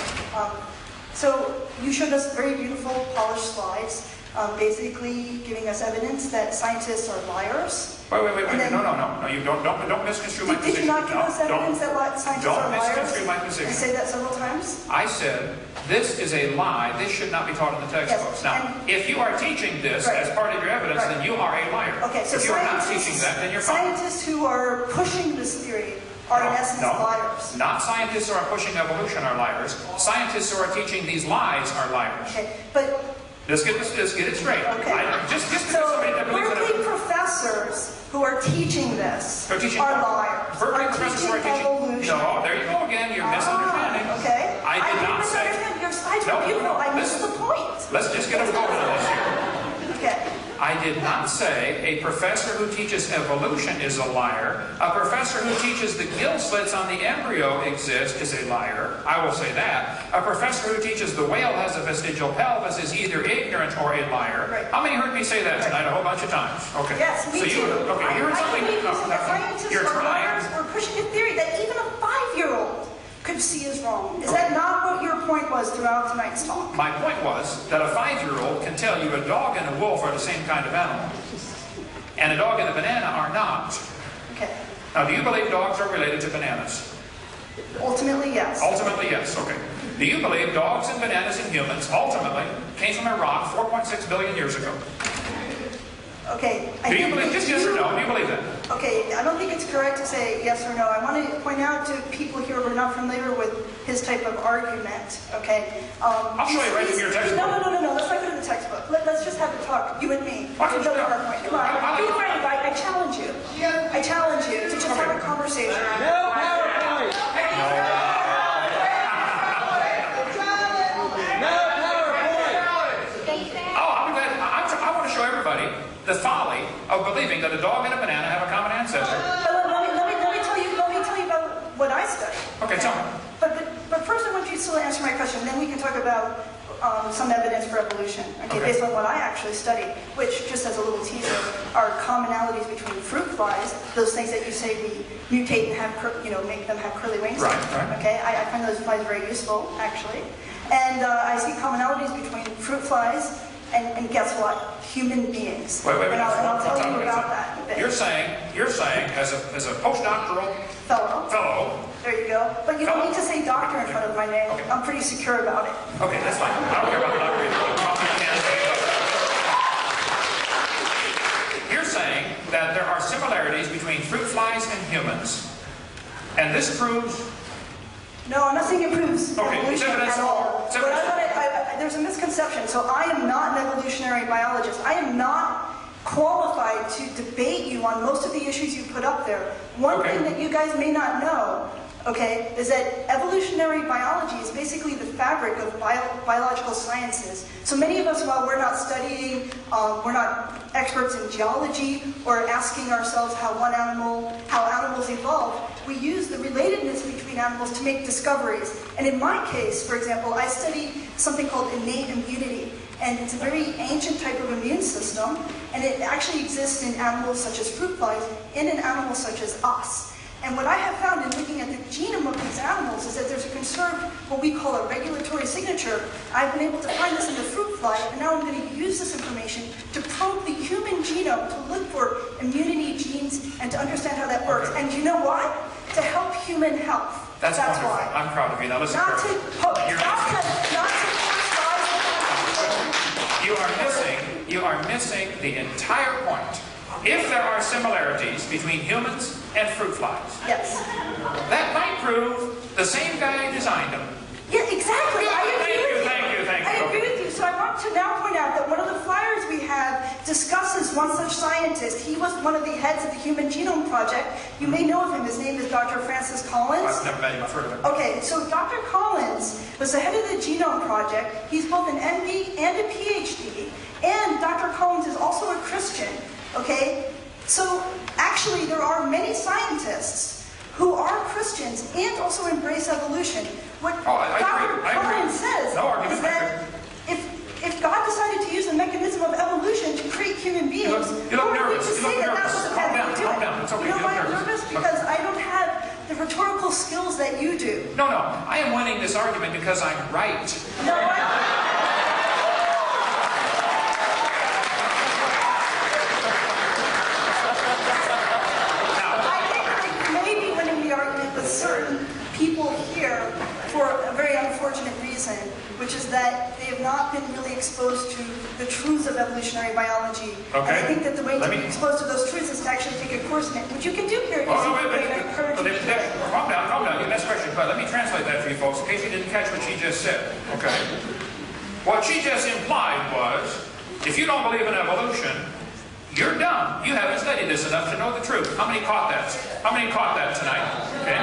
So you showed us very beautiful, polished slides, basically giving us evidence that scientists are liars. Wait. No, you don't misconstrue my position. Did you not give us evidence that scientists are liars? Don't misconstrue my position. And say that several times? I said, this is a lie. This should not be taught in the textbooks. Yes, Now, if you are teaching this right, as part of your evidence, right, then you are a liar. Okay, so if you are not teaching that, then you're fine. scientists who are pushing this theory are in essence liars. Not scientists who are pushing evolution are liars. Scientists who are teaching these lies are liars. Okay, but Let's get it straight. okay. Just because So somebody that believes in Berkeley it. professors who are teaching this They're teaching are liars. Berkeley Are professors who are teaching teaching. evolution. No, there you go again. You're misunderstanding. Okay. I did not say. Misunderstand. Your slides No, were beautiful. I listen. missed the point. Let's just get them going on this here. Okay. I did not say a professor who teaches evolution is a liar. A professor who teaches the gill slits on the embryo exist is a liar. I will say that. A professor who teaches the whale has a vestigial pelvis is either ignorant or a liar. Right. How many heard me say that tonight? A whole bunch of times. Okay. Yes, me so too. You heard something? I believe that scientists You're are trying. liars. We're pushing a theory that even a 5-year-old could see is wrong. Is that not what your point was throughout tonight's talk? My point was that a 5-year-old can tell you a dog and a wolf are the same kind of animal. And a dog and a banana are not. Okay. Now, do you believe dogs are related to bananas? Ultimately, yes. Ultimately, yes. Okay. Do you believe dogs and bananas and humans ultimately came from a rock 4.6 billion years ago? Okay. Do you believe, just yes or no, do you believe that? Okay, I don't think it's correct to say yes or no. I want to point out to people here who are not familiar with his type of argument, okay? I'll show you right from your textbook. No. Let's not go to the textbook. Let's just have a talk, you and me. Why don't you Build do our point. Come on. Be brave. I challenge you. I challenge you to just have a conversation. No PowerPoint! No PowerPoint! Oh, I'm glad. I want to show everybody the folly of believing that a dog and a banana have a common ancestor. Let me tell you about what I study. Okay, tell me. But first I want you to still answer my question, then we can talk about some evidence for evolution, okay, based on what I actually study, which, just as a little teaser, are commonalities between fruit flies, those things that you say we mutate and have, make them have curly wings. Right. Okay, I find those flies very useful, actually. And I see commonalities between fruit flies and guess what? Human beings. Wait. And I'll tell you about that in a bit. You're saying, as a postdoctoral fellow. There you go. But you don't need to say doctor in front of my name. Okay. I'm pretty secure about it. Okay, that's fine. I don't care about the doctor either. You're saying that there are similarities between fruit flies and humans, and this proves. No, I'm not saying it proves evolution at all. There's a misconception. So I am not an evolutionary biologist. I am not qualified to debate you on most of the issues you put up there. One thing that you guys may not know, okay, is that evolutionary biology is basically the fabric of biological sciences. So many of us, while we're not studying, we're not experts in geology or asking ourselves how animals evolved, we use the relatedness between animals to make discoveries. And in my case, for example, I study something called innate immunity. And it's a very ancient type of immune system, and it actually exists in animals such as fruit flies and in animals such as us. And what I have found in looking at the genome of these animals is that there's a conserved, what we call a regulatory signature. I've been able to find this in the fruit fly, and now I'm going to use this information to probe the human genome to look for immunity genes and to understand how that works. And you know why? To help human health. That's wonderful. Why. I'm proud of you. Now listen carefully. You are missing the entire point. If there are similarities between humans and fruit flies, yes, that might prove the same guy designed them. Yeah, exactly. Thank you. I agree with you. So I want to now point out that one of the flyers we have discusses one such scientist. He was one of the heads of the Human Genome Project. You may know of him. His name is Dr. Francis Collins. I've never met him. I've heard of him. Okay, so Dr. Collins was the head of the Genome Project. He's both an MD and a PhD. And Dr. Collins is also a Christian. Okay? So actually there are many scientists who are Christians and also embrace evolution. What Dr. Collins says is that if God decided to use the mechanism of evolution to create human beings, you look nervous. Calm down. It's okay. You know why I'm nervous? Because I don't have the rhetorical skills that you do. No. I am winning this argument because I'm right. No, I the truths of evolutionary biology. Okay. And I think that the way to Let be me- exposed to those truths is to actually take a course in it, which you can do here at Oh, no, UCB, wait, and I encourage you to do it. calm down, calm down. Next question. But let me translate that for you folks in case you didn't catch what she just said. Okay. What she just implied was, if you don't believe in evolution, you're dumb. You haven't studied this enough to know the truth. How many caught that? How many caught that tonight? Okay.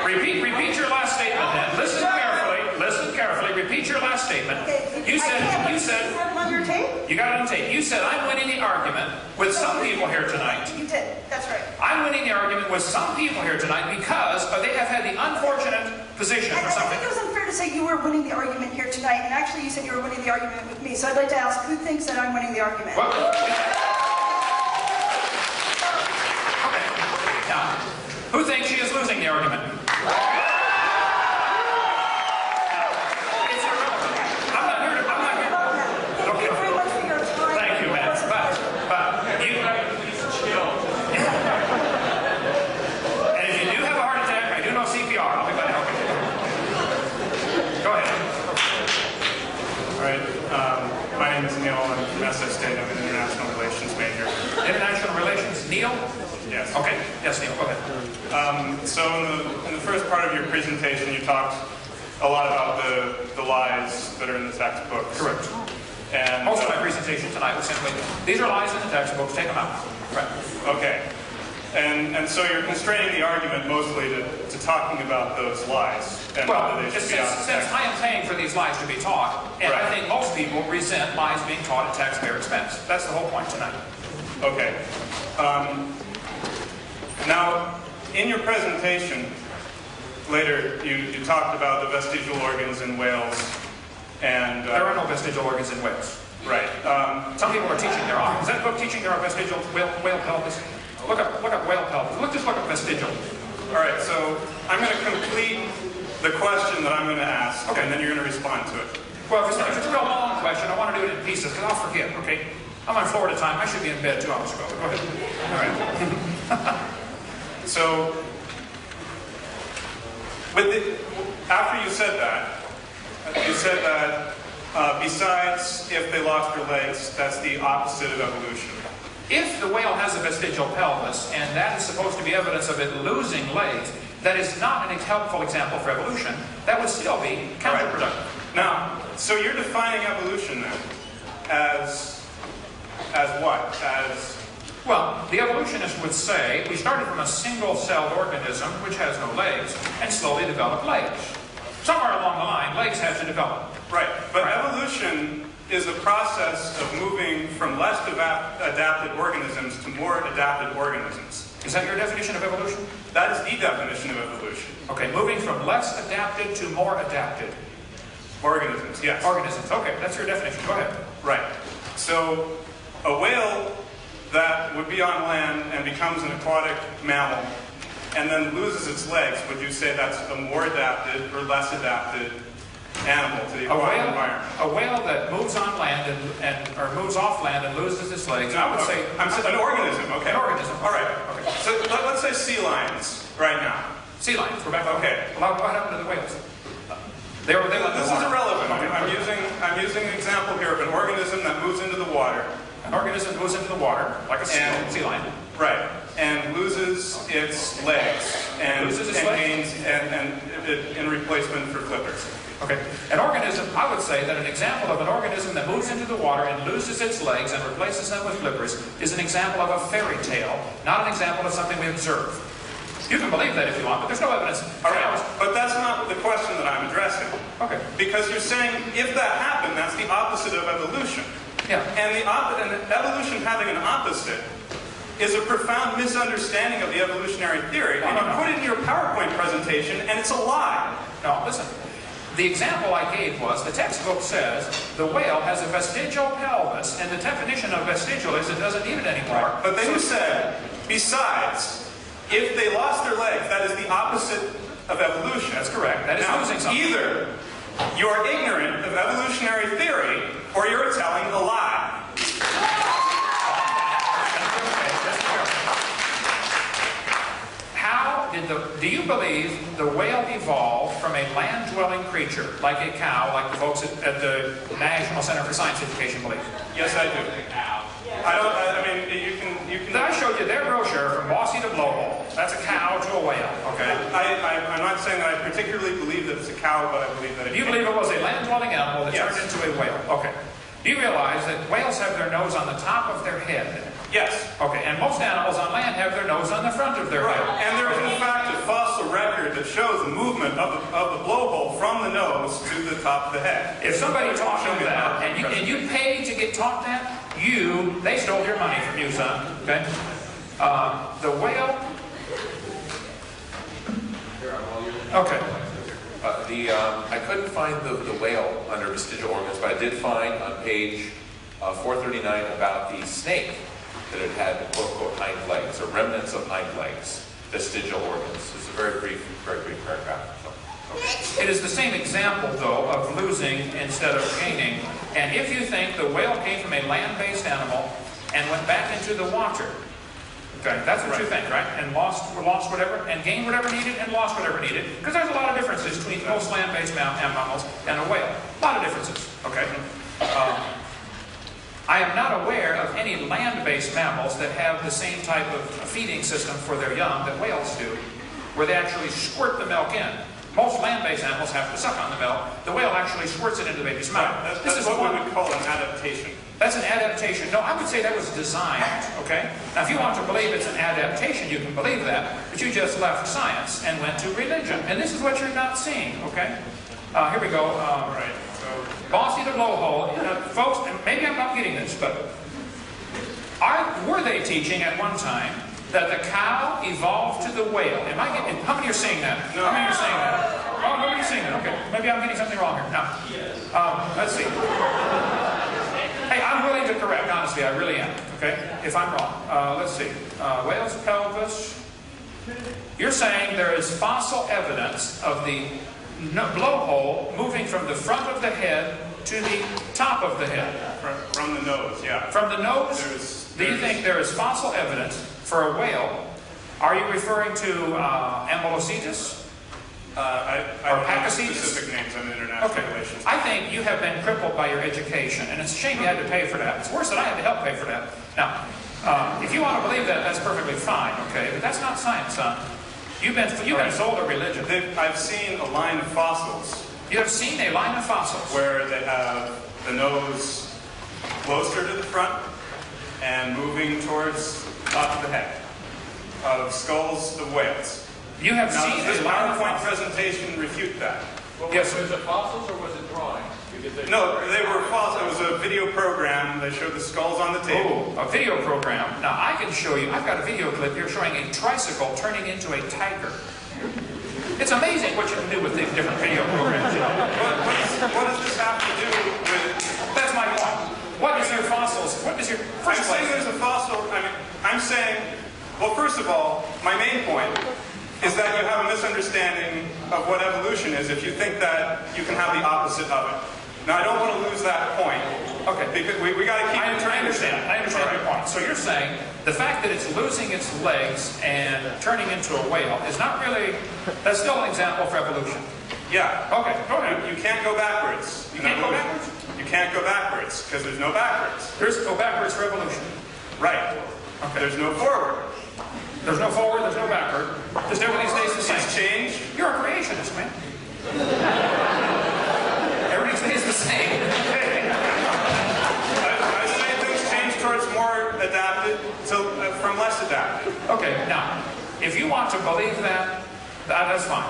Repeat your last statement then. Listen carefully. Listen carefully. Repeat your last statement. Okay, You said, I can't, you but said, you have it on your tape? you got it on tape. You said, I'm winning the argument with some people here tonight. You did, that's right. I'm winning the argument with some people here tonight because they have had the unfortunate position I or think something. it was unfair to say you were winning the argument here tonight, and actually you said you were winning the argument with me. So I'd like to ask, who thinks that I'm winning the argument? Well, okay. Now, who thinks she is losing the argument? It's irrelevant. I'm not here to. Thank you very much for your time. Thank you, man. But you. And if you do have a heart attack, I do know CPR. I'll be glad to help you. Go ahead. All right. My name is Neil. I'm from SS State. I'm an international relations major. International relations, Neil? Yes. Okay. Yes, Neil. Go ahead. So in the first part of your presentation, you talked a lot about the lies that are in the textbooks. Correct. And Also, my presentation tonight was simply, these are lies in the textbooks, take them out. Right. okay. And so you're constraining the argument mostly to talking about those lies and Well, whether they should be since out of the text. I am paying for these lies to be taught, and I Right. think most people resent lies being taught at taxpayer expense. That's the whole point tonight. Okay. Now, in your presentation, later, you talked about the vestigial organs in whales, and... There are no vestigial organs in whales. Right. Some people are teaching there are. Is that book teaching there are vestigial whale pelvis? Look up whale pelvis. Just look up vestigial. All right, so I'm going to complete the question that I'm going to ask, Okay. and then you're going to respond to it. Well, if it's a real long question, I want to do it in pieces, because I'll forget, okay? I'm on Florida time. I should be in bed 2 hours ago. Go ahead. All right. So, after you said that, besides if they lost their legs, that's the opposite of evolution. If the whale has a vestigial pelvis, and that is supposed to be evidence of it losing legs, that is not an helpful example for evolution. That would still be counterproductive. Now, so you're defining evolution then as what? As Well, the evolutionists would say we started from a single-celled organism which has no legs and slowly developed legs. Somewhere along the line, legs have to develop. right, but evolution is a process of moving from less adapted organisms to more adapted organisms. Is that your definition of evolution? That is the definition of evolution. Okay, moving from less adapted to more adapted. Organisms, yes. Organisms, okay, that's your definition. Go ahead. Right. So a whale that would be on land and becomes an aquatic mammal and then loses its legs, would you say that's a more adapted or less adapted animal to the aquatic environment? A whale that moves on land or moves off land and loses its legs, No, I would say... an organism, okay. An organism. All right. Okay. So let's say sea lions right now. Sea lions, we're back. Okay. Well, what happened to the whales? They went in the This is water. irrelevant. Okay. I'm using an example here of an organism that moves into the water. An organism moves into the water, like a sea lion. Right. And loses its legs and Loses its legs? gains in replacement for flippers. Okay. An organism, I would say that an example of an organism that moves into the water and loses its legs and replaces them with flippers is an example of a fairy tale, not an example of something we observe. You can believe that if you want, but there's no evidence. All right. But that's not the question that I'm addressing. Okay. Because you're saying if that happened, that's the opposite of evolution. Yeah. And evolution having an opposite is a profound misunderstanding of the evolutionary theory. And you put it in your PowerPoint presentation, and it's a lie. No, listen. The example I gave was, the textbook says the whale has a vestigial pelvis, and the definition of vestigial is it doesn't need it anymore. But then you said, besides, if they lost their legs, that is the opposite of evolution. That's correct. That is Now, losing something. either you're ignorant of evolutionary theory, or you're telling a lie. How did do you believe the whale evolved from a land-dwelling creature, like a cow, like the folks at the National Center for Science Education believe? Yes, I do. I mean, you can. I showed you their brochure from Bossy to Blowhole. That's a cow to a whale, okay? I'm not saying that I particularly believe that it's a cow, but I believe that it You believe it was a land-dwelling animal that turned into a whale. Okay. Do you realize that whales have their nose on the top of their head? Yes. Okay, and most animals on land have their nose on the front of their head. And there is in fact a fossil record that shows the movement of the blowhole from the nose to the top of the head. If somebody taught you that, and you paid to get taught that, they stole your money from you, son. Okay? The whale. Okay. I couldn't find the whale under vestigial organs, but I did find on page 439 about the snake that it had quote-unquote hind legs, or remnants of hind legs, vestigial organs. It's a very brief paragraph. So, It is the same example, though, of losing instead of gaining. And if you think the whale came from a land-based animal and went back into the water, okay, that's what you think, right? And lost whatever, and gained whatever needed, and lost whatever needed. Because there's a lot of differences between most land-based mammals and a whale. A lot of differences, okay? I am not aware of any land-based mammals that have the same type of feeding system for their young that whales do, where they actually squirt the milk in. Most land-based animals have to suck on the milk. The whale actually squirts it into the baby's mouth. That's what we would call an adaptation. That's an adaptation. No, I would say that was designed, okay? Now, if you want to believe it's an adaptation, you can believe that, but you just left science and went to religion. And this is what you're not seeing, okay? Here we go. Right. So, Bossy the Blowhole. Folks, and maybe I'm not getting this, but were they teaching at one time that the cow evolved to the whale? Am I getting? How many are saying that? No. How many are saying that? Oh, nobody's saying that. Okay, maybe I'm getting something wrong here. Now, let's see. Hey, I'm willing to correct. Honestly, I really am. Okay, if I'm wrong, let's see. Whale's pelvis. You're saying there is fossil evidence of the blowhole moving from the front of the head to the top of the head. From the nose, yeah. From the nose? Do you think there is fossil evidence for a whale? Are you referring to Ambulocetus? I don't have specific names on international relations. I think you have been crippled by your education, and it's a shame you had to pay for that. It's worse that I had to help pay for that. Now, if you want to believe that, that's perfectly fine, okay? But that's not science, son. You've been sold a religion. I've seen a line of fossils. You have seen a line of fossils? Where they have the nose closer to the front and moving towards the top of the head of skulls of whales. You have seen this a line of PowerPoint fossils? presentation refute that. well, yes. Was it fossils or was it drawings? No, they were fossils. It was a video program. They showed the skulls on the table. Oh, a video program. Now, I can show you, I've got a video clip here showing a tricycle turning into a tiger. It's amazing what you can do with these different video programs. You know? What does this have to do with... That's my point. What is your fossils? What is your... I'm saying there's a fossil... I'm saying... Well, first of all, my main point is that you have a misunderstanding of what evolution is if you think that you can have the opposite of it. Now, I don't want to lose that point. Okay. Because we got to keep... I understand. I understand your point. So you're saying the fact that it's losing its legs and turning into a whale is not really... That's still an example for evolution. Yeah. Okay, go ahead. You can't go backwards. You can't go backwards? You can't go backwards, because there's no backwards. There's no backwards for evolution. Right. Okay. There's no forward. There's no forward, there's no backward. Just everything stays the same. It's changed. You're a creationist, man. Everything stays the same. I say things change towards more adapted from less adapted. Okay, now, if you want to believe that, that's fine.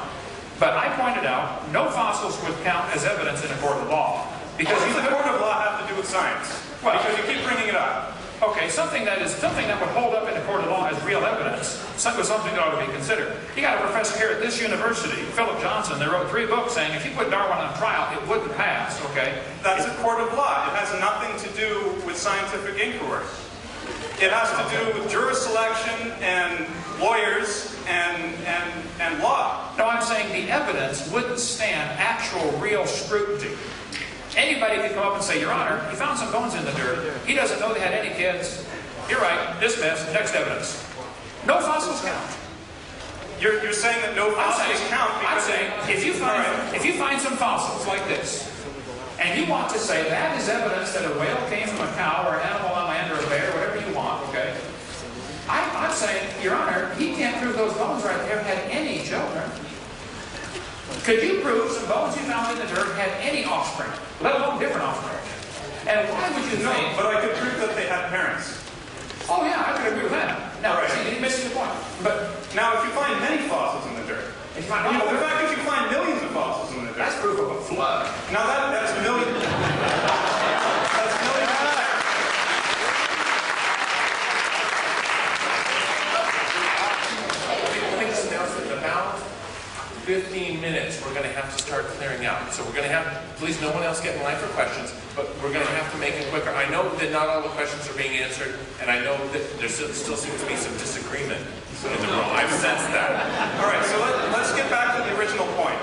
But I pointed out, no fossils would count as evidence in a court of law. Because what does the court of law have to do with science? Well, because you keep bringing it up. Okay, something that would hold up in a court of law as real evidence, something that ought to be considered. You got a professor here at this university, Philip Johnson, that wrote 3 books saying if you put Darwin on trial, it wouldn't pass, okay? That's a court of law. It has nothing to do with scientific inquiry. It has to do with juror selection and lawyers and law. No, I'm saying the evidence wouldn't stand actual real scrutiny. Anybody could come up and say, Your Honor, he found some bones in the dirt. He doesn't know they had any kids. You're right. Dismissed. Next evidence. No fossils count. You're saying that no fossils count I'm because... saying, if you find some fossils like this, and you want to say that is evidence that a whale came from a cow or an animal on land or a bear, whatever you want, okay? I'm saying, Your Honor, he can't prove those bones right there had any children. Could you prove some bones you found in the dirt had any offspring, let alone different offspring? And why would you think... No, but I could prove that they had parents. Oh yeah, I could agree with that. Now, Right. see, he's missing the point. But now, if you find many fossils in the dirt, If you find in fact, if you find millions of fossils in the dirt, that's proof of a flood. now that's millions. That's millions of Please announce that in about 15 minutes, we're going to have to start clearing out. So we're going to have, please no one else get in line for questions, but we're going to have to make it quicker. I know that not all the questions are being answered, and I know that there still seems to be some disagreement in the room. I've sensed that. All right, so let's get back to the original point.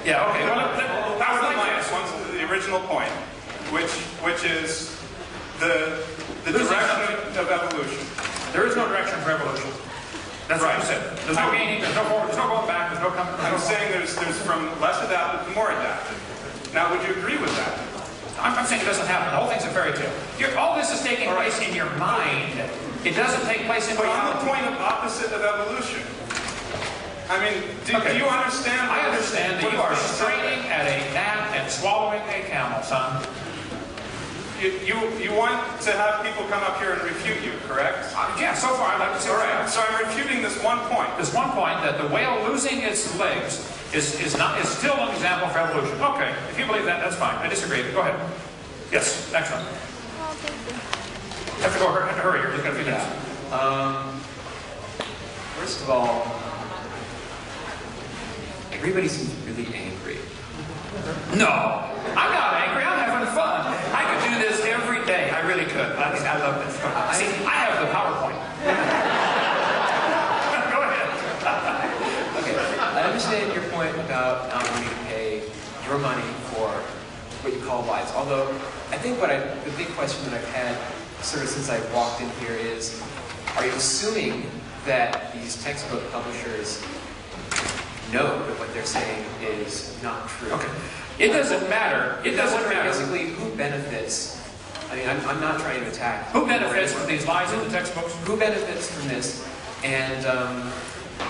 Yeah, okay. Well, I would like minus one's the original point, which is the direction of evolution. There is no direction for evolution. That's right. What you said. There's no gaining, there's no forward, there's no going back, there's no coming. I'm saying there's from less adaptive to more adaptive. Now, would you agree with that? I'm saying it doesn't happen. The whole thing's a fairy tale. All this is taking place in your mind. It doesn't take place in But on reality. the point of opposite of evolution, I mean, do you understand? I understand that you are straining at a gnat and swallowing a camel, son. You want to have people come up here and refute you, correct? Yeah, so far I'd like to say All right, so I'm refuting this one point. There's one point that the whale losing its legs is still an example for evolution. Okay, if you believe that, that's fine. I disagree. Go ahead. Yes, next one. Have to hurry here. We've got a few minutes. First of all, everybody seems really angry. No, I'm not angry. I'm having fun. I could do this every day. I really could. I love this. See, I have the PowerPoint. Go ahead. Okay, I understand your point about not wanting to pay your money for what you call lives. Although, I think the big question that I've had sort of since I walked in here is, are you assuming that these textbook publishers know that what they're saying is not true? Okay. It doesn't matter. It doesn't matter. Basically, who benefits? I mean, I'm not trying to attack. Who benefits from these lies in the textbooks? Who benefits from this? And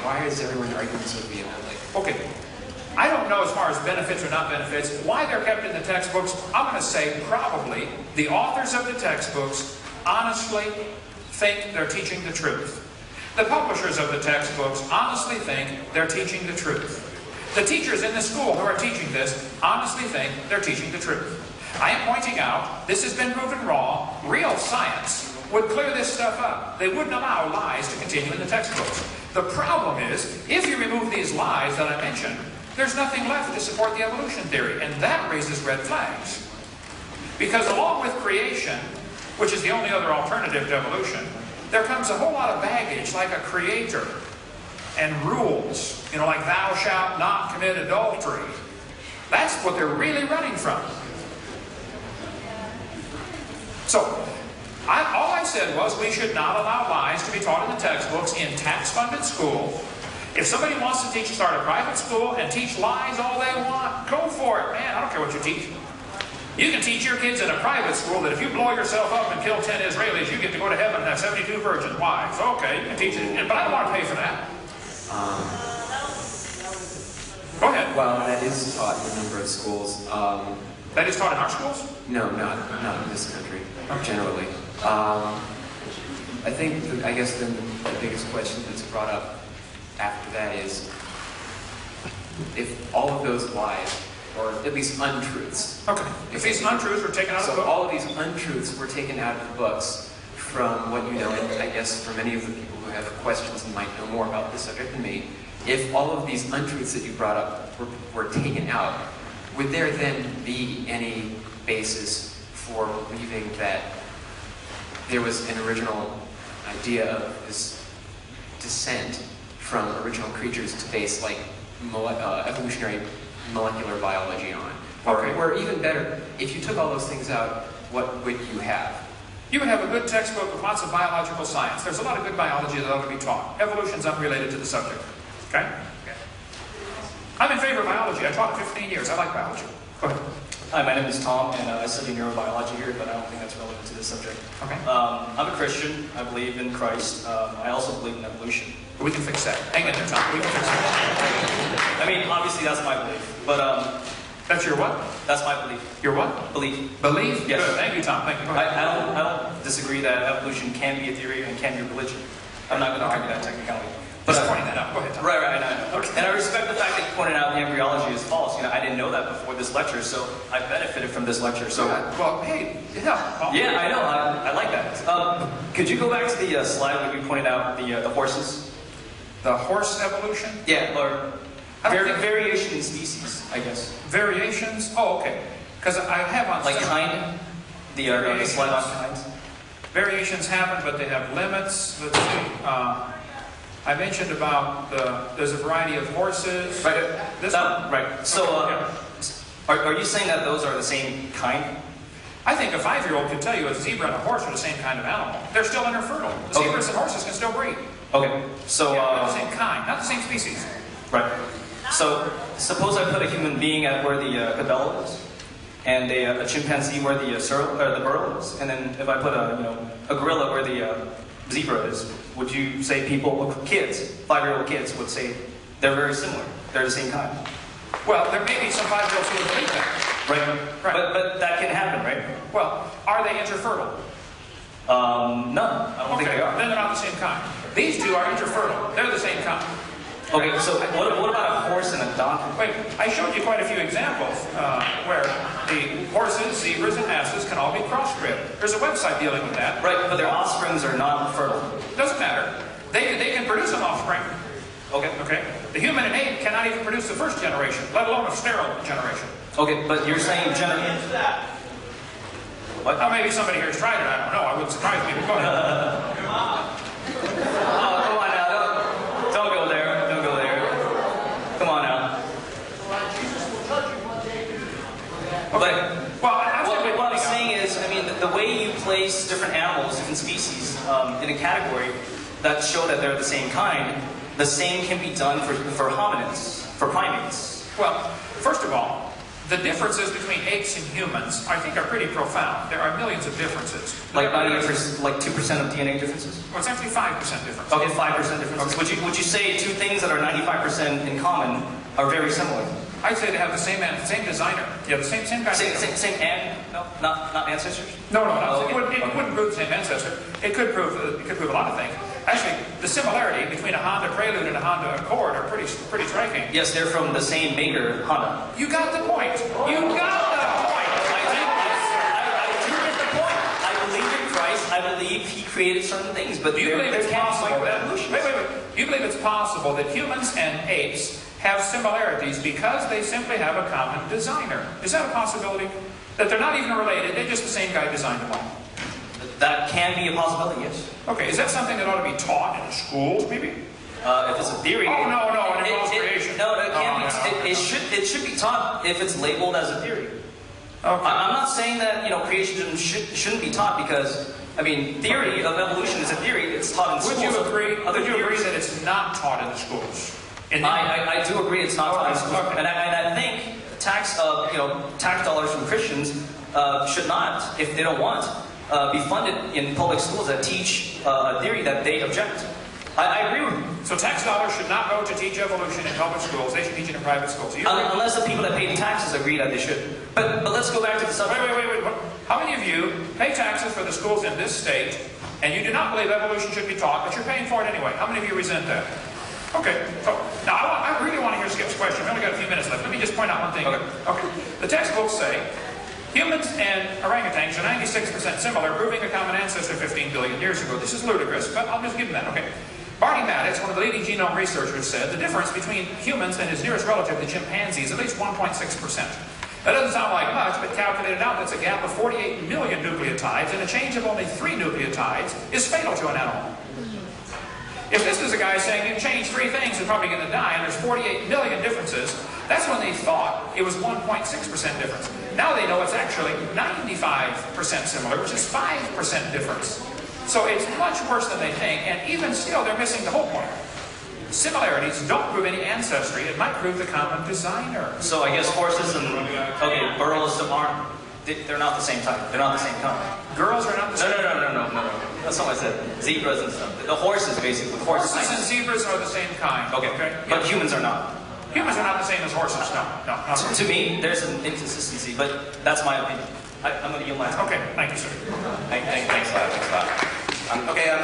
why is everyone arguing so vehemently? Okay. I don't know as far as benefits or not benefits, why they're kept in the textbooks. I'm going to say probably the authors of the textbooks honestly think they're teaching the truth. The publishers of the textbooks honestly think they're teaching the truth. The teachers in the school who are teaching this honestly think they're teaching the truth. I am pointing out, this has been proven wrong. Real science would clear this stuff up. They wouldn't allow lies to continue in the textbooks. The problem is, if you remove these lies that I mentioned, there's nothing left to support the evolution theory, and that raises red flags. Because along with creation, which is the only other alternative to evolution, there comes a whole lot of baggage, like a creator, and rules, like thou shalt not commit adultery. That's what they're really running from. So, all I said was we should not allow lies to be taught in the textbooks in tax-funded schools. If somebody wants to start a private school and teach lies all they want, go for it, man. I don't care what you teach. You can teach your kids in a private school that if you blow yourself up and kill 10 Israelis, you get to go to heaven and have 72 virgin wives. Okay, you can teach it, but I don't want to pay for that. Go ahead. Well, that is taught in a number of schools. That is taught in our schools? No, not in this country, generally. I guess then the biggest question that's brought up after that is, if all of those lies, or at least untruths. Okay. If these untruths were taken out of the book? So all of these untruths were taken out of the books from what you know, and I guess for many of the people who have questions and might know more about this subject than me, if all of these untruths that you brought up were taken out, would there then be any basis for believing that there was an original idea of this descent from original creatures to base like evolutionary molecular biology on? Or even better, if you took all those things out, what would you have? you would have a good textbook with lots of biological science. There's a lot of good biology that ought to be taught. Evolution's unrelated to the subject. Okay? I'm in favor of biology. I taught it 15 years. I like biology. Go ahead. Hi, my name is Tom, and I study neurobiology here, but I don't think that's relevant to this subject. Okay. I'm a Christian. I believe in Christ. I also believe in evolution. We can fix that. Hang in there, Tom. We can fix that. I mean, obviously that's my belief, but that's your what? That's my belief. Your what? Belief. Belief? Yes. Good. Thank you, Tom. Thank you. Go ahead. I don't disagree that evolution can be a theory and can be a religion. I'm not going to argue that technicality. But just pointing that out. Go ahead, Tom. Right, I know. Okay. And I respect the fact that you pointed out the embryology is false. You know, I didn't know that before this lecture, so I benefited from this lecture. So, well, hey, yeah. Yeah, I know. I like that. Could you go back to the slide where you pointed out the horses? The horse evolution? Yeah, or variation in species, I guess. Variations? Oh, okay. Because I have on like kind. The slide on kinds. Variations happen, but they have limits. Let's see. I mentioned about there's a variety of horses. Right. This one? Right. So, are you saying that those are the same kind? I think a 5-year-old could tell you a zebra and a horse are the same kind of animal. They're still interfertile. Zebras and horses can still breed. Okay. So, not the same kind, not the same species. Right. So, suppose I put a human being at where the camellia is, and a chimpanzee where the burro is, and then if I put a gorilla where the zebra is, would you say kids, 5-year-old kids would say they're very similar, they're the same kind? Well, there may be some 5-year-olds who would believe that. Right. But that can happen, right? Well, are they interfertile? No, I don't think they are. Then they're not the same kind. These two are interfertile. They're the same kind. Okay, so what about a horse and a donkey? Wait, I showed you quite a few examples where the horses, zebras, and asses can all be crossbred. There's a website dealing with that. Right, but their offsprings are not fertile. Doesn't matter. They can produce an offspring. Okay. The human and ape cannot even produce the first generation, let alone a sterile generation. Okay, but you're saying What? Now, maybe somebody here has tried it. I don't know. I wouldn't surprise me. But go ahead. Oh, come on now. Don't go there. Don't go there. Come on now. Okay. What I'm saying is, I mean, the way you place different animals, different species, in a category that show that they're the same kind, the same can be done for hominids, for primates. Well, first of all, the differences between apes and humans, I think, are pretty profound. There are millions of differences. Like 2% of DNA differences? Well, it's actually 5% difference. Okay, 5% differences. Okay. Would you say two things that are 95% in common are very similar? I'd say they have the same designer. Yeah, the same kind of... No, not ancestors? No. Okay. It wouldn't prove the same ancestor. It could prove a lot of things. Actually, the similarity between a Honda Prelude and a Honda Accord are pretty striking. Yes, they're from the same maker, Honda. You got the point. You got the point. I do get the point. I believe in Christ. I believe He created certain things, but do you believe it's possible that... evolution. Wait. You believe it's possible that humans and apes have similarities because they simply have a common designer? Is that a possibility? That they're not even related, they're just the same guy designed them all? That can be a possibility, yes. Okay, is that something that ought to be taught in schools, maybe? If it's a theory... Oh, no, it involves creation. No, it can't be. It should be taught if it's labeled as a theory. Okay. I'm not saying that creation shouldn't be taught because, I mean, theory of evolution is a theory. It's taught in schools. Would you agree that it's not taught in the schools? I do agree it's not taught in schools, and I think tax dollars from Christians should not, if they don't want, be funded in public schools that teach a theory that they object. I agree with you. So tax dollars should not go to teach evolution in public schools. They should teach it in private schools. Unless the people that pay the taxes agree that they should. But let's go back to the subject. Wait. How many of you pay taxes for the schools in this state, and you do not believe evolution should be taught, but you're paying for it anyway? How many of you resent that? Okay. So now I really want to hear Skip's question. We've only got a few minutes left. Let me just point out one thing. Okay. The textbooks say humans and orangutans are 96% similar, proving a common ancestor 15 billion years ago. This is ludicrous, but I'll just give them that. Okay. Barney Maddox, one of the leading genome researchers, said the difference between humans and his nearest relative, the chimpanzee, is at least 1.6%. That doesn't sound like much, but calculated out, that's a gap of 48 million nucleotides, and a change of only 3 nucleotides is fatal to an animal. If this is a guy saying you change 3 things, you're probably going to die, and there's 48 million differences, That's when they thought it was 1.6% difference. Now they know it's actually 95% similar, which is 5% difference. So it's much worse than they think, and even still, they're missing the whole point. Similarities don't prove any ancestry. It might prove the common designer. So I guess horses and, okay, burros aren't, they're not the same type. They're not the same kind. Girls are not the same. No. That's not what I said. Zebras and stuff. The horses, basically. Horses and zebras are the same kind. Okay. But humans are not. Humans are not the same as horses. No. To me, there's an inconsistency, but that's my opinion. I'm going to yield my time. Okay, thank you, sir. Thanks a lot.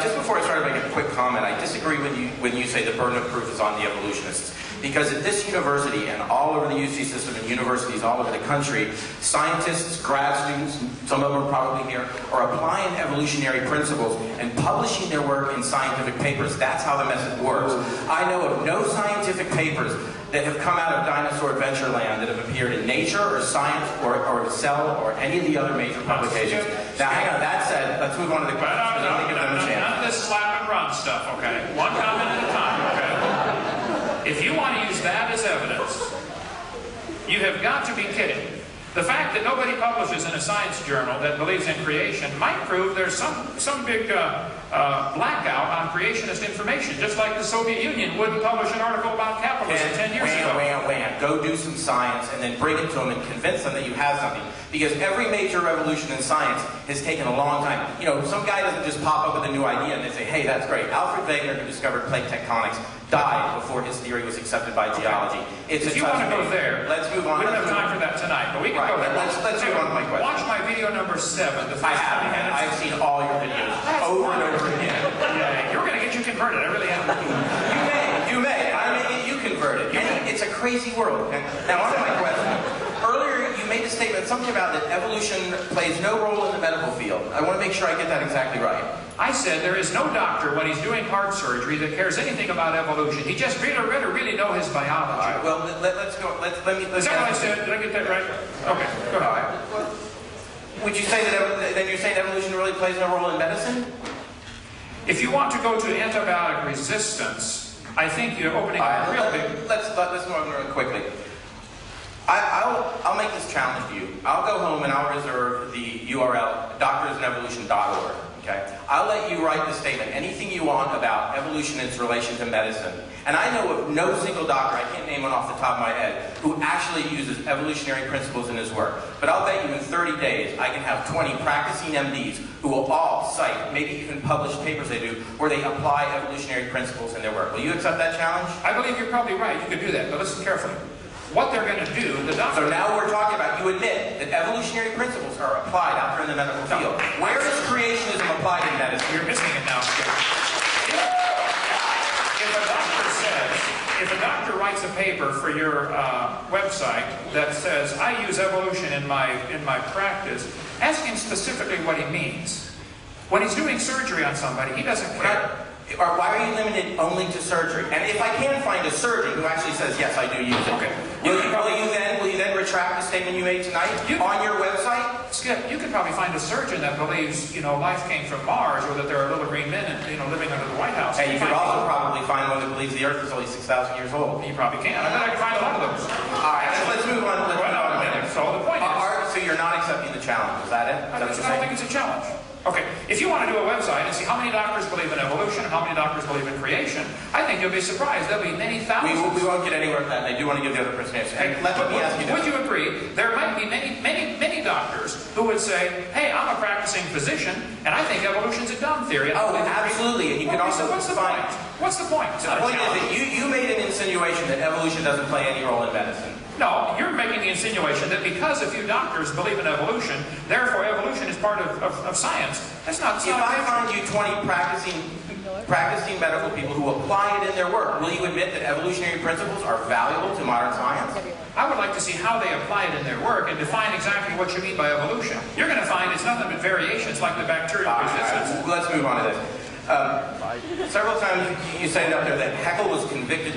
Just before I start, I make a quick comment. I disagree with you when you say the burden of proof is on the evolutionists. Because at this university and all over the UC system and universities all over the country, scientists, grad students, some of them are probably here, are applying evolutionary principles and publishing their work in scientific papers. That's how the method works. I know of no scientific papers that have come out of Dinosaur Adventureland that have appeared in Nature or Science or Cell or any of the other major publications. Now, hang on, that said, let's move on to the questions. None of this slap and run stuff, okay? One comment at a time, okay? If you want to use that as evidence, you have got to be kidding. The fact that nobody publishes in a science journal that believes in creation might prove there's some big blackout on creationist information, just like the Soviet Union wouldn't publish an article about capitalism 10 years ago. Go do some science and then bring it to them and convince them that you have something. Because every major revolution in science has taken a long time. You know, some guy doesn't just pop up with a new idea and they say, hey, that's great. Alfred Wegener, who discovered plate tectonics, died before his theory was accepted by geology. If you want to go there, let's move on. We don't have time for that tonight, but we can go there. Let's move on to my question. Watch my video number 7. I've seen all your videos over and over again. Yeah, you're going to get you converted. I really am. You may. I may get you converted. It's a crazy world. Now, on to my question. Earlier, you made a statement, something about that evolution plays no role in the medical field. I want to make sure I get that exactly right. I said there is no doctor when he's doing heart surgery that cares anything about evolution. He just really know his biology. All right, well, let's go. Let me. Is that what I said? Did I get that right? Okay, go ahead. All right. Would you say that then you're saying evolution really plays no role in medicine? If you want to go to antibiotic resistance, I think you're opening a real big... Let's move on really quickly. I'll make this challenge to you. I'll go home and I'll reserve the URL, doctorsenevolution.org. Okay? I'll let you write the statement, anything you want about evolution and its relation to medicine. And I know of no single doctor, I can't name one off the top of my head, who actually uses evolutionary principles in his work. But I'll bet you in 30 days I can have 20 practicing MDs who will all cite, maybe even publish papers they do, where they apply evolutionary principles in their work. Will you accept that challenge? I believe you're probably right. You could do that, but listen carefully. What they're going to do, the doctor... So now we're talking about, you admit that evolutionary principles are applied out there in the medical field. Where is creationism applied in medicine? You're missing it now. If a doctor writes a paper for your website that says, I use evolution in my practice, ask him specifically what he means. When he's doing surgery on somebody, he doesn't care. Or why are you limited only to surgery? And if I can find a surgeon who actually says, yes, I do use it, okay. Will you then retract the statement you made tonight on your website? Skip, you could probably find a surgeon that believes, life came from Mars, or that there are little green men, living under the White House. And you could also probably find one that believes the Earth is only 6,000 years old. You probably can. I bet I can find a lot of those. All right, let's move on. So the point is... So you're not accepting the challenge, is that it? I don't think it's a challenge. Okay, if you want to do a website and see how many doctors believe in evolution and how many doctors believe in creation, I think you'll be surprised. There'll be many thousands. We won't get anywhere with that. I do want to give the other person an answer. Hey, let me ask you this. Would you agree there might be many doctors who would say, hey, I'm a practicing physician and I think evolution's a dumb theory. Oh, absolutely. And you can also... What's the point? What's the point? The point is that you made an insinuation that evolution doesn't play any role in medicine. No, you're making the insinuation that because a few doctors believe in evolution, therefore evolution is part of science. That's not... If I find you 20 practicing medical people who apply it in their work, will you admit that evolutionary principles are valuable to modern science? I would like to see how they apply it in their work and define exactly what you mean by evolution. You're going to find it's nothing but variations like the bacterial resistance. Let's move on to this. Several times you say up there that Haeckel was convicted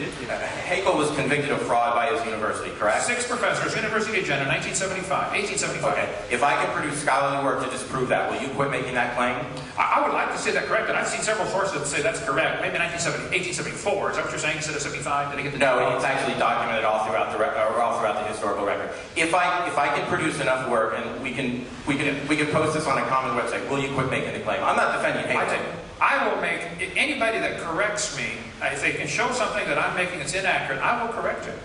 of fraud by his university, correct? 6 professors, University of Jena, 1875. Okay. If I can produce scholarly work to disprove that, will you quit making that claim? I would like to to say that correctly. I've seen several sources that say that's correct. Maybe 1874. Is that what you're saying instead of 75? Did I get the No, it's actually documented all throughout the historical record. If I can produce enough work and we can post this on a common website, will you quit making the claim? I'm not defending anything. I will make anybody that corrects me. If they can show something that I'm making that's inaccurate, I will correct it.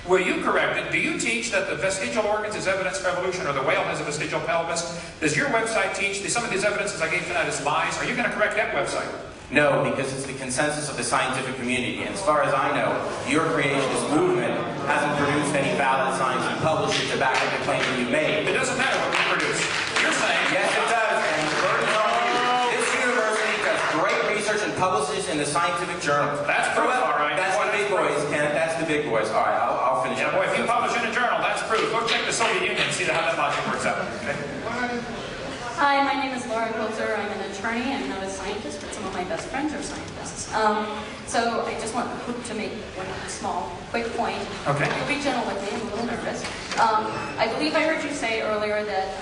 Will you correct it? Do you teach that the vestigial organs is evidence for evolution, or the whale has a vestigial pelvis? Does your website teach that some of these evidences I gave tonight is lies? Are you going to correct that website? No, because it's the consensus of the scientific community. And as far as I know, your creationist movement hasn't produced any valid science and published it to back up the claims that you made. It doesn't matter what we produce. You're saying... Yes, it does. And the burden is on you. This university does great research and publishes in the scientific journals. That's proof, all right. That's the big boys, Kenneth. That's the big boys. All right, I'll finish. Yeah, boy, if you publish in a journal, that's proof. Go check the Soviet Union and see how that logic works out. Okay? Hi, my name is Laura Golzer. I'm an attorney. I'm not a scientist, but some of my best friends are scientists. So I just want to make one small, quick point. Okay. Be gentle with me. I'm a little nervous. I believe I heard you say earlier that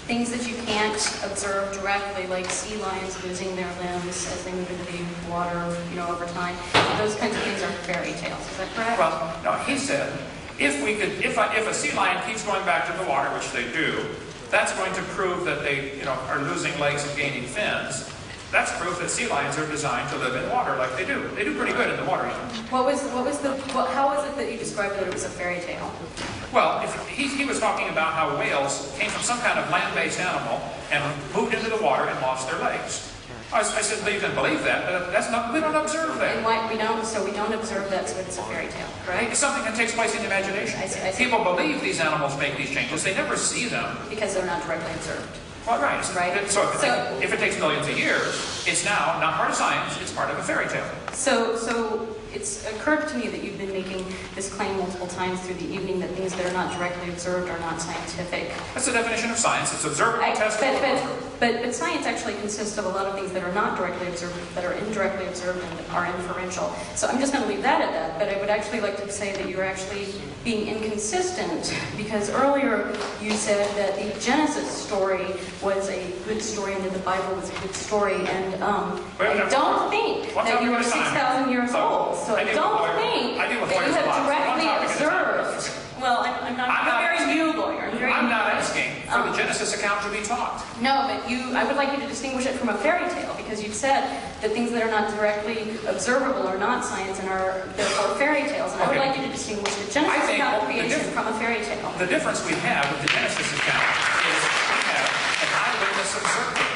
things that you can't observe directly, like sea lions losing their limbs as they move into the water, over time, those kinds of things are fairy tales. Is that correct? Well, no, he said, if a sea lion keeps going back to the water, which they do, that's going to prove that they, are losing legs and gaining fins. That's proof that sea lions are designed to live in water like they do. They do pretty good in the water. How was it that you described that it was a fairy tale? Well, he was talking about how whales came from some kind of land-based animal and moved into the water and lost their legs. I said, well, you can believe that, but we don't observe that. And why we don't observe that, so it's a fairy tale, right? It's something that takes place in the imagination. I see. People believe these animals make these changes. They never see them. Because they're not directly observed. Well, right. Right. So if it takes millions of years, it's now not part of science, it's part of a fairy tale. So it's occurred to me that you've been making this claim multiple times through the evening that things that are not directly observed are not scientific. That's the definition of science. It's observable, testable. But science actually consists of a lot of things that are not directly observed, that are indirectly observed and are inferential. So I'm just going to leave that at that, but I would actually like to say that you're actually being inconsistent, because earlier you said that the Genesis story was a good story and that the Bible was a good story, and I don't think that you are 6,000 years old. So I don't think that you have directly observed. Well, I'm a very new lawyer. I'm not asking for the Genesis account to be taught. No, but I would like you to distinguish it from a fairy tale, because you've said that things that are not directly observable are not science and are therefore fairy tales. And I would like you to distinguish the Genesis account of creation from a fairy tale. The difference we have with the Genesis account is we have an eyewitness observing.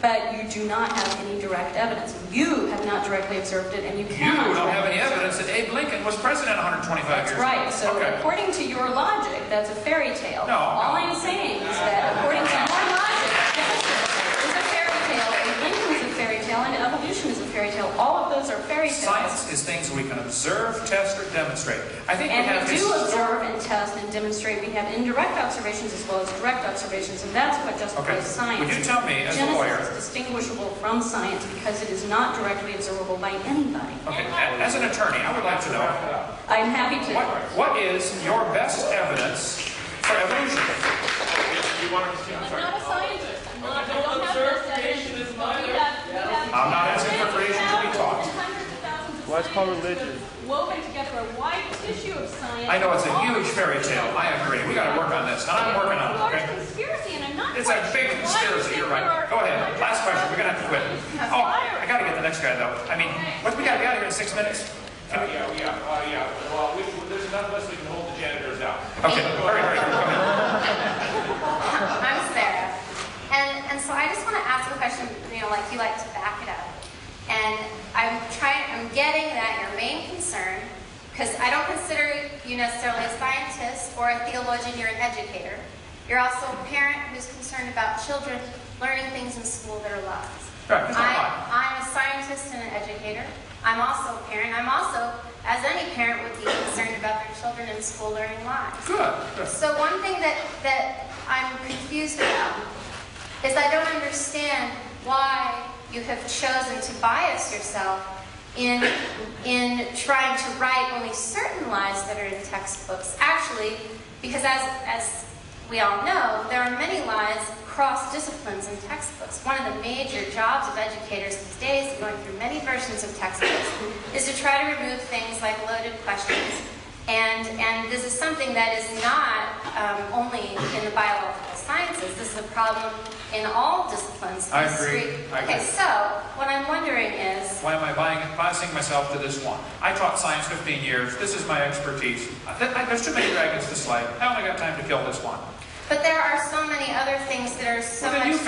But you do not have any direct evidence. You have not directly observed it, and you cannot. You don't have any evidence that Abe Lincoln was president 125 years ago. That's right. So according to your logic, that's a fairy tale. No. All I'm saying is that according to your logic, Genesis is a fairy tale, Abe Lincoln is a fairy tale, and evolution is a fairy tale. All of those are fairy tales. Science is things we can observe, test, or demonstrate. I think we have do observe and test and demonstrate. We have indirect observations as well as direct observations, and that's what justifies science. Would you tell me, as a lawyer, Genesis is distinguishable from science because it is not directly observable by anybody. Okay, as an attorney, I would like to know. I'm happy to. What is your best evidence for evolution? I'm not a scientist. I don't have this evidence. I'm not asking for creation to be taught. Why it's called religion? Woven together a wide tissue of science. I know it's a huge fairy tale. I agree. We got to work on this, and I'm working on it. Okay? Conspiracy, and I'm not. It's a big conspiracy. You're right. Go ahead. Last question. We're gonna have to quit. Oh, I got to get the next guy though. I mean, we got to be out of here in 6 minutes. Yeah. Well, there's enough of us we can hold the janitors out. Okay. Hurry. Go ahead. I'm Sarah, and so I just want to ask a question. Like you like to back it up. And I'm getting that your main concern, because I don't consider you necessarily a scientist or a theologian, you're an educator. You're also a parent who's concerned about children learning things in school that are lies. Right, I'm a scientist and an educator. I'm also a parent. I'm also, as any parent would be, concerned about their children in school learning lies. Good. So one thing that I'm confused about is I don't understand why you have chosen to bias yourself in trying to write only certain lies that are in textbooks. Actually, because as we all know, there are many lies cross disciplines in textbooks. One of the major jobs of educators these days, going through many versions of textbooks, is to try to remove things like loaded questions. And this is something that is not only in the biological sciences. This is a problem in all disciplines. I agree. Okay, so what I'm wondering is... Why am I biasing myself to this one? I taught science 15 years. This is my expertise. There's too many dragons to slay. I only got time to kill this one. But there are so many other things that are so much more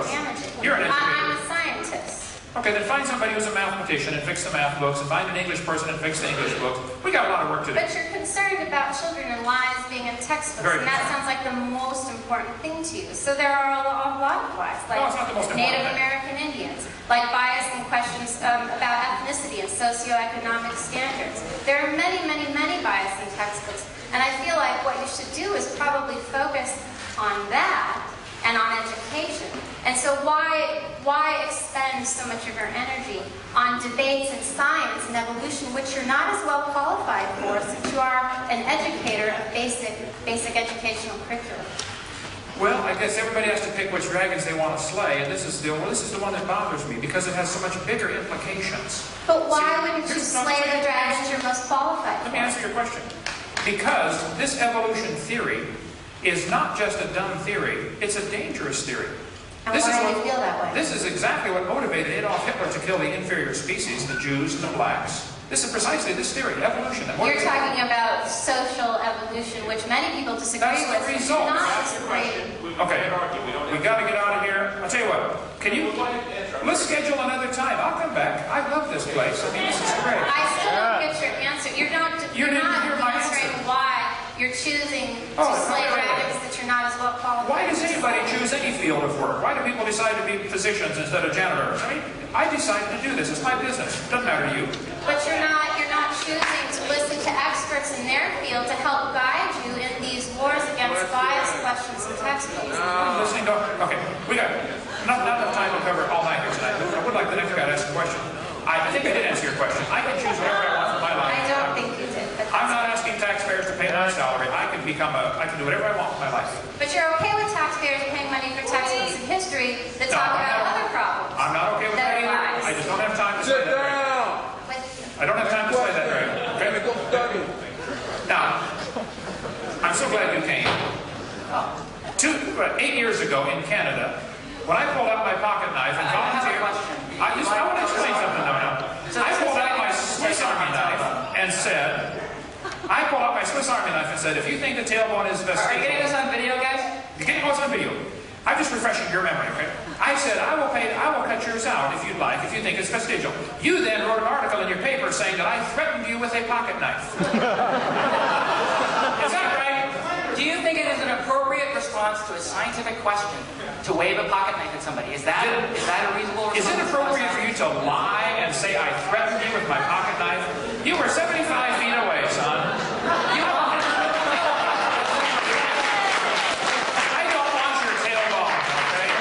damaging. You're an educator. I'm a scientist. Okay, then find somebody who's a mathematician and fix the math books, and find an English person and fix the English books. We got a lot of work to do. But you're concerned about children and lies being in textbooks, and that sounds like the most important thing to you. So there are a lot of lies, like Native American Indians, like bias in questions about ethnicity and socioeconomic standards. There are many, many, many bias in textbooks, and I feel like what you should do is probably focus on that and on education. And so why expend so much of your energy on debates in science and evolution, which you're not as well qualified for, since you are an educator of basic educational curriculum? Well, I guess everybody has to pick which dragons they want to slay, and this is the one that bothers me, because it has so much bigger implications. But why wouldn't you slay the dragons you're most qualified for? Let me answer your question. Because this evolution theory is not just a dumb theory, it's a dangerous theory. And why do you feel that way? This is exactly what motivated Adolf Hitler to kill the inferior species, the Jews and the blacks. This is precisely this theory, evolution. You're talking about social evolution, which many people disagree with. That's the result. Okay, we got to get out of here. I'll tell you what, let's schedule another time. I'll come back. I love this place. I mean, this is great. I still don't get your answer. You're not answering why you're choosing to slay dragons that you're not as well qualified. Why does anybody choose any field of work? Why do people decide to be physicians instead of janitors? I mean, I decided to do this. It's my business. It doesn't matter to you. But you're not choosing to listen to experts in their field to help guide you in these wars against biased questions and textbooks. Listening to, okay, we got not enough time to cover all night here tonight. I would like the next guy to ask a question. I think I did answer your question. I can choose whatever I want for my life. I don't think you did. I'm not asking taxpayers to pay my salary. I can do whatever I want with my life. But you're okay with taxpayers paying money for textbooks in history that talk about other problems. I'm not okay with that either. I just don't have time to say that right. I don't have time to say that right. Okay? Now, I'm so glad you came. 8 years ago in Canada, when I pulled out my pocket knife and volunteered, I want to explain something now. I pulled out my Swiss Army knife and said, if you think the tailbone is vestigial... Are you getting this on video, guys? You're getting what's on video. I'm just refreshing your memory, okay? I said, I will cut yours out if you'd like, if you think it's vestigial. You then wrote an article in your paper saying that I threatened you with a pocket knife. Is that right? Do you think it is an appropriate response to a scientific question to wave a pocket knife at somebody? Is that a reasonable response? Is it appropriate for you to lie and say I threatened you with my pocket knife? You were 75 feet away, son. I don't want your tailbone, okay?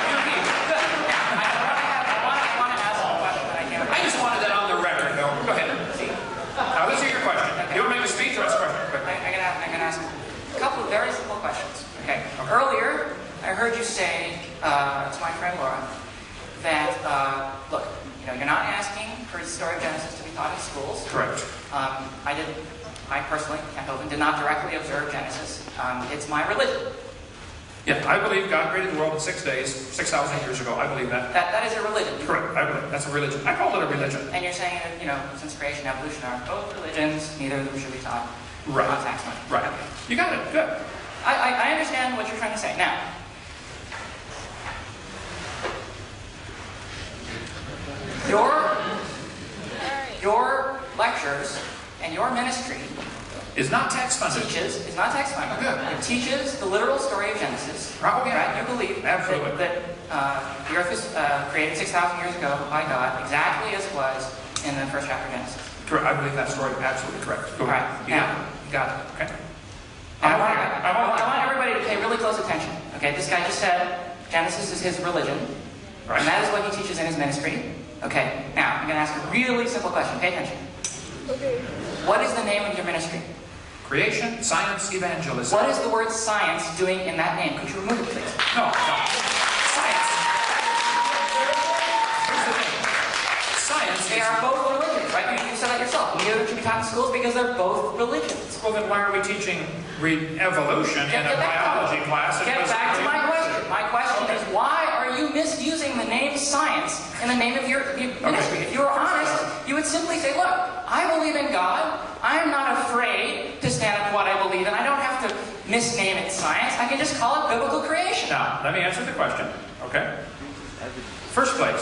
I want to ask a question that I can't. I just wanted that on the record. Go ahead. Now, let's hear your question. You want to make a speech or ask a question? I'm going to ask a couple of very simple questions. Okay. Earlier, I heard you say to my friend Laura that, look, you're not asking for the story of Genesis to be taught in schools. Correct. I personally, Kent Hovind, did not directly observe Genesis. It's my religion. Yeah, I believe God created the world in 6 days, 6,000 years ago. I believe that. That is a religion. Correct. I believe that's a religion. I call it a religion. And you're saying that, since creation and evolution are both religions, neither of them should be taught. Right. Not tax money. Right. You got it. Good. I understand what you're trying to say. Now, your lectures and your ministry is not tax funded. Is not tax funded. It teaches the literal story of Genesis. Probably. Right? You believe that the earth was created 6,000 years ago by God, exactly as it was in the first chapter of Genesis. Correct. I believe that story is absolutely correct. Go right. ahead. You got it. Okay. I want everybody to pay really close attention. Okay, this guy just said Genesis is his religion, right. And that is what he teaches in his ministry. Okay, now I'm going to ask a really simple question. Pay attention. Okay. What is the name of your ministry? Creation, science, evangelism. What is the word science doing in that name? Could you remove it, please? No. Science. Here's the thing. Science. They are both religions, right? You said that yourself. Neither should be taught in schools because they're both religions. Well, then why are we teaching evolution in a biology class? Get back to my question. My question is, why are you misusing the name science in the name of your ministry? If you were honest, you would simply say, look, I believe in God. I am not afraid to stand up for what I believe in. I don't have to misname it science. I can just call it biblical creation. Now, let me answer the question, okay? First place,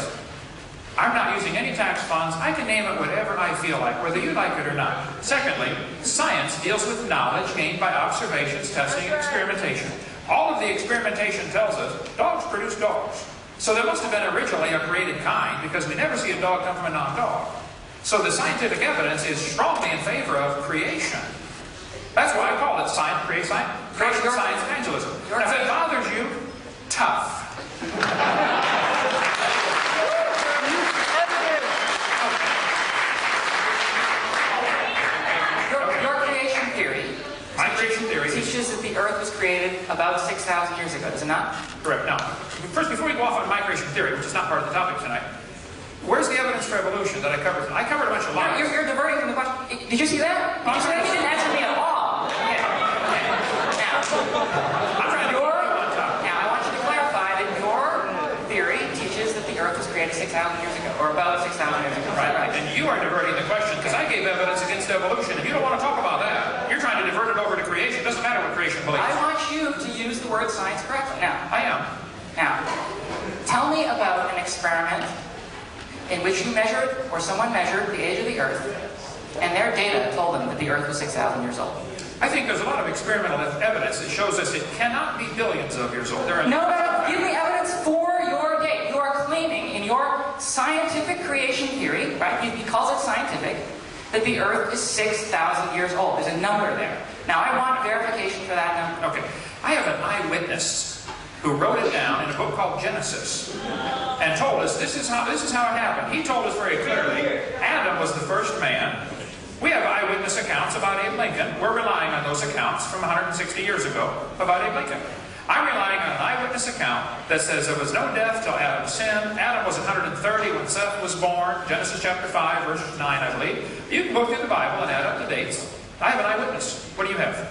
I'm not using any tax funds. I can name it whatever I feel like, whether you like it or not. Secondly, science deals with knowledge gained by observations, testing, and experimentation. All of the experimentation tells us dogs produce dogs. So there must have been originally a created kind, because we never see a dog come from a non-dog. So the scientific evidence is strongly in favor of creation. That's why I call it creation, science, evangelism. Now, if it bothers you, tough. Your creation theory. My creation theory teaches that the earth was created about 6,000 years ago, does it not? Correct. Now, first, before we go off on my creation theory, which is not part of the topic tonight, where's the evidence for evolution that I covered? I covered a bunch of lies. You're diverting from the question. Did you see that? Did you see that? You didn't answer me at all. Okay. Now, I want you to clarify that your theory teaches that the earth was created 6,000 years ago, or about 6,000 years ago. Right. And you are diverting the question, because I gave evidence against evolution. If you don't want to talk about that, you're trying to divert it over to creation. It doesn't matter what creation believes. I want you to use the word science correctly. Now, I am. Now, tell me about an experiment in which you measured, or someone measured, the age of the earth, and their data told them that the earth was 6,000 years old. I think there's a lot of experimental evidence that shows us it cannot be billions of years old. No, give me evidence for your date. You are claiming in your scientific creation theory, right, he calls it scientific, that the earth is 6,000 years old. There's a number there. Now, I want verification for that number. Okay. I have an eyewitness who wrote it down in a book called Genesis and told us this is how it happened. He told us very clearly Adam was the first man. We have eyewitness accounts about Abe Lincoln. We're relying on those accounts from 160 years ago about Abe Lincoln. I'm relying on an eyewitness account that says there was no death till Adam sinned. Adam was 130 when Seth was born. Genesis chapter 5, verse 9, I believe. You can go through the Bible and add up the dates. I have an eyewitness. What do you have?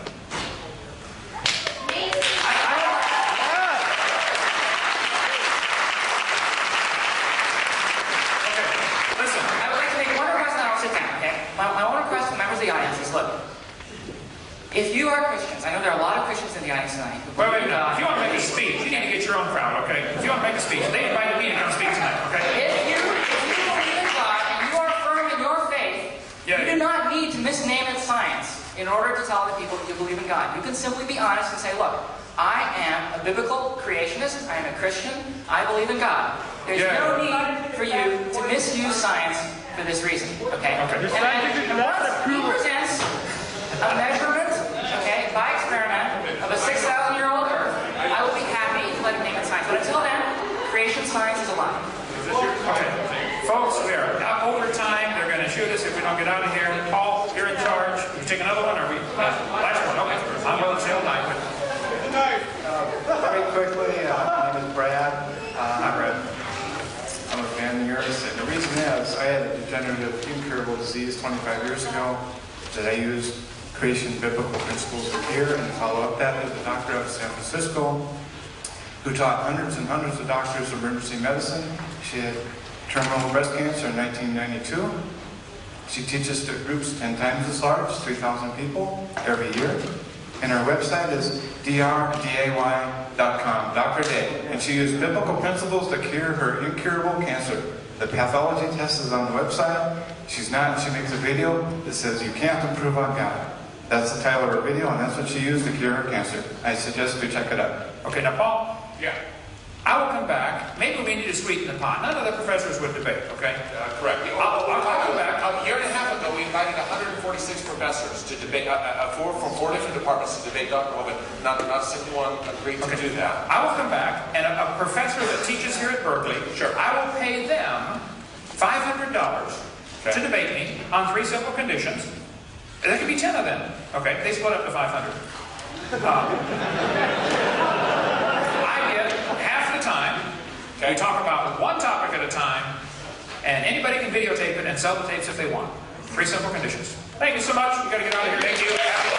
My one request to members of the audience is, look, if you are Christians, I know there are a lot of Christians in the audience tonight. Wait, no. If you want to make a speech, you need to get your own crowd, okay? If you want to make a speech, they invited me to come speak tonight, okay? If you believe in God and you are firm in your faith, you do not need to misname it science in order to tell the people that you believe in God. You can simply be honest and say, look, I am a biblical creationist, I am a Christian, I believe in God. There's no need for you to misuse science for this reason, okay? And once he presents a measurement, okay, by experiment of a 6,000-year-old Earth, I will be happy to let him name it science. But until then, creation science is a lie. Okay, folks, we are over time. They're going to shoot us if we don't get out of here. Paul, you're in charge. We take another one, or we last one? Okay, I'm willing to stay all night. Good night. Very quickly, my name is Brad. Hi, Brad. I'm a fan of yours, and the reason is I had a degenerative incurable disease 25 years ago that I used creation biblical principles with here and follow up that with a doctor out of San Francisco who taught hundreds and hundreds of doctors of emergency medicine. She had terminal breast cancer in 1992. She teaches to groups 10 times as large, 3,000 people every year. And her website is drday.com, Dr. Day. And she used biblical principles to cure her incurable cancer. The pathology test is on the website. She makes a video that says you can't improve on God. That's the title of her video, and that's what she used to cure her cancer. I suggest you check it out. Okay, now Paul? Yeah. I will come back. Maybe we need to sweeten the pot. None of the professors would debate, okay? Correct. I'll come back. A year and a half ago, we invited 146 professors to debate, from 4 different departments to debate Dr. Hovind. Not a single one agreed to do that. I will come back, and a professor that teaches here at Berkeley, I will pay them $500 to debate me on 3 simple conditions. There could be 10 of them. Okay, they split up to 500. I get half the time. We talk about one topic at a time, and anybody can videotape it and sell the tapes if they want. 3 simple conditions. Thank you so much. We got to get out of here. Thank you.